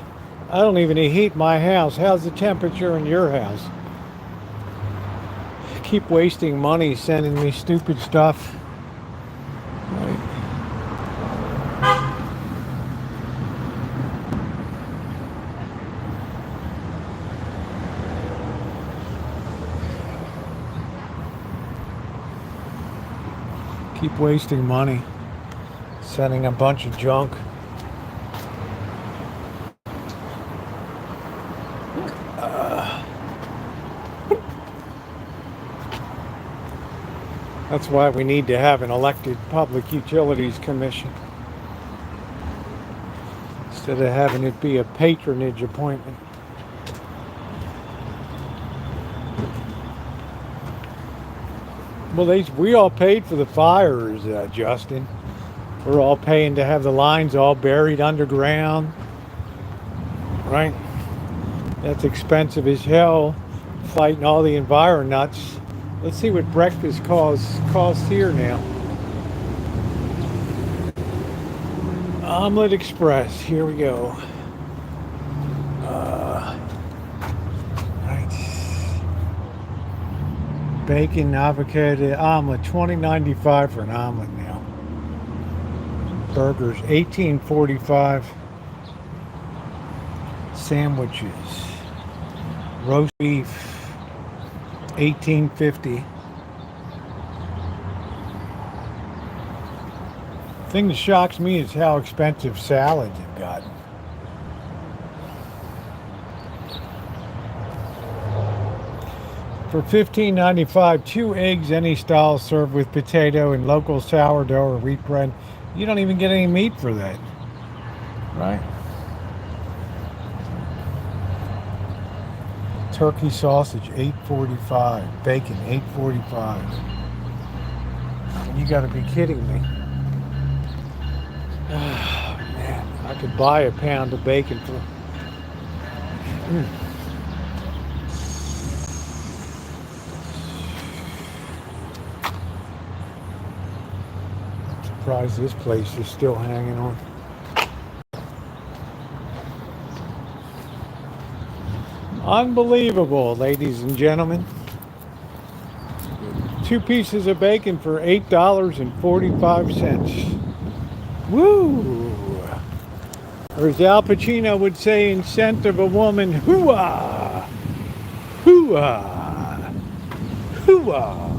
Speaker 1: I don't even heat my house. How's the temperature in your house? Keep wasting money sending me stupid stuff. Right. Keep wasting money sending a bunch of junk. That's why we need to have an elected Public Utilities Commission instead of having it be a patronage appointment. Well, we all paid for the fires, Justin. We're all paying to have the lines all buried underground, right? That's expensive as hell, fighting all the enviro nuts. Let's see what breakfast costs here now. Omelet Express, here we go. Bacon, avocado, omelet, $20.95 for an omelet now. Burgers, $18.45. Sandwiches, roast beef, $18.50. Thing that shocks me is how expensive salads have gotten. For $15.95, 2 eggs any style served with potato and local sourdough or wheat bread. You don't even get any meat for that, right? Turkey sausage, $8.45. Bacon, $8.45. You gotta be kidding me. Oh, man, I could buy a pound of bacon for... Surprised this place is still hanging on. Unbelievable, ladies and gentlemen. 2 pieces of bacon for $8.45. Woo! Or as Al Pacino would say in Scent of a Woman, hoo-ah! Hoo-ah! Hoo-ah!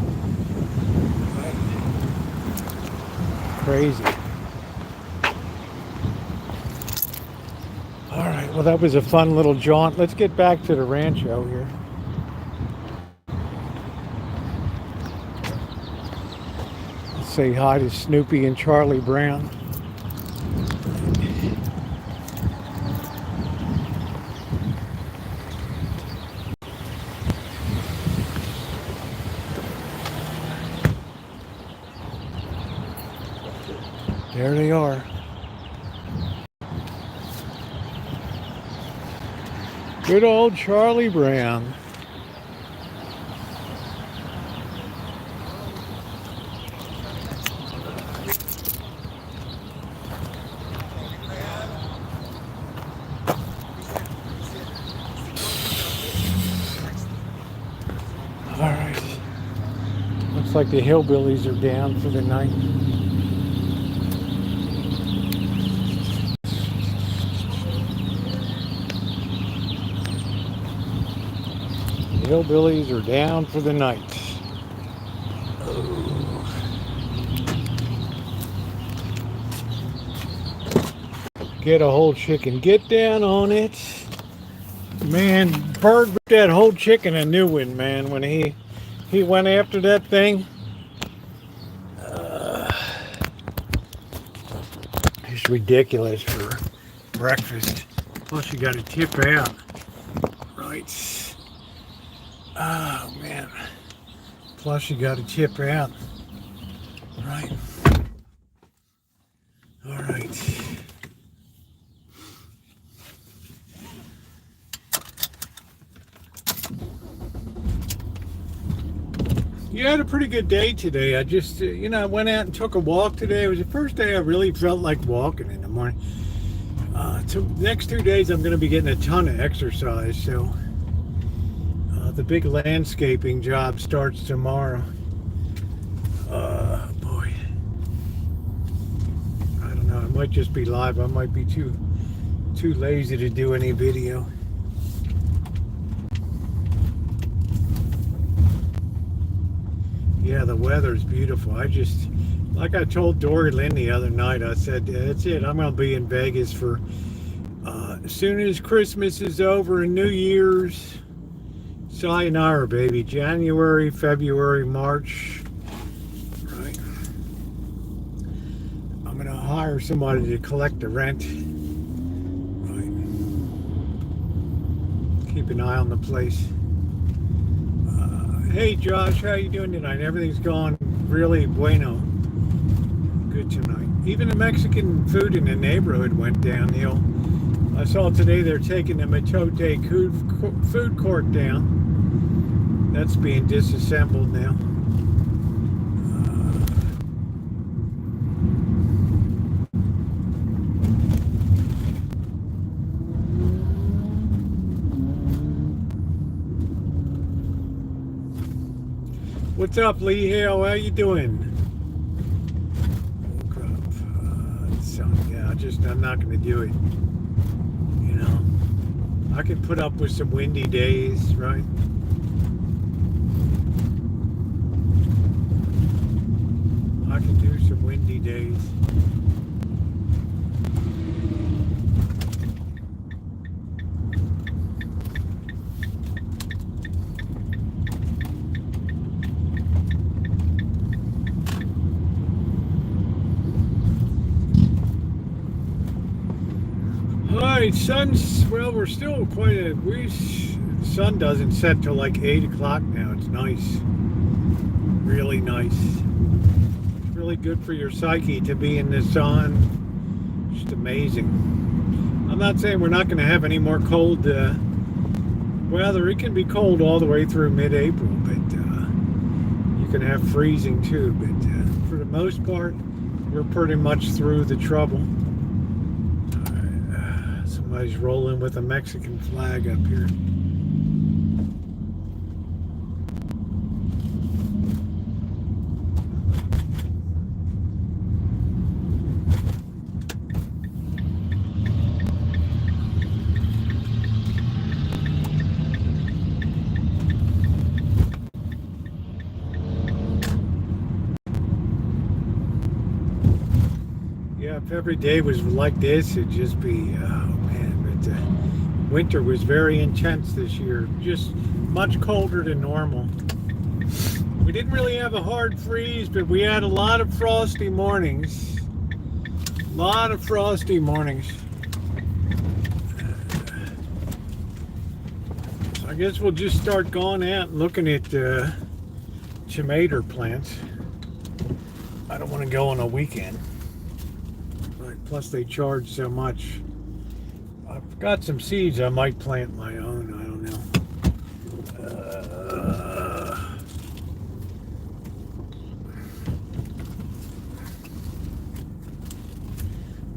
Speaker 1: Crazy. All right, well, that was a fun little jaunt. Let's get back to the Rancho here. Let's say hi to Snoopy and Charlie Brown. There they are. Good old Charlie Brown. All right. Looks like the hillbillies are down for the night. The hillbillies are down for the night. Oh. Get a whole chicken. Get down on it. Man, Bird ripped that whole chicken a new one, man, when he went after that thing. It's ridiculous for breakfast. Plus you got to tip out. Right. Oh, man. Plus you got to tip out. Right. All right. You had a pretty good day today. I just, I went out and took a walk today. It was the first day I really felt like walking in the morning. So next 2 days I'm going to be getting a ton of exercise. So the big landscaping job starts tomorrow. Boy. I don't know. I might just be live. I might be too lazy to do any video. Yeah, the weather's beautiful. Like I told Dory Lynn the other night, I said, that's it. I'm going to be in Vegas for, as soon as Christmas is over and New Year's, sayonara, baby. January, February, March. Right. I'm going to hire somebody to collect the rent. Right. Keep an eye on the place. Hey Josh, how you doing tonight? Everything's going really bueno. Good tonight. Even the Mexican food in the neighborhood went downhill. I saw today they're taking the Matote food court down. That's being disassembled now. What's up, Lee Hale? How you doing? Woke up. I'm not going to do it. I can put up with some windy days, right? I can do some windy days. Well, we're still the sun doesn't set till like 8 o'clock now. It's nice. Really nice. It's really good for your psyche to be in the sun. Just amazing. I'm not saying we're not going to have any more cold weather. It can be cold all the way through mid-April, but you can have freezing too. But for the most part, we're pretty much through the trouble. Somebody's rolling with a Mexican flag up here. If every day was like this, it'd just be, oh man. But winter was very intense this year. Just much colder than normal. We didn't really have a hard freeze, but we had a lot of frosty mornings. A lot of frosty mornings. So I guess we'll just start going out and looking at tomato plants. I don't want to go on a weekend. But plus they charge so much. I've got some seeds I might plant my own. I don't know.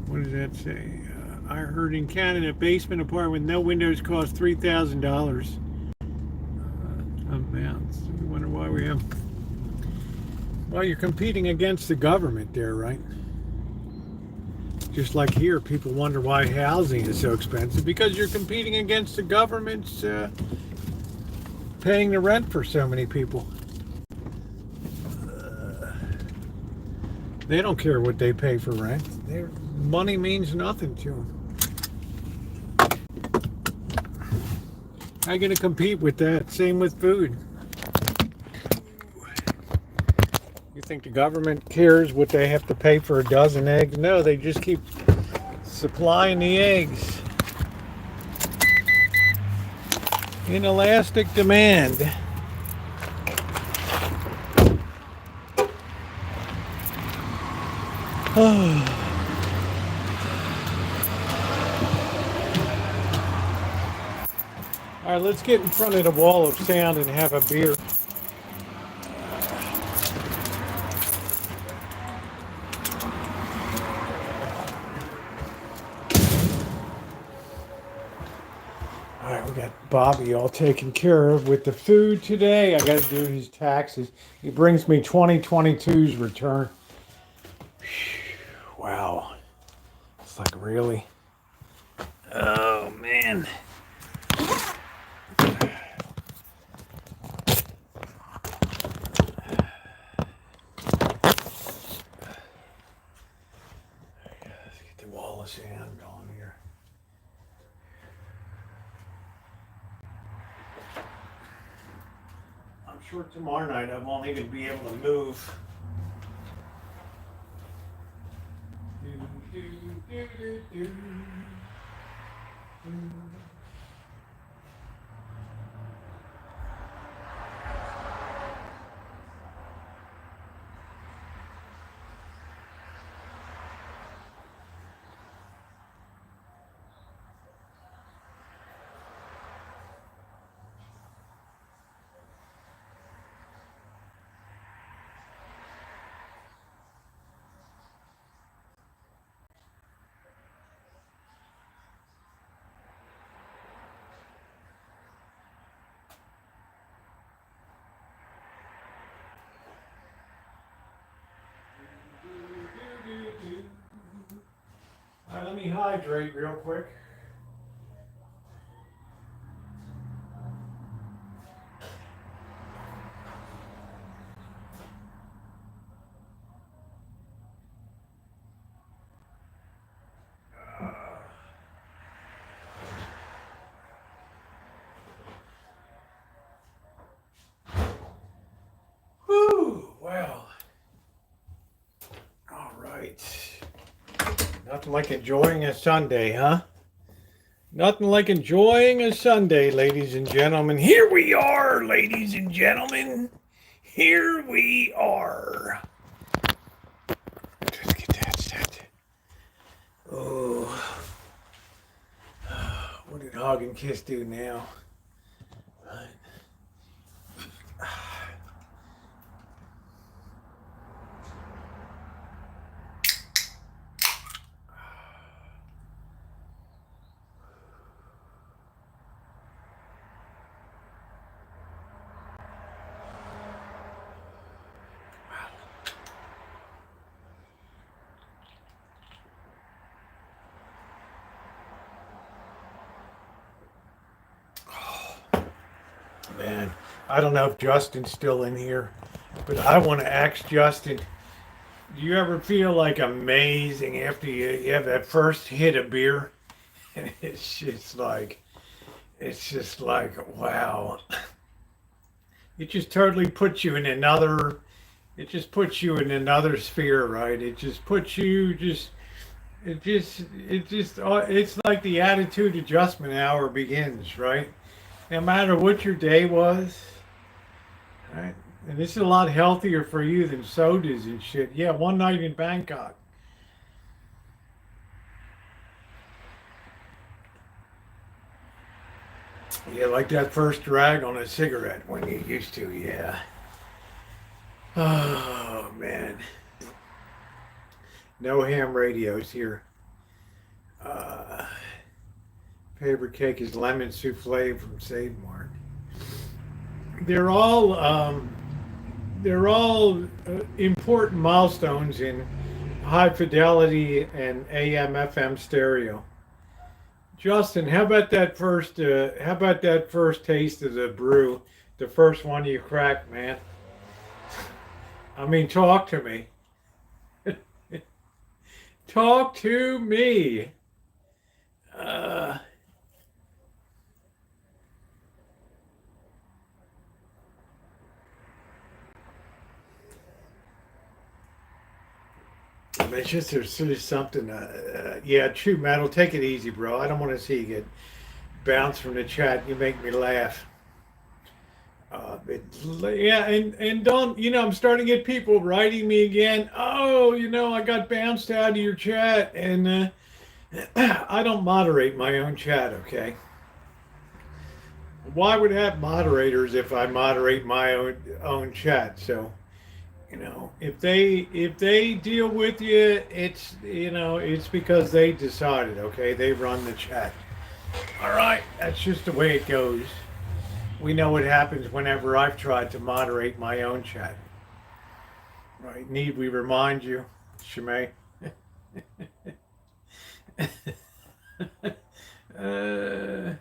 Speaker 1: What does that say? I heard in Canada, a basement apartment with no windows costs $3,000. Amounts. I wonder why we have. Well, you're competing against the government there, right? Just like here, people wonder why housing is so expensive because you're competing against the government's paying the rent for so many people. They don't care what they pay for rent. Their money means nothing to them. How are you going to compete with that? Same with food. You think the government cares what they have to pay for a dozen eggs? No, they just keep supplying the eggs. Inelastic demand. All right, let's get in front of the wall of sound and have a beer. All right, we got Bobby all taken care of with the food today. I got to do his taxes. He brings me 2022's return. Wow. It's like really. Oh, man. Let's get the wall of sand going here. I'm sure tomorrow night I won't even be able to move. All right, let me hydrate real quick. Whew, well. All right. Nothing like enjoying a Sunday, huh? Nothing like enjoying a Sunday, ladies and gentlemen. Here we are, ladies and gentlemen. Here we are. Just get that set. Oh. What did Hog and Kiss do now? Right. Man, I don't know if Justin's still in here, but I want to ask Justin, Do you ever feel like amazing after you have that first hit of beer? And it's just like, wow. It just totally puts you in another, it just puts you in another sphere, right? It just puts you just, it's like the attitude adjustment hour begins, right? No matter what your day was, right? And this is a lot healthier for you than sodas and shit. Yeah, one night in Bangkok. Yeah, like that first drag on a cigarette when you used to, yeah. Oh, man. No ham radios here. Uh, Favorite cake is lemon souffle from Save Mart. They're all, important milestones in high fidelity and AM FM stereo. Justin, how about that first? How about that first taste of the brew? The first one you cracked, man. I mean, talk to me. Talk to me. Uh, it's just there's something. Yeah, true metal. Take it easy, bro. I don't want to see you get bounced from the chat. You make me laugh. Yeah, and don't, I'm starting to get people writing me again. Oh, I got bounced out of your chat, and I don't moderate my own chat. Okay, why would I have moderators if I moderate my own chat? So, if they deal with you, it's because they decided. Okay, they run the chat. All right, that's just the way it goes. We know what happens whenever I've tried to moderate my own chat. Right? Need we remind you, Shimei? uh,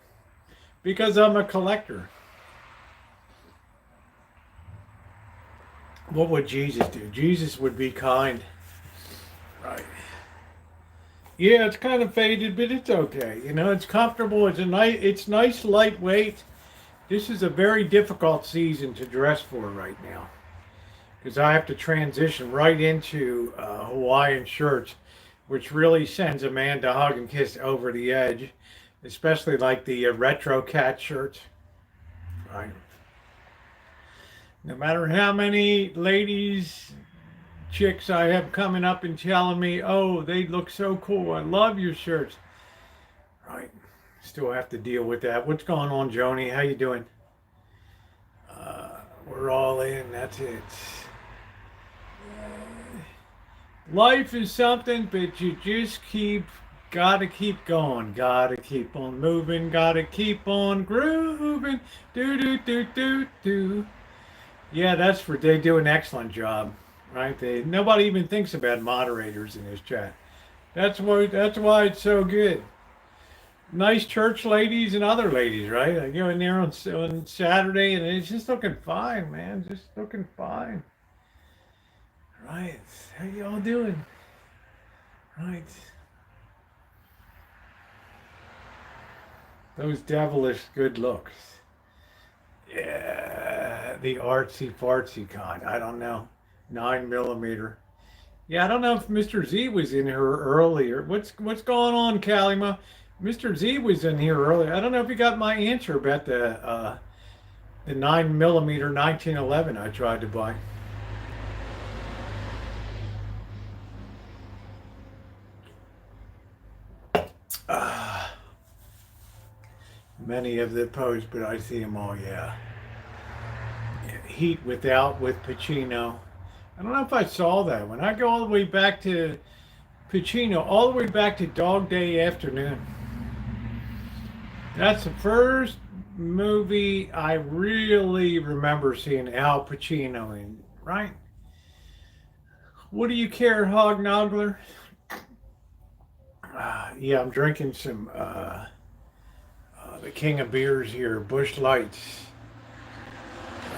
Speaker 1: because I'm a collector. What would Jesus do? Jesus would be kind. Right. Yeah, it's kind of faded, but it's okay. It's comfortable. It's nice, lightweight. This is a very difficult season to dress for right now because I have to transition right into Hawaiian shirts, which really sends a man to hug and kiss over the edge, especially like the retro cat shirts. Right. No matter how many ladies, chicks I have coming up and telling me, oh, they look so cool. I love your shirts. Right. Still have to deal with that. What's going on, Joni? How you doing? We're all in. That's it. Life is something, but you just gotta keep going. Gotta keep on moving. Gotta keep on grooving. Do do do do do. Yeah, they do an excellent job, right? Nobody even thinks about moderators in this chat. That's why it's so good. Nice church ladies and other ladies, right? I go in there on Saturday and it's just looking fine, man. Just looking fine. Right. How you all doing? Right. Those devilish good looks. Yeah, the artsy fartsy kind. I don't know. 9mm. Yeah, I don't know if Mr. Z was in here earlier. What's going on, Kalima? Mr. Z was in here earlier. I don't know if you got my answer about the 9mm 1911 I tried to buy. Many of the posts, but I see them all. Yeah. Heat with Pacino. I don't know if I saw that one. I go all the way back to Pacino, all the way back to Dog Day Afternoon. That's the first movie I really remember seeing Al Pacino in, right? What do you care, Hog Noggler? Yeah, I'm drinking some the king of beers here, Busch Lights.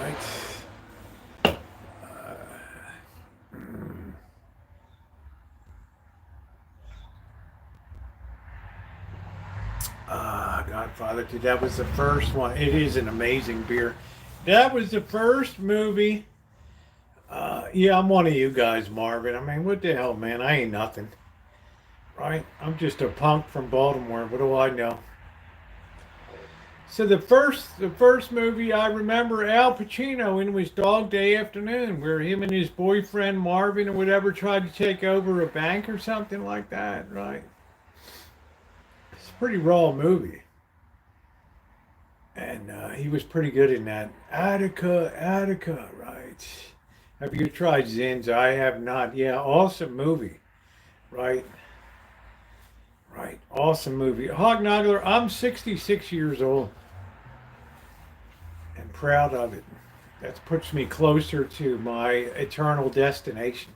Speaker 1: Right? Father, too. That was the first one. It is an amazing beer. That was the first movie. Yeah, I'm one of you guys, Marvin. I mean, what the hell, man? I ain't nothing. Right? I'm just a punk from Baltimore. What do I know? So the first movie I remember Al Pacino in was Dog Day Afternoon, where him and his boyfriend Marvin or whatever tried to take over a bank or something like that, right? It's a pretty raw movie. And he was pretty good in that. Attica, Attica, right? Have you tried Zins? I have not. Yeah, awesome movie, right? Right, awesome movie. Hognoggler, I'm 66 years old and proud of it. That puts me closer to my eternal destination.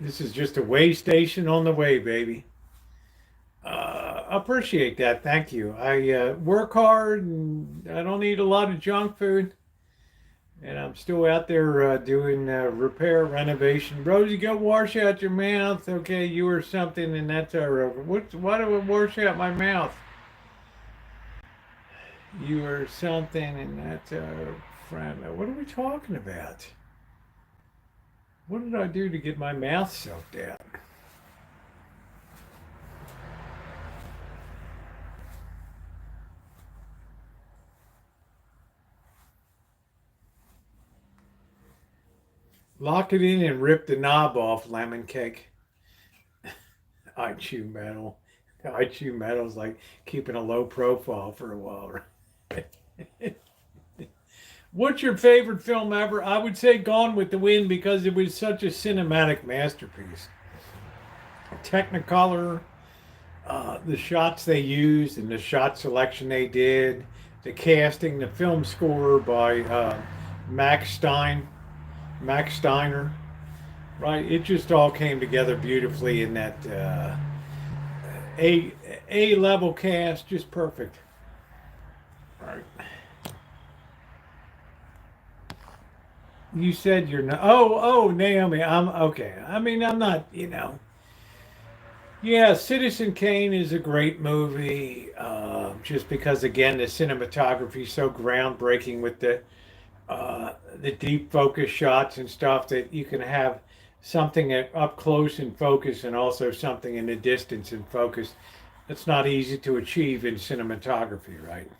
Speaker 1: This is just a way station on the way, baby. Appreciate that. Thank you. I work hard and I don't eat a lot of junk food. And I'm still out there doing repair, renovation. Rosie, go wash out your mouth. Okay, you were something and that's our over. Why do I wash out my mouth? You are something and that's our friend. What are we talking about? What did I do to get my mouth soaked out? Lock it in and rip the knob off, lemon cake. I chew metal. I chew metal is like keeping a low profile for a while. Right? What's your favorite film ever? I would say Gone with the Wind because it was such a cinematic masterpiece. Technicolor, the shots they used and the shot selection they did, the casting, the film score by Max Steiner, right? It just all came together beautifully in that A level cast, just perfect. Right. You said you're not. Oh, Naomi. I'm okay. I mean, I'm not. Yeah, Citizen Kane is a great movie. Just because, again, the cinematography is so groundbreaking with the deep focus shots and stuff that you can have something up close in focus and also something in the distance in focus. That's not easy to achieve in cinematography, right?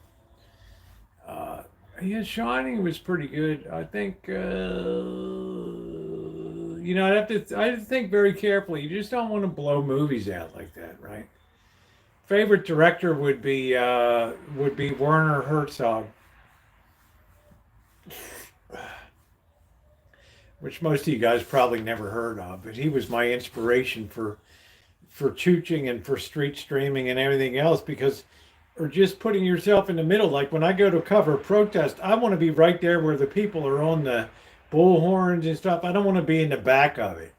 Speaker 1: Yeah, Shining was pretty good. I think I have to think very carefully. You just don't want to blow movies out like that, right? Favorite director would be Werner Herzog, which most of you guys probably never heard of, but he was my inspiration for chooching and for street streaming and everything else because or just putting yourself in the middle. Like when I go to cover a protest, I want to be right there where the people are on the bullhorns and stuff. I don't want to be in the back of it.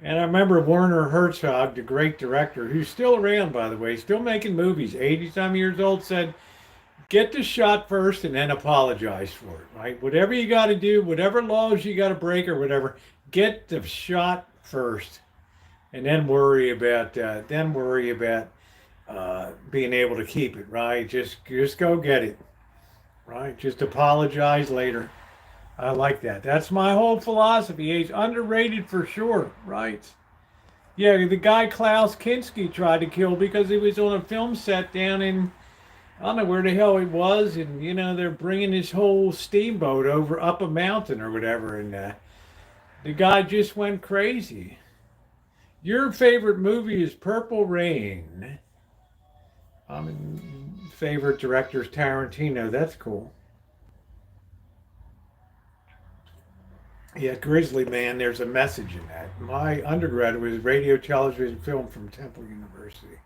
Speaker 1: And I remember Werner Herzog, the great director, who's still around, by the way, still making movies, 80-some years old, said, get the shot first and then apologize for it, right? Whatever you got to do, whatever laws you got to break or whatever, get the shot first and then worry about being able to keep it, right? Just go get it, right? Just apologize later. I like that. That's my whole philosophy. He's underrated for sure, right? Yeah, the guy Klaus Kinski tried to kill because he was on a film set down in, I don't know where the hell it was, and they're bringing this whole steamboat over up a mountain or whatever, and the guy just went crazy. Your favorite movie is Purple Rain. Favorite director's Tarantino. That's cool. Yeah, Grizzly Man, there's a message in that. My undergrad was radio, television, film from Temple University.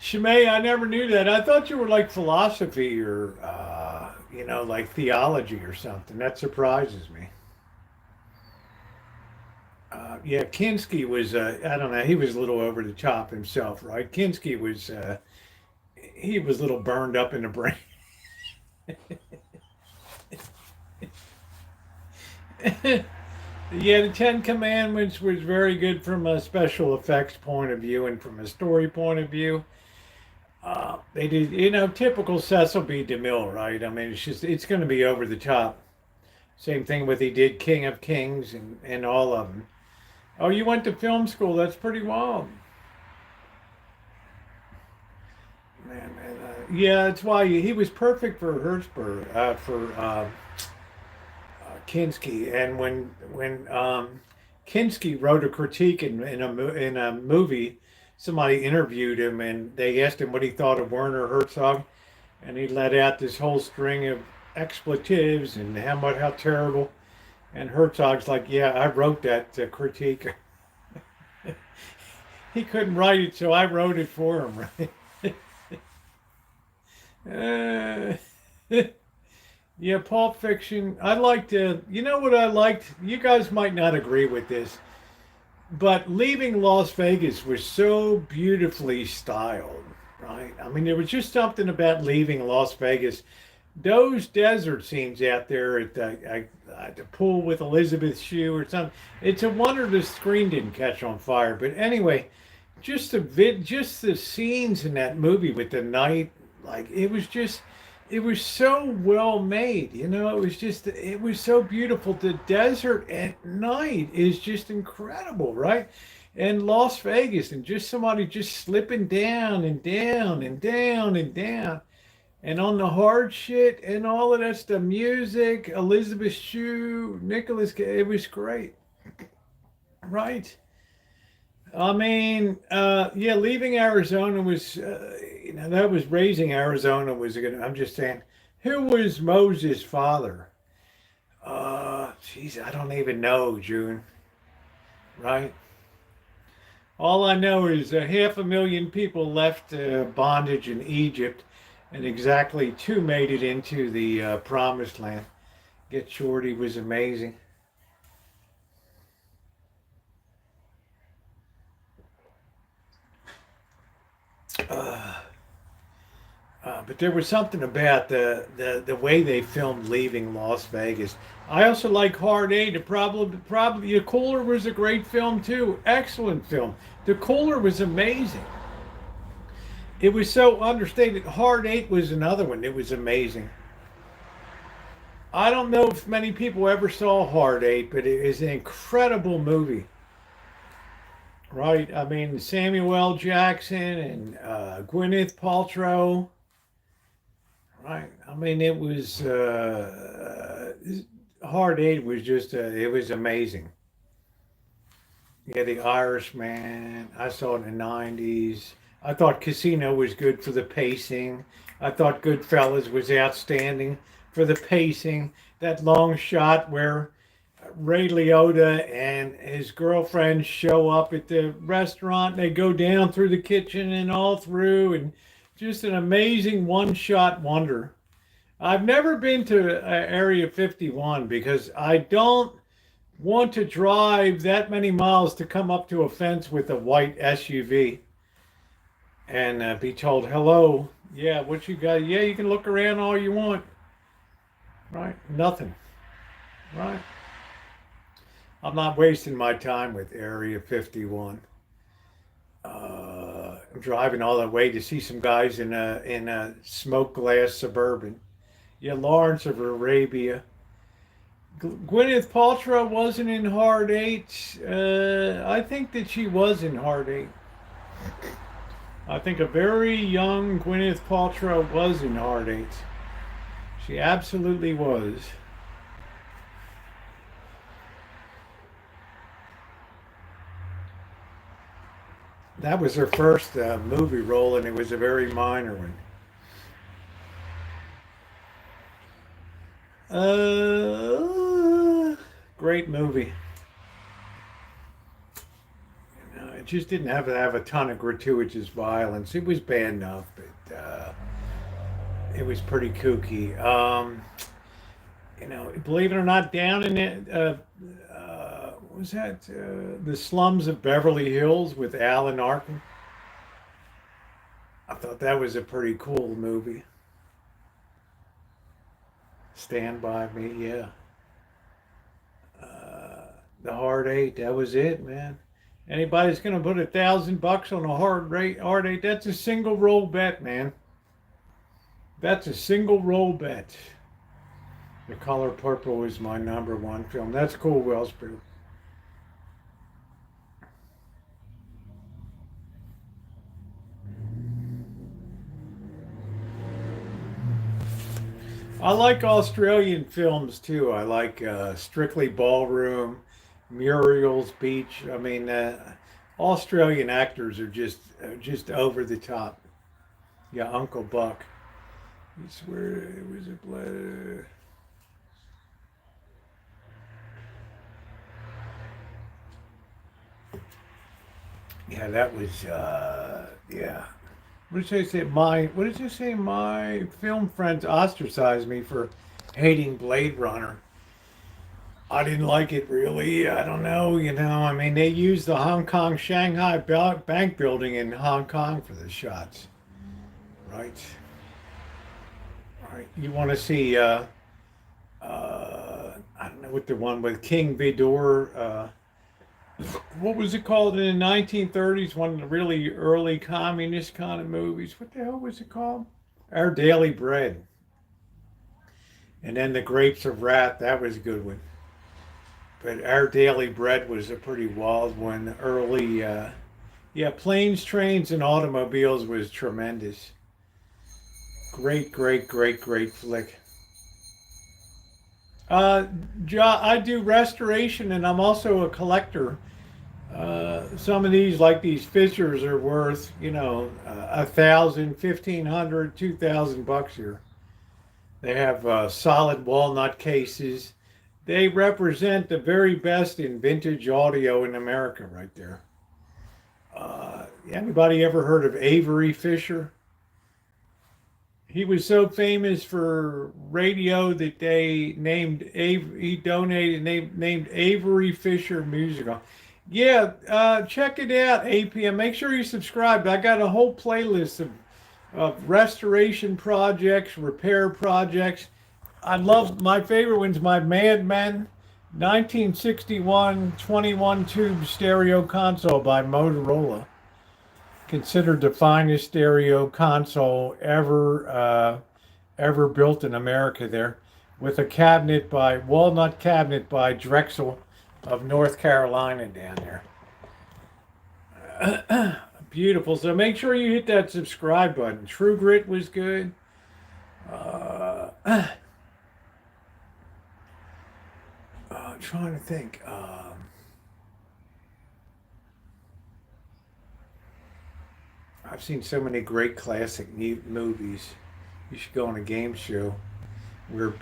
Speaker 1: Shimei, I never knew that. I thought you were like philosophy or, like theology or something. That surprises me. Yeah, Kinski was, I don't know, he was a little over the top himself, right? Kinski was, he was a little burned up in the brain. Yeah, the Ten Commandments was very good from a special effects point of view and from a story point of view. They did, typical Cecil B. DeMille, right? I mean, it's going to be over the top. Same thing with he did King of Kings and all of them. Oh, you went to film school. That's pretty wild. Man. Yeah, that's why he was perfect for Hertzberg, for Kinski. And when Kinski wrote a critique in a movie, somebody interviewed him and they asked him what he thought of Werner Herzog, and he let out this whole string of expletives and how terrible. And Herzog's like, "Yeah, I wrote that critique." He couldn't write it, so I wrote it for him, right? Yeah, Pulp Fiction. I liked, you know what I liked? You guys might not agree with this, but Leaving Las Vegas was so beautifully styled, right? I mean, there was just something about Leaving Las Vegas. Those desert scenes out there at the pool with Elizabeth Shue or something. It's a wonder the screen didn't catch on fire. But anyway, just the scenes in that movie with the night, like it was so well made. It was so beautiful. The desert at night is just incredible, right? And Las Vegas, and just somebody just slipping down and down and down and down. And on the hard shit and all of that stuff, music, Elizabeth Shue, it was great, right? I mean, yeah, leaving Arizona was, that was raising Arizona was good. I'm just saying, who was Moses' father? Jeez, I don't even know, June, right? All I know is 500,000 people left bondage in Egypt, and exactly two made it into the promised land. Get Shorty was amazing. But there was something about the way they filmed Leaving Las Vegas. I also like Hard Eight. Probably The Cooler was a great film too. Excellent film. The Cooler was amazing. It was so understated. Hard Eight was another one. It was amazing. I don't know if many people ever saw Hard Eight, but it is an incredible movie. Right? I mean, Samuel L. Jackson and Gwyneth Paltrow. Right. I mean, it was Hard Eight was just it was amazing. Yeah, The Irishman. I saw it in the '90s. I thought Casino was good for the pacing. I thought Goodfellas was outstanding for the pacing. That long shot where Ray Liotta and his girlfriend show up at the restaurant. They go down through the kitchen and all through, and just an amazing one-shot wonder. I've never been to Area 51 because I don't want to drive that many miles to come up to a fence with a white SUV and be told, "Hello, yeah, what you got? Yeah, you can look around all you want." Right? Nothing. Right? I'm not wasting my time with Area 51. I'm driving all the way to see some guys in a smoke glass Suburban. Yeah, Lawrence of Arabia. Gwyneth Paltrow wasn't in Hard Eight. I think that she was in Hard Eight. I think a very young Gwyneth Paltrow was in Hard Eight. She absolutely was. That was her first movie role, and it was a very minor one. Great movie. It just didn't have a ton of gratuitous violence. It was bad enough, but it was pretty kooky. Believe it or not, down in it, what was that the slums of Beverly Hills with Alan Arkin? I thought that was a pretty cool movie. Stand by Me, yeah. The hard eight. That was it, man. Anybody's gonna put $1,000 on a hard eight. That's a single roll bet, man. That's a single roll bet. The Color Purple is my #1 film. That's cool, Wellsprue. I like Australian films too. I like Strictly Ballroom, Muriel's Beach. I mean, Australian actors are just over the top. Yeah, Uncle Buck. I swear it was a blood. Yeah, that was yeah. What did you say? What did you say? My film friends ostracized me for hating Blade Runner. I didn't like it really. I don't know. I mean, they used the Hong Kong Shanghai bank building in Hong Kong for the shots, right? All right. You want to see? I don't know what the one with King Vidor. What was it called in the 1930s? One of the really early communist kind of movies. What the hell was it called? Our Daily Bread. And then The Grapes of Wrath. That was a good one. But Our Daily Bread was a pretty wild one. Early, yeah, Planes, Trains, and Automobiles was tremendous. Great, great, great, great flick. I do restoration, and I'm also a collector. Some of these, like these Fishers, are worth, $1,000, $1,500, $2,000 here. They have solid walnut cases. They represent the very best in vintage audio in America, right there. Anybody ever heard of Avery Fisher? He was so famous for radio that they named named Avery Fisher Musical. Yeah, check it out, APM. Make sure you subscribe. I got a whole playlist of restoration projects, repair projects. I love my favorite one's my Mad Men 1961 21 tube stereo console by Motorola. Considered the finest stereo console ever built in America there, with a walnut cabinet by Drexel of North Carolina down there. Beautiful. So make sure you hit that subscribe button. True Grit was good. Trying to think. I've seen so many great classic movies. You should go on a game show where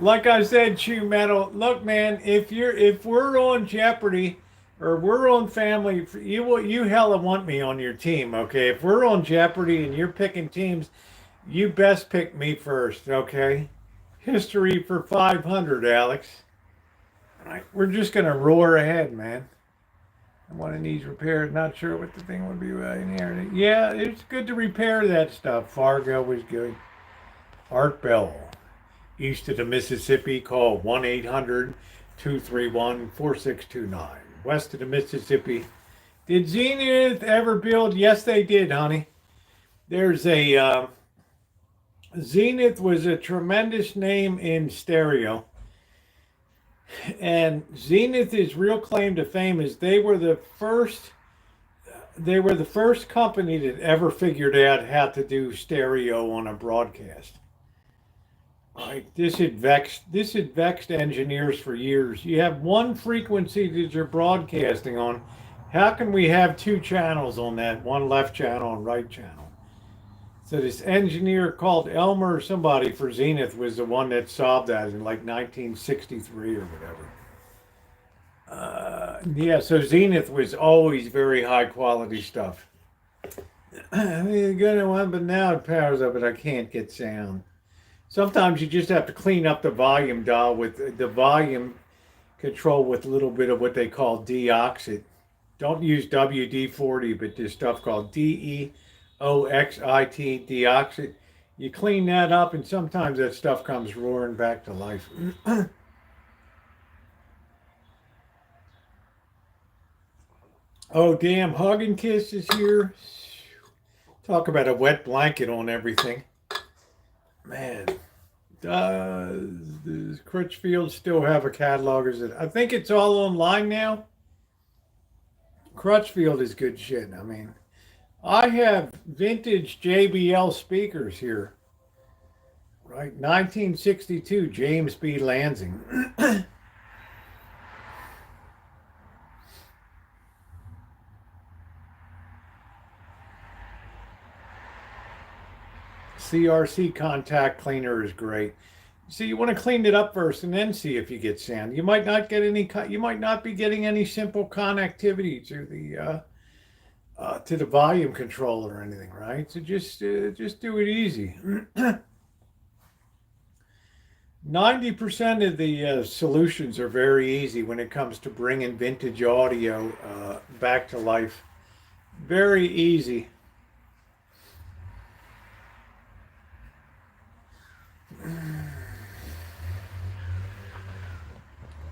Speaker 1: like I said, Chew Metal. Look, man, if we're on Jeopardy or we're on Family, you hella want me on your team, okay? If we're on Jeopardy and you're picking teams, you best pick me first, okay? History for 500, Alex. All right, we're just gonna roar ahead, man. One of these repairs, not sure what the thing would be right in here. Yeah, it's good to repair that stuff. Fargo was good. Art Bell. East of the Mississippi, call 1-800-231-4629. West of the Mississippi. Did Zenith ever build? Yes, they did, honey. There's a Zenith was a tremendous name in stereo. And Zenith's real claim to fame is they were the first company that ever figured out how to do stereo on a broadcast. Right. This had vexed engineers for years. You have one frequency that you're broadcasting on. How can we have two channels on that? One left channel and right channel. So this engineer called Elmer or somebody for Zenith was the one that solved that in like 1963 or whatever. Yeah, so Zenith was always very high quality stuff. I mean, good one, but now it powers up, but I can't get sound. Sometimes you just have to clean up the volume dial with the volume control with a little bit of what they call deoxit. Don't use WD-40, but this stuff called DEOXIT, deoxit. You clean that up, and sometimes that stuff comes roaring back to life. Oh, damn, Hug and Kiss is here. Talk about a wet blanket on everything. Man, does Crutchfield still have a catalog? Is it? I think it's all online now. Crutchfield is good shit. I mean, I have vintage JBL speakers here. Right, 1962, James B. Lansing. CRC contact cleaner is great. So you want to clean it up first and then see if you get sand. You might not get any. You might not be getting any simple connectivity to the volume controller or anything, right? So just do it easy. 90% of the solutions are very easy when it comes to bringing vintage audio back to life. Very easy.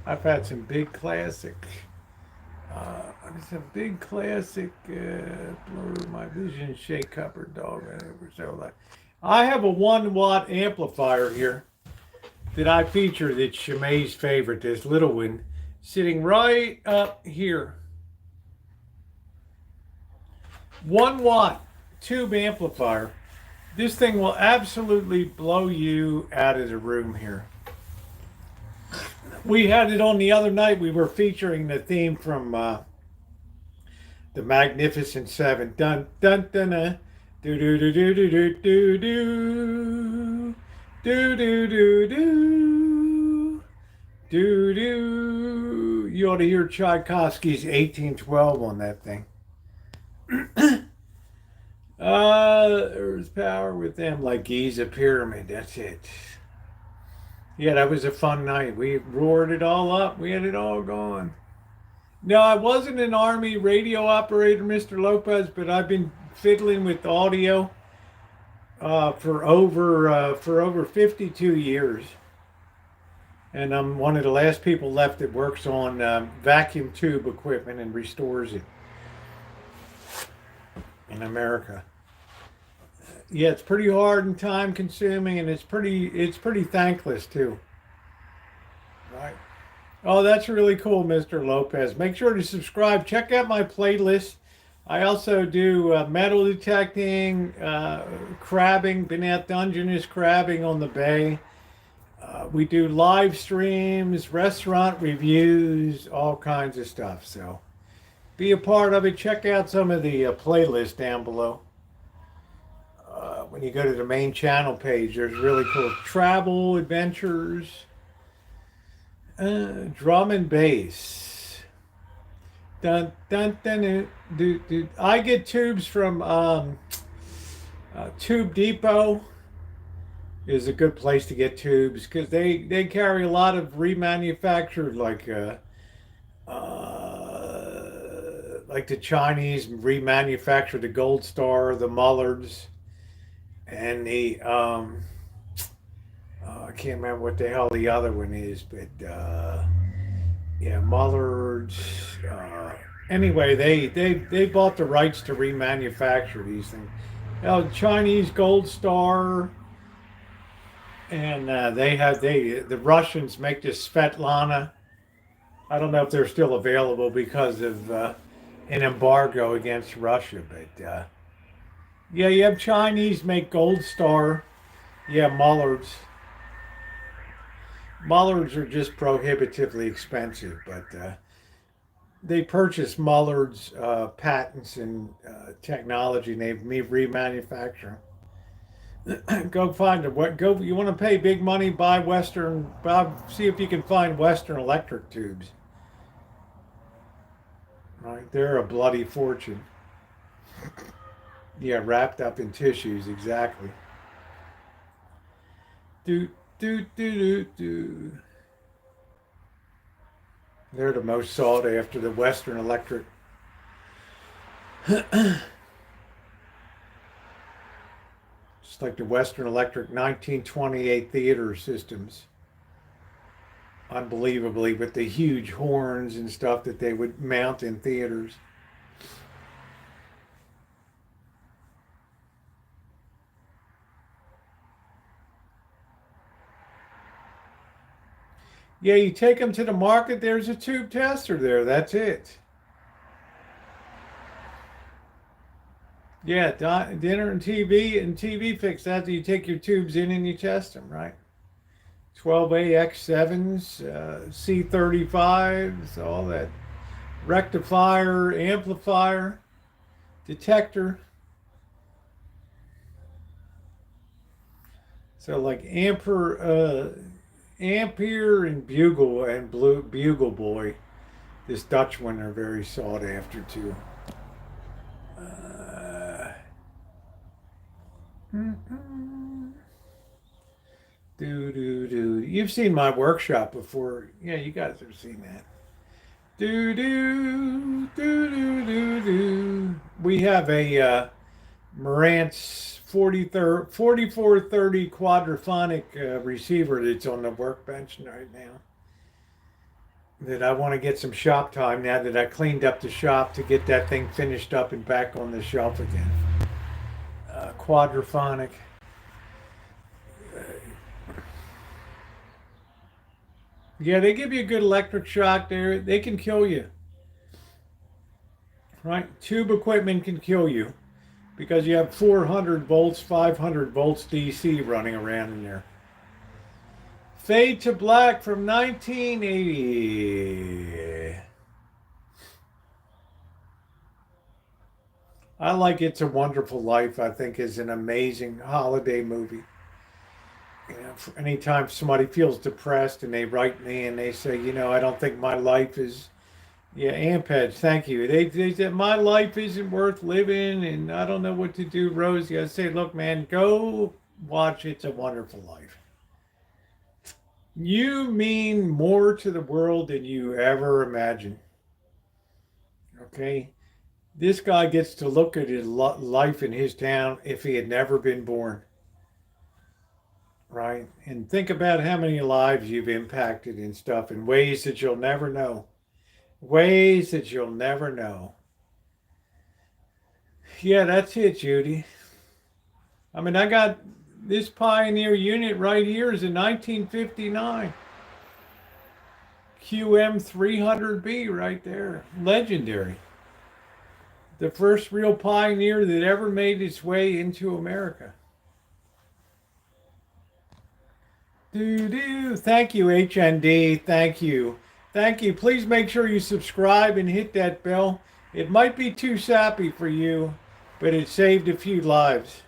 Speaker 1: I've had some big classic. Blur my vision, shake copper dog. I have a 1-watt amplifier here that I feature that's Shamay's favorite, this little one, sitting right up here. 1-watt tube amplifier. This thing will absolutely blow you out of the room here. We had it on the other night. We were featuring the theme from the Magnificent Seven. Dun dun dun dun. Do do do do do do do do do do do do do. You ought to hear Tchaikovsky's 1812 on that thing. There's power with them like Giza Pyramid. That's it. Yeah, that was a fun night. We roared it all up. We had it all going. No, I wasn't an Army radio operator, Mr. Lopez, but I've been fiddling with audio for over 52 years. And I'm one of the last people left that works on vacuum tube equipment and restores it in America. Yeah, it's pretty hard and time consuming, and it's pretty thankless too. Right. Oh, that's really cool, Mr. Lopez. Make sure to subscribe. Check out my playlist. I also do metal detecting, crabbing, been out Dungeness crabbing on the bay. We do live streams, restaurant reviews, all kinds of stuff. So be a part of it. Check out some of the playlists down below. When you go to the main channel page, there's really cool travel, adventures, drum and bass. Dun, dun, dun, dun, dun, dun. I get tubes from Tube Depot. Is a good place to get tubes because they carry a lot of remanufactured, like the Chinese remanufacture the Gold Star, the Mullards, and the I can't remember what the hell the other one is, but yeah, Mullards. Anyway, they bought the rights to remanufacture these things. Chinese Gold Star, and the Russians make this Svetlana. I don't know if they're still available because of an embargo against Russia, but yeah, you have Chinese make Gold Star. Yeah, Mullards. Mullards are just prohibitively expensive, but they purchase Mullards patents and technology, and they remanufacture. Go find it. You want to pay big money? Buy Western. See if you can find Western electric tubes. Right, they're a bloody fortune. Yeah, wrapped up in tissues, exactly. Do. They're the most sought after, the Western electric. like the Western Electric 1928 theater systems. Unbelievably, with the huge horns and stuff that they would mount in theaters. Yeah, you take them to the market, there's a tube tester there. That's it. Yeah, dinner and TV fix. That you take your tubes in and you test them, right? 12AX7s, C35s, all that. Rectifier, amplifier, detector. So like Ampere and Bugle Boy. This Dutch one are very sought after too. You've seen my workshop before. Yeah, you guys have seen that. We have a Marantz 4430 quadraphonic receiver that's on the workbench right now. That I want to get some shop time now that I cleaned up the shop to get that thing finished up and back on the shelf again. Quadraphonic. Yeah, they give you a good electric shock there. They can kill you. Right? Tube equipment can kill you because you have 400 volts, 500 volts DC running around in there. Fade to Black from 1980. I like It's a Wonderful Life. I think is an amazing holiday movie. You know, anytime somebody feels depressed and they write me and they say, you know, I don't think my life is, yeah, Amped, thank you. They said my life isn't worth living and I don't know what to do, Rosie. I say, look, man, go watch It's a Wonderful Life. You mean more to the world than you ever imagined. Okay? This guy gets to look at his life in his town if he had never been born. Right? And think about how many lives you've impacted and stuff in ways that you'll never know. Ways that you'll never know. Yeah, that's it, Judy. I mean, I got this Pioneer unit right here is a 1959. QM300B right there. Legendary. The first real Pioneer that ever made its way into America. Thank you, HND. Thank you. Thank you. Please make sure you subscribe and hit that bell. It might be too sappy for you, but it saved a few lives.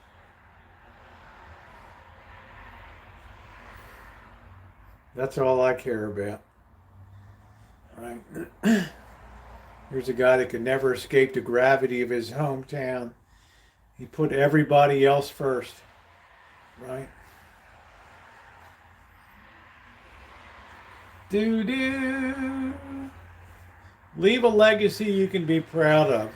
Speaker 1: That's all I care about. Right. Here's a guy that could never escape the gravity of his hometown. He put everybody else first. Right? Leave a legacy you can be proud of.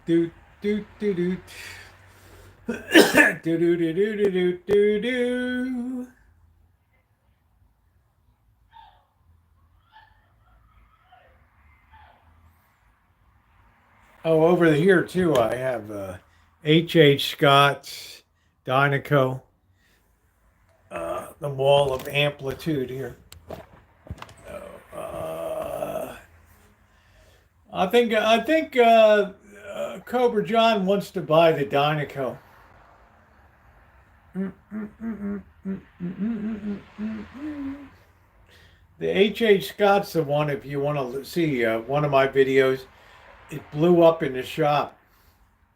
Speaker 1: Do do do do do do do do do do do. Oh, over here too, I have H.H. Scott's Dynaco, the wall of amplitude here. I think Cobra John wants to buy the Dynaco. The H.H. Scott's the one. If you want to see one of my videos. It blew up in the shop,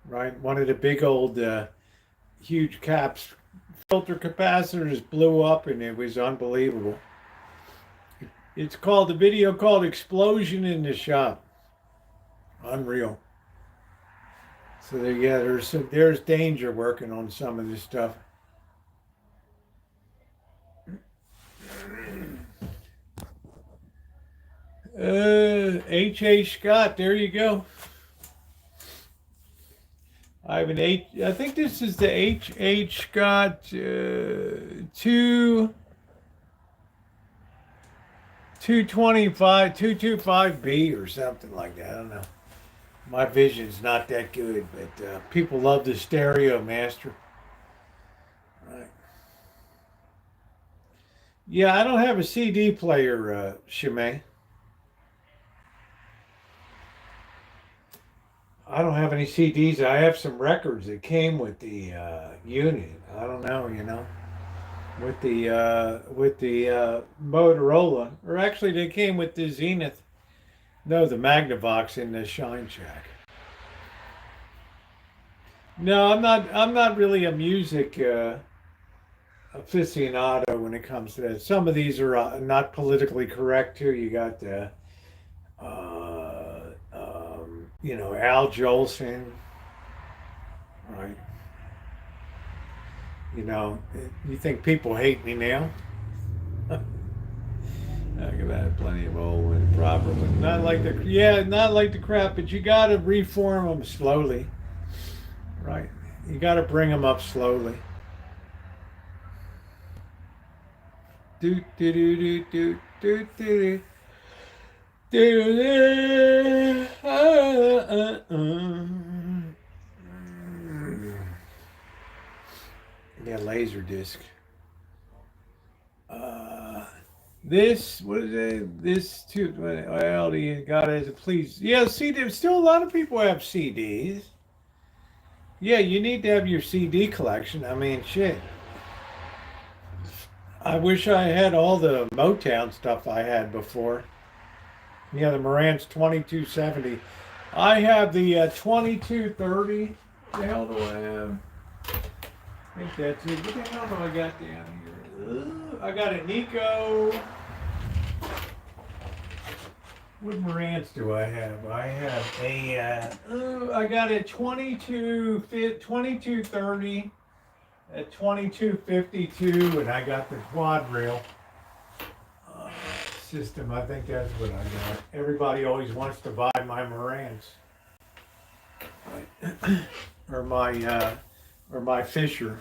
Speaker 1: right? One of the big old huge caps, filter capacitors blew up and it was unbelievable. It's called, the video called Explosion in the Shop. Unreal. So there, yeah, there's danger working on some of this stuff. H.H. Scott, there you go. I have an I think this is the H.H. Scott 225B or something like that. I don't know. My vision's not that good, but people love the Stereo Master. Right. Yeah, I don't have a CD player, Shimei. I don't have any CDs. I have some records that came with the unit. I don't know, with the Motorola, or actually they came with the Zenith. No, the Magnavox in the Shine Shack. No, I'm not really a music aficionado when it comes to that. Some of these are not politically correct too. You got the Al Jolson, right? You think people hate me now? Look at that, plenty of old and proper ones. Not like the crap, but you got to reform them slowly, right? You got to bring them up slowly. Do do do do do do do. Yeah, laser disc. This, what is it? This too. Well, you got it. Please. Yeah, CD. Still, a lot of people have CDs. Yeah, you need to have your CD collection. I mean, shit. I wish I had all the Motown stuff I had before. Yeah, the Marantz 2270. I have the 2230. What the hell do I have? I think that's it. What the hell do I got down here? I got a Nico. What Marantz do I have? I have I got a 2230, a 2252, and I got the quad rail system. I think that's what I got. Everybody always wants to buy my Marantz. or my Fisher.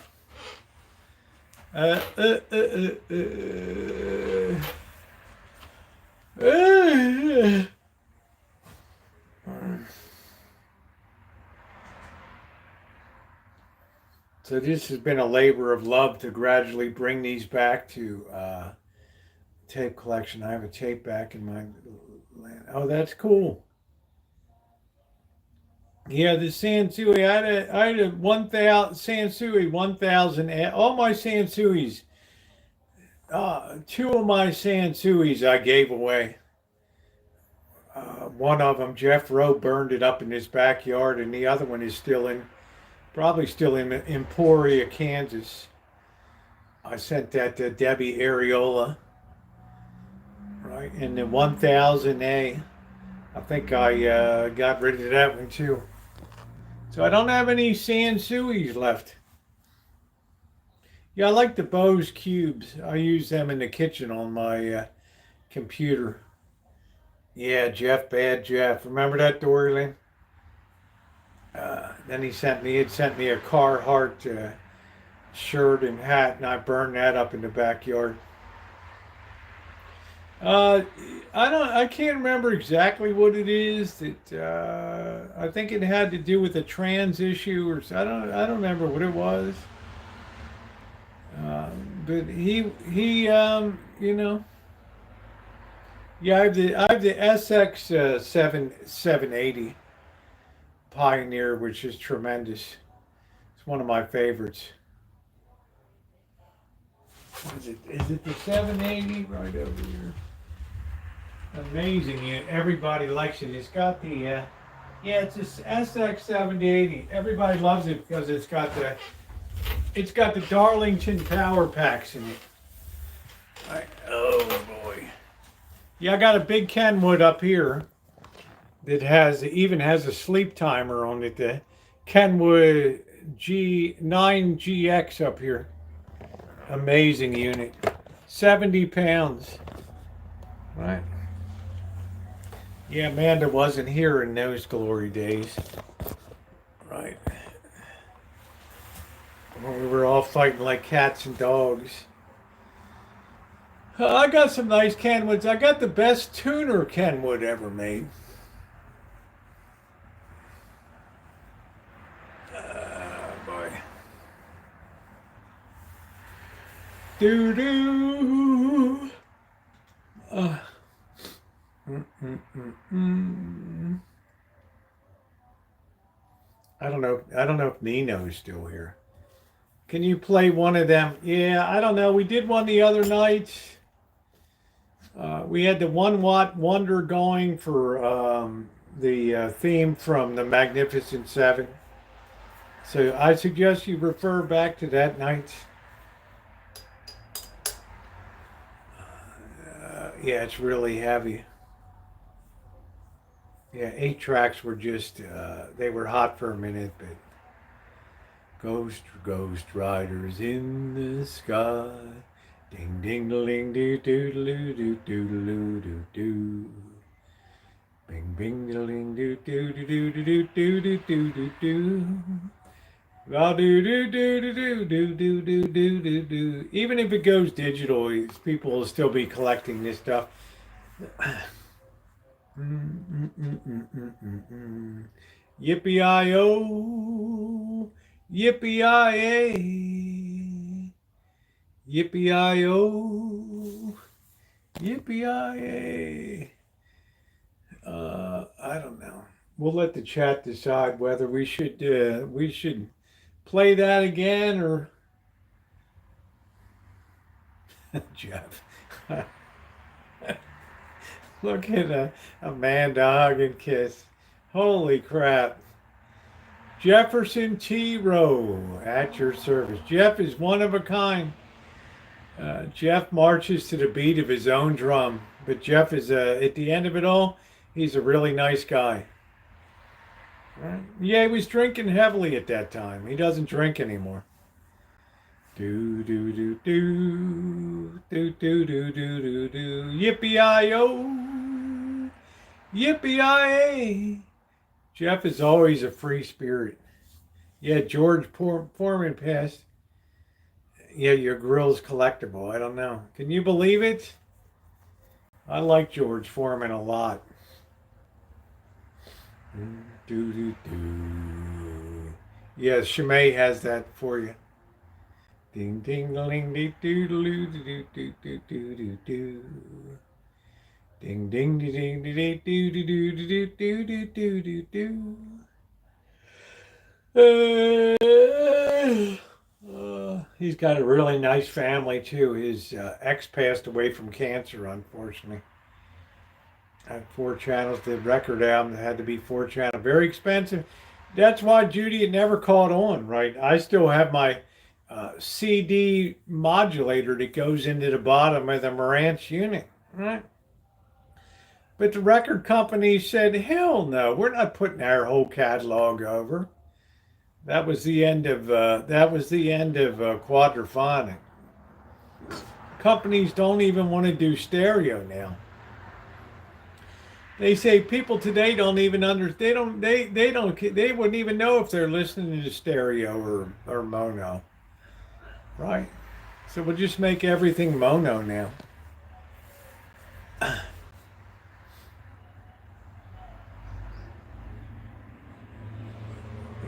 Speaker 1: So this has been a labor of love to gradually bring these back to tape collection. I have a tape back in my land. Oh, that's cool. Yeah, the Sansui. I had a 1,000 Sansui 1,000. All my Sansuis. Two of my Sansuis I gave away. One of them, Jeff Rowe, burned it up in his backyard, and the other one is probably still in Emporia, Kansas. I sent that to Debbie Areola. Right, and the 1000A, I think I got rid of that one too. So I don't have any Sansuis left. Yeah, I like the Bose cubes. I use them in the kitchen on my computer. Yeah, Bad Jeff. Remember that, Dorlin? Then he sent me a Carhartt shirt and hat, and I burned that up in the backyard. I can't remember exactly what it is that I think it had to do with a trans issue, or I don't remember what it was. But he yeah, I have the SX 780 Pioneer, which is tremendous. It's one of my favorites. Is it the 780 right over here? Amazing. Everybody likes it. It's got the it's a SX 780. Everybody loves it because it's got the Darlington power packs in it. Oh boy. Yeah, I got a big Kenwood up here that even has a sleep timer on it. The Kenwood G9GX up here. Amazing unit. 70 pounds. Right. Yeah, Amanda wasn't here in those glory days. Right. When we were all fighting like cats and dogs. I got some nice Kenwoods. I got the best tuner Kenwood ever made. Boy. Doo doo. I don't know. I don't know if Nino's still here. Can you play one of them? Yeah, I don't know. We did one the other night. We had the 1 Watt Wonder going for the theme from the Magnificent Seven. So I suggest you refer back to that night. Yeah, it's really heavy. Yeah, 8 tracks were just, they were hot for a minute, but ghost riders in the sky. Ding ding ling doo doo doo doo doo doo doo. Bing bing ling doo doo doo doo doo doo doo doo doo doo. Well, do do do do do do do do do do do. Even if it goes digital, people will still be collecting this stuff. Yippee-i-oh, yippee-i-ay, yippee-i-oh, yippee-i-ay. I don't know. We'll let the chat decide whether we should play that again or Jeff. Look at Amanda hug and kiss. Holy crap. Jefferson T. Rowe at your service. Jeff is one of a kind. Jeff marches to the beat of his own drum. But Jeff is, at the end of it all, he's a really nice guy. Right? Yeah, he was drinking heavily at that time. He doesn't drink anymore. Do do do do do do do do do do. Yippee-i-oh, yippee-i-ay. Jeff is always a free spirit. Yeah, George Foreman passed. Yeah, your grill's collectible. I don't know. Can you believe it? I like George Foreman a lot. Do do do. Yeah, Shimei has that for you. Ding ding ling dee doo doo doo doo doo doo doo doo. Ding ding ding ding ding doo doo doo doo doo doo doo doo doo. He's got a really nice family too. His ex passed away from cancer, unfortunately. Had 4 channels. The record album had to be 4 channel. Very expensive. That's why Judy had never caught on, right? I still have my CD modulator that goes into the bottom of the Marantz unit, right? But the record company said, hell no, we're not putting our whole catalog over. That was the end of quadraphonic. Companies don't even want to do stereo now. They say people today don't even understand. They wouldn't even know if they're listening to stereo or mono. Right. So we'll just make everything mono now.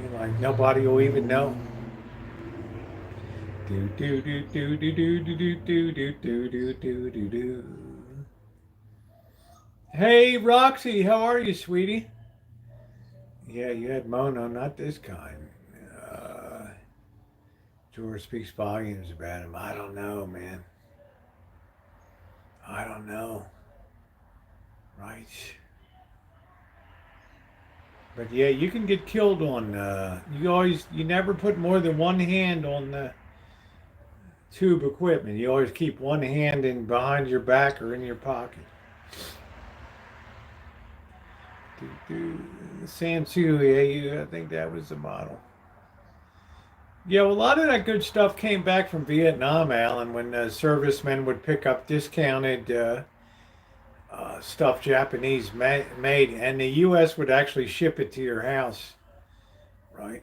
Speaker 1: You're like, nobody will even know. Do do do do do do do do do do do do do do. Hey Roxy, how are you, sweetie? Yeah, you had mono, not this kind. George speaks volumes about him. I don't know, man. I don't know. Right. But yeah, you can get killed on, you never put more than one hand on the tube equipment. You always keep one hand in behind your back or in your pocket. Sansu, yeah, I think that was the model. Yeah, well, a lot of that good stuff came back from Vietnam, Alan, when servicemen would pick up discounted stuff Japanese made, and the U.S. would actually ship it to your house, right?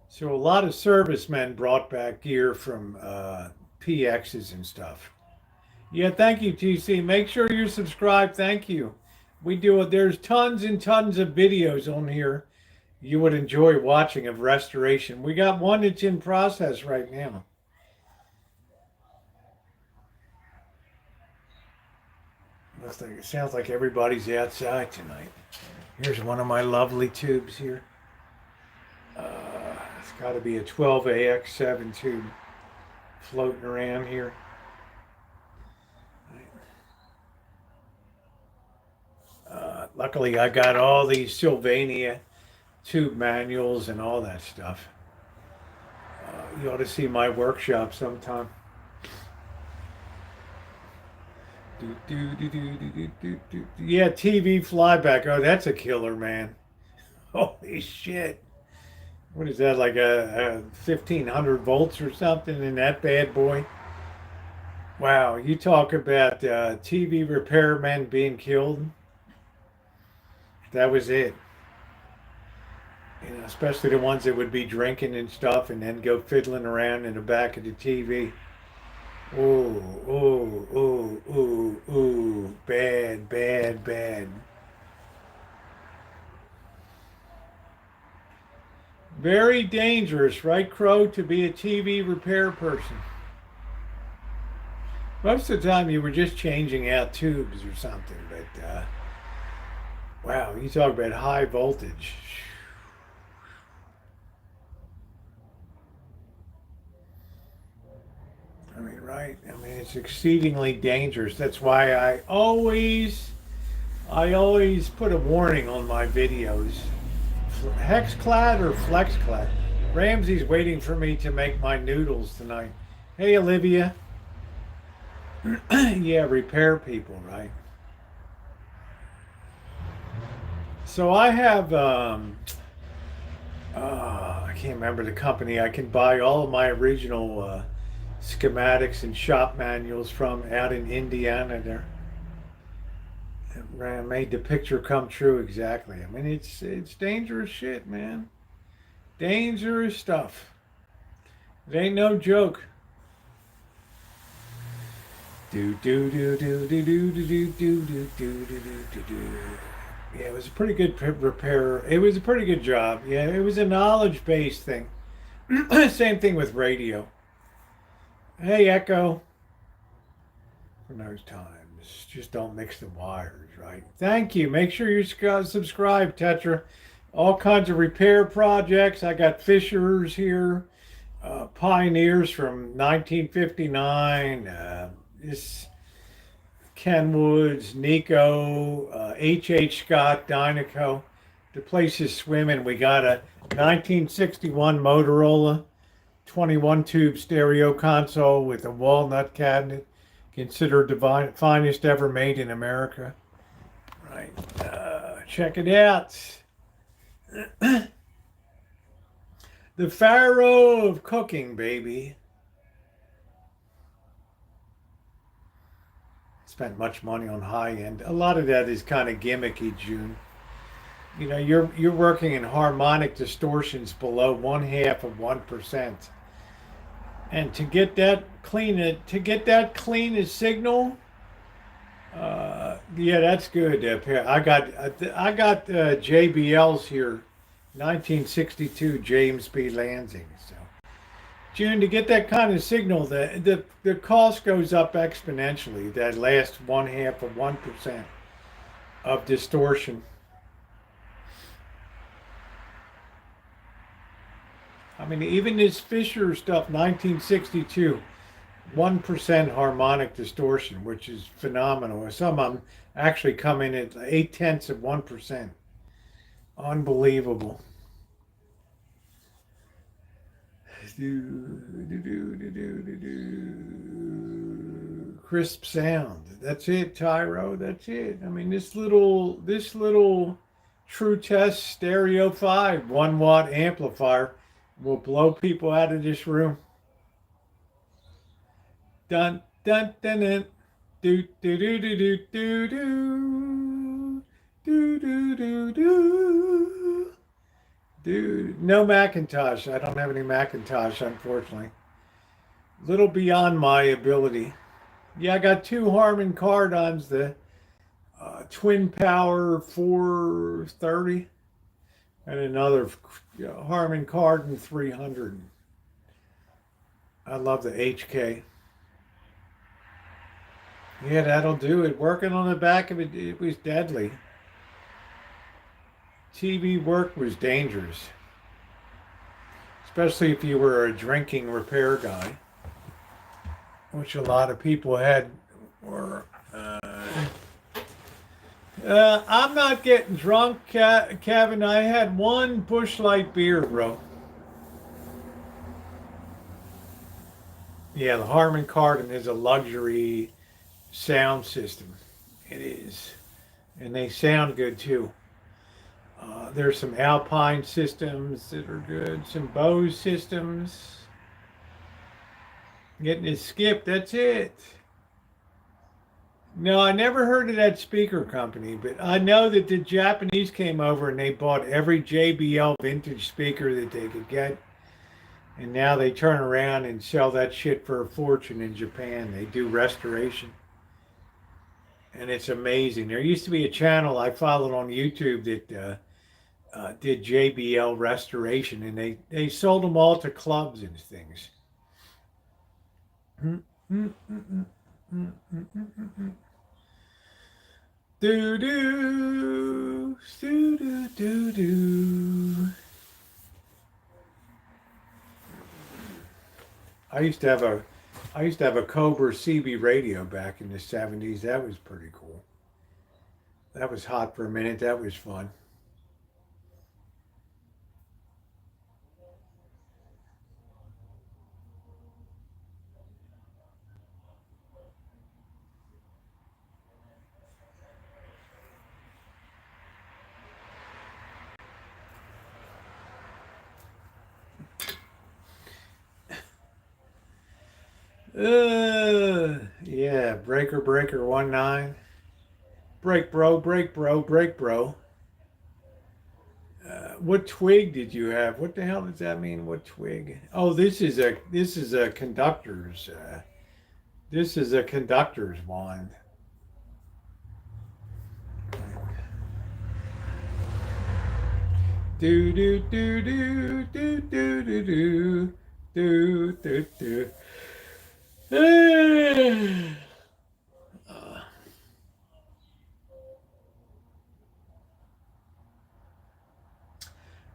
Speaker 1: So a lot of servicemen brought back gear from PXs and stuff. Yeah, thank you, TC. Make sure you're subscribed. Thank you. We do it. There's tons and tons of videos on here you would enjoy watching of restoration. We got one that's in process right now. Looks like it sounds like everybody's outside tonight. Here's one of my lovely tubes here. It's got to be a 12AX7 tube floating around here. Luckily, I got all these Sylvania tube manuals and all that stuff. You ought to see my workshop sometime. Yeah, TV flyback. Oh, that's a killer, man. Holy shit. What is that, like a 1500 volts or something in that bad boy? Wow, you talk about TV repairmen being killed. That was it. You know, especially the ones that would be drinking and stuff and then go fiddling around in the back of the TV. Ooh, ooh, ooh, ooh, ooh. Bad, bad, bad. Very dangerous, right, Crow, to be a TV repair person. Most of the time you were just changing out tubes or something, but wow, you talk about high voltage. I mean, right? I mean, it's exceedingly dangerous. That's why I always put a warning on my videos. Hexclad or Flexclad? Ramsey's waiting for me to make my noodles tonight. Hey, Olivia. Yeah, repair people, right? So I have, I can't remember the company. I can buy all of my original schematics and shop manuals from out in Indiana there. It made the picture come true exactly. I mean, it's dangerous shit, man. Dangerous stuff. It ain't no joke. Do do do do do do do do do do do do do. Yeah, it was a pretty good repair. It was a pretty good job. Yeah, it was a knowledge-based thing. Same thing with radio. Hey, Echo. For those times, just don't mix the wires, right? Thank you. Make sure you subscribe, Tetra. All kinds of repair projects. I got Fishers here, Pioneers from 1959. This Ken Woods, Nico, H.H. Scott, Dynaco. The place is swimming. We got a 1961 Motorola 21 tube stereo console with a walnut cabinet, considered the finest ever made in America. Right, check it out. The Pharaoh of cooking, baby. Spent much money on high end. A lot of that is kind of gimmicky, June. You know, you're working in harmonic distortions below 0.5%. And to get that clean a signal, yeah, that's good. I got JBLs here, 1962 James B. Lansing. So, June, to get that kind of signal, the cost goes up exponentially. That last 0.5% of distortion. I mean, even this Fisher stuff, 1962, 1% harmonic distortion, which is phenomenal. Some of them actually come in at 0.8%. Unbelievable. Crisp sound. That's it, Tyro. That's it. I mean, this little True Test Stereo 5 1-watt amplifier will blow people out of this room. Dun dun dun dun. Do do do do do do do do do do do. Dude, no Macintosh. I don't have any Macintosh, unfortunately. Little beyond my ability. Yeah, I got two Harman Kardons, the Twin Power 430, and another Harman Kardon 300. I love the HK. Yeah, that'll do it. Working on the back of it, it was deadly. TV work was dangerous, especially if you were a drinking repair guy, which a lot of people had. Or I'm not getting drunk, Kevin. I had one Busch Light beer, bro. Yeah, the Harman Kardon is a luxury sound system. It is, and they sound good too. There's some Alpine systems that are good, some Bose systems. Getting it skipped, that's it. No, I never heard of that speaker company, but I know that the Japanese came over and they bought every JBL vintage speaker that they could get. And now they turn around and sell that shit for a fortune in Japan. They do restoration. And it's amazing. There used to be a channel I followed on YouTube that did JBL restoration, and they sold them all to clubs and things. Do do do do do do. I used to have a Cobra CB radio back in the 70s. That was pretty cool. That was hot for a minute. That was fun. Yeah, breaker 19. Break bro, break bro, break bro. What twig did you have? What the hell does that mean? What twig? Oh, this is a conductor's wand. Do do do do do do do do do do do.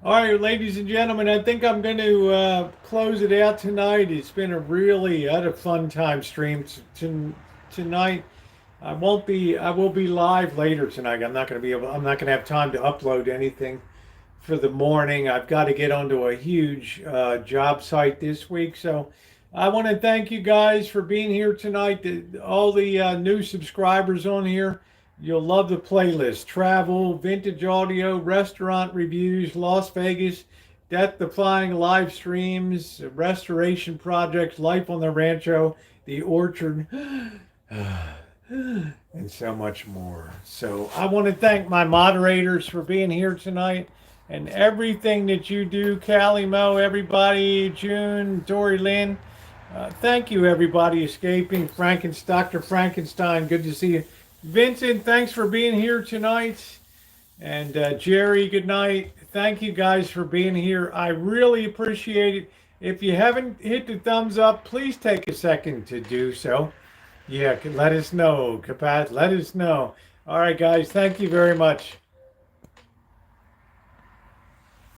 Speaker 1: All right, ladies and gentlemen, I think I'm going to close it out tonight. It's been I had a fun time stream tonight. I will be live later tonight. I'm not going to have time to upload anything for the morning. I've got to get onto a huge job site this week. So I want to thank you guys for being here tonight. All the new subscribers on here. You'll love the playlist. Travel, vintage audio, restaurant reviews, Las Vegas, death-defying live streams, restoration projects, life on the Rancho, the Orchard, and so much more. So I want to thank my moderators for being here tonight and everything that you do. Callie, Mo, everybody, June, Dory Lynn. Thank you, everybody. Escaping Dr. Frankenstein. Good to see you. Vincent, thanks for being here tonight. And Jerry, good night. Thank you guys for being here. I really appreciate it. If you haven't hit the thumbs up, please take a second to do so. Yeah, let us know. Let us know. All right, guys. Thank you very much.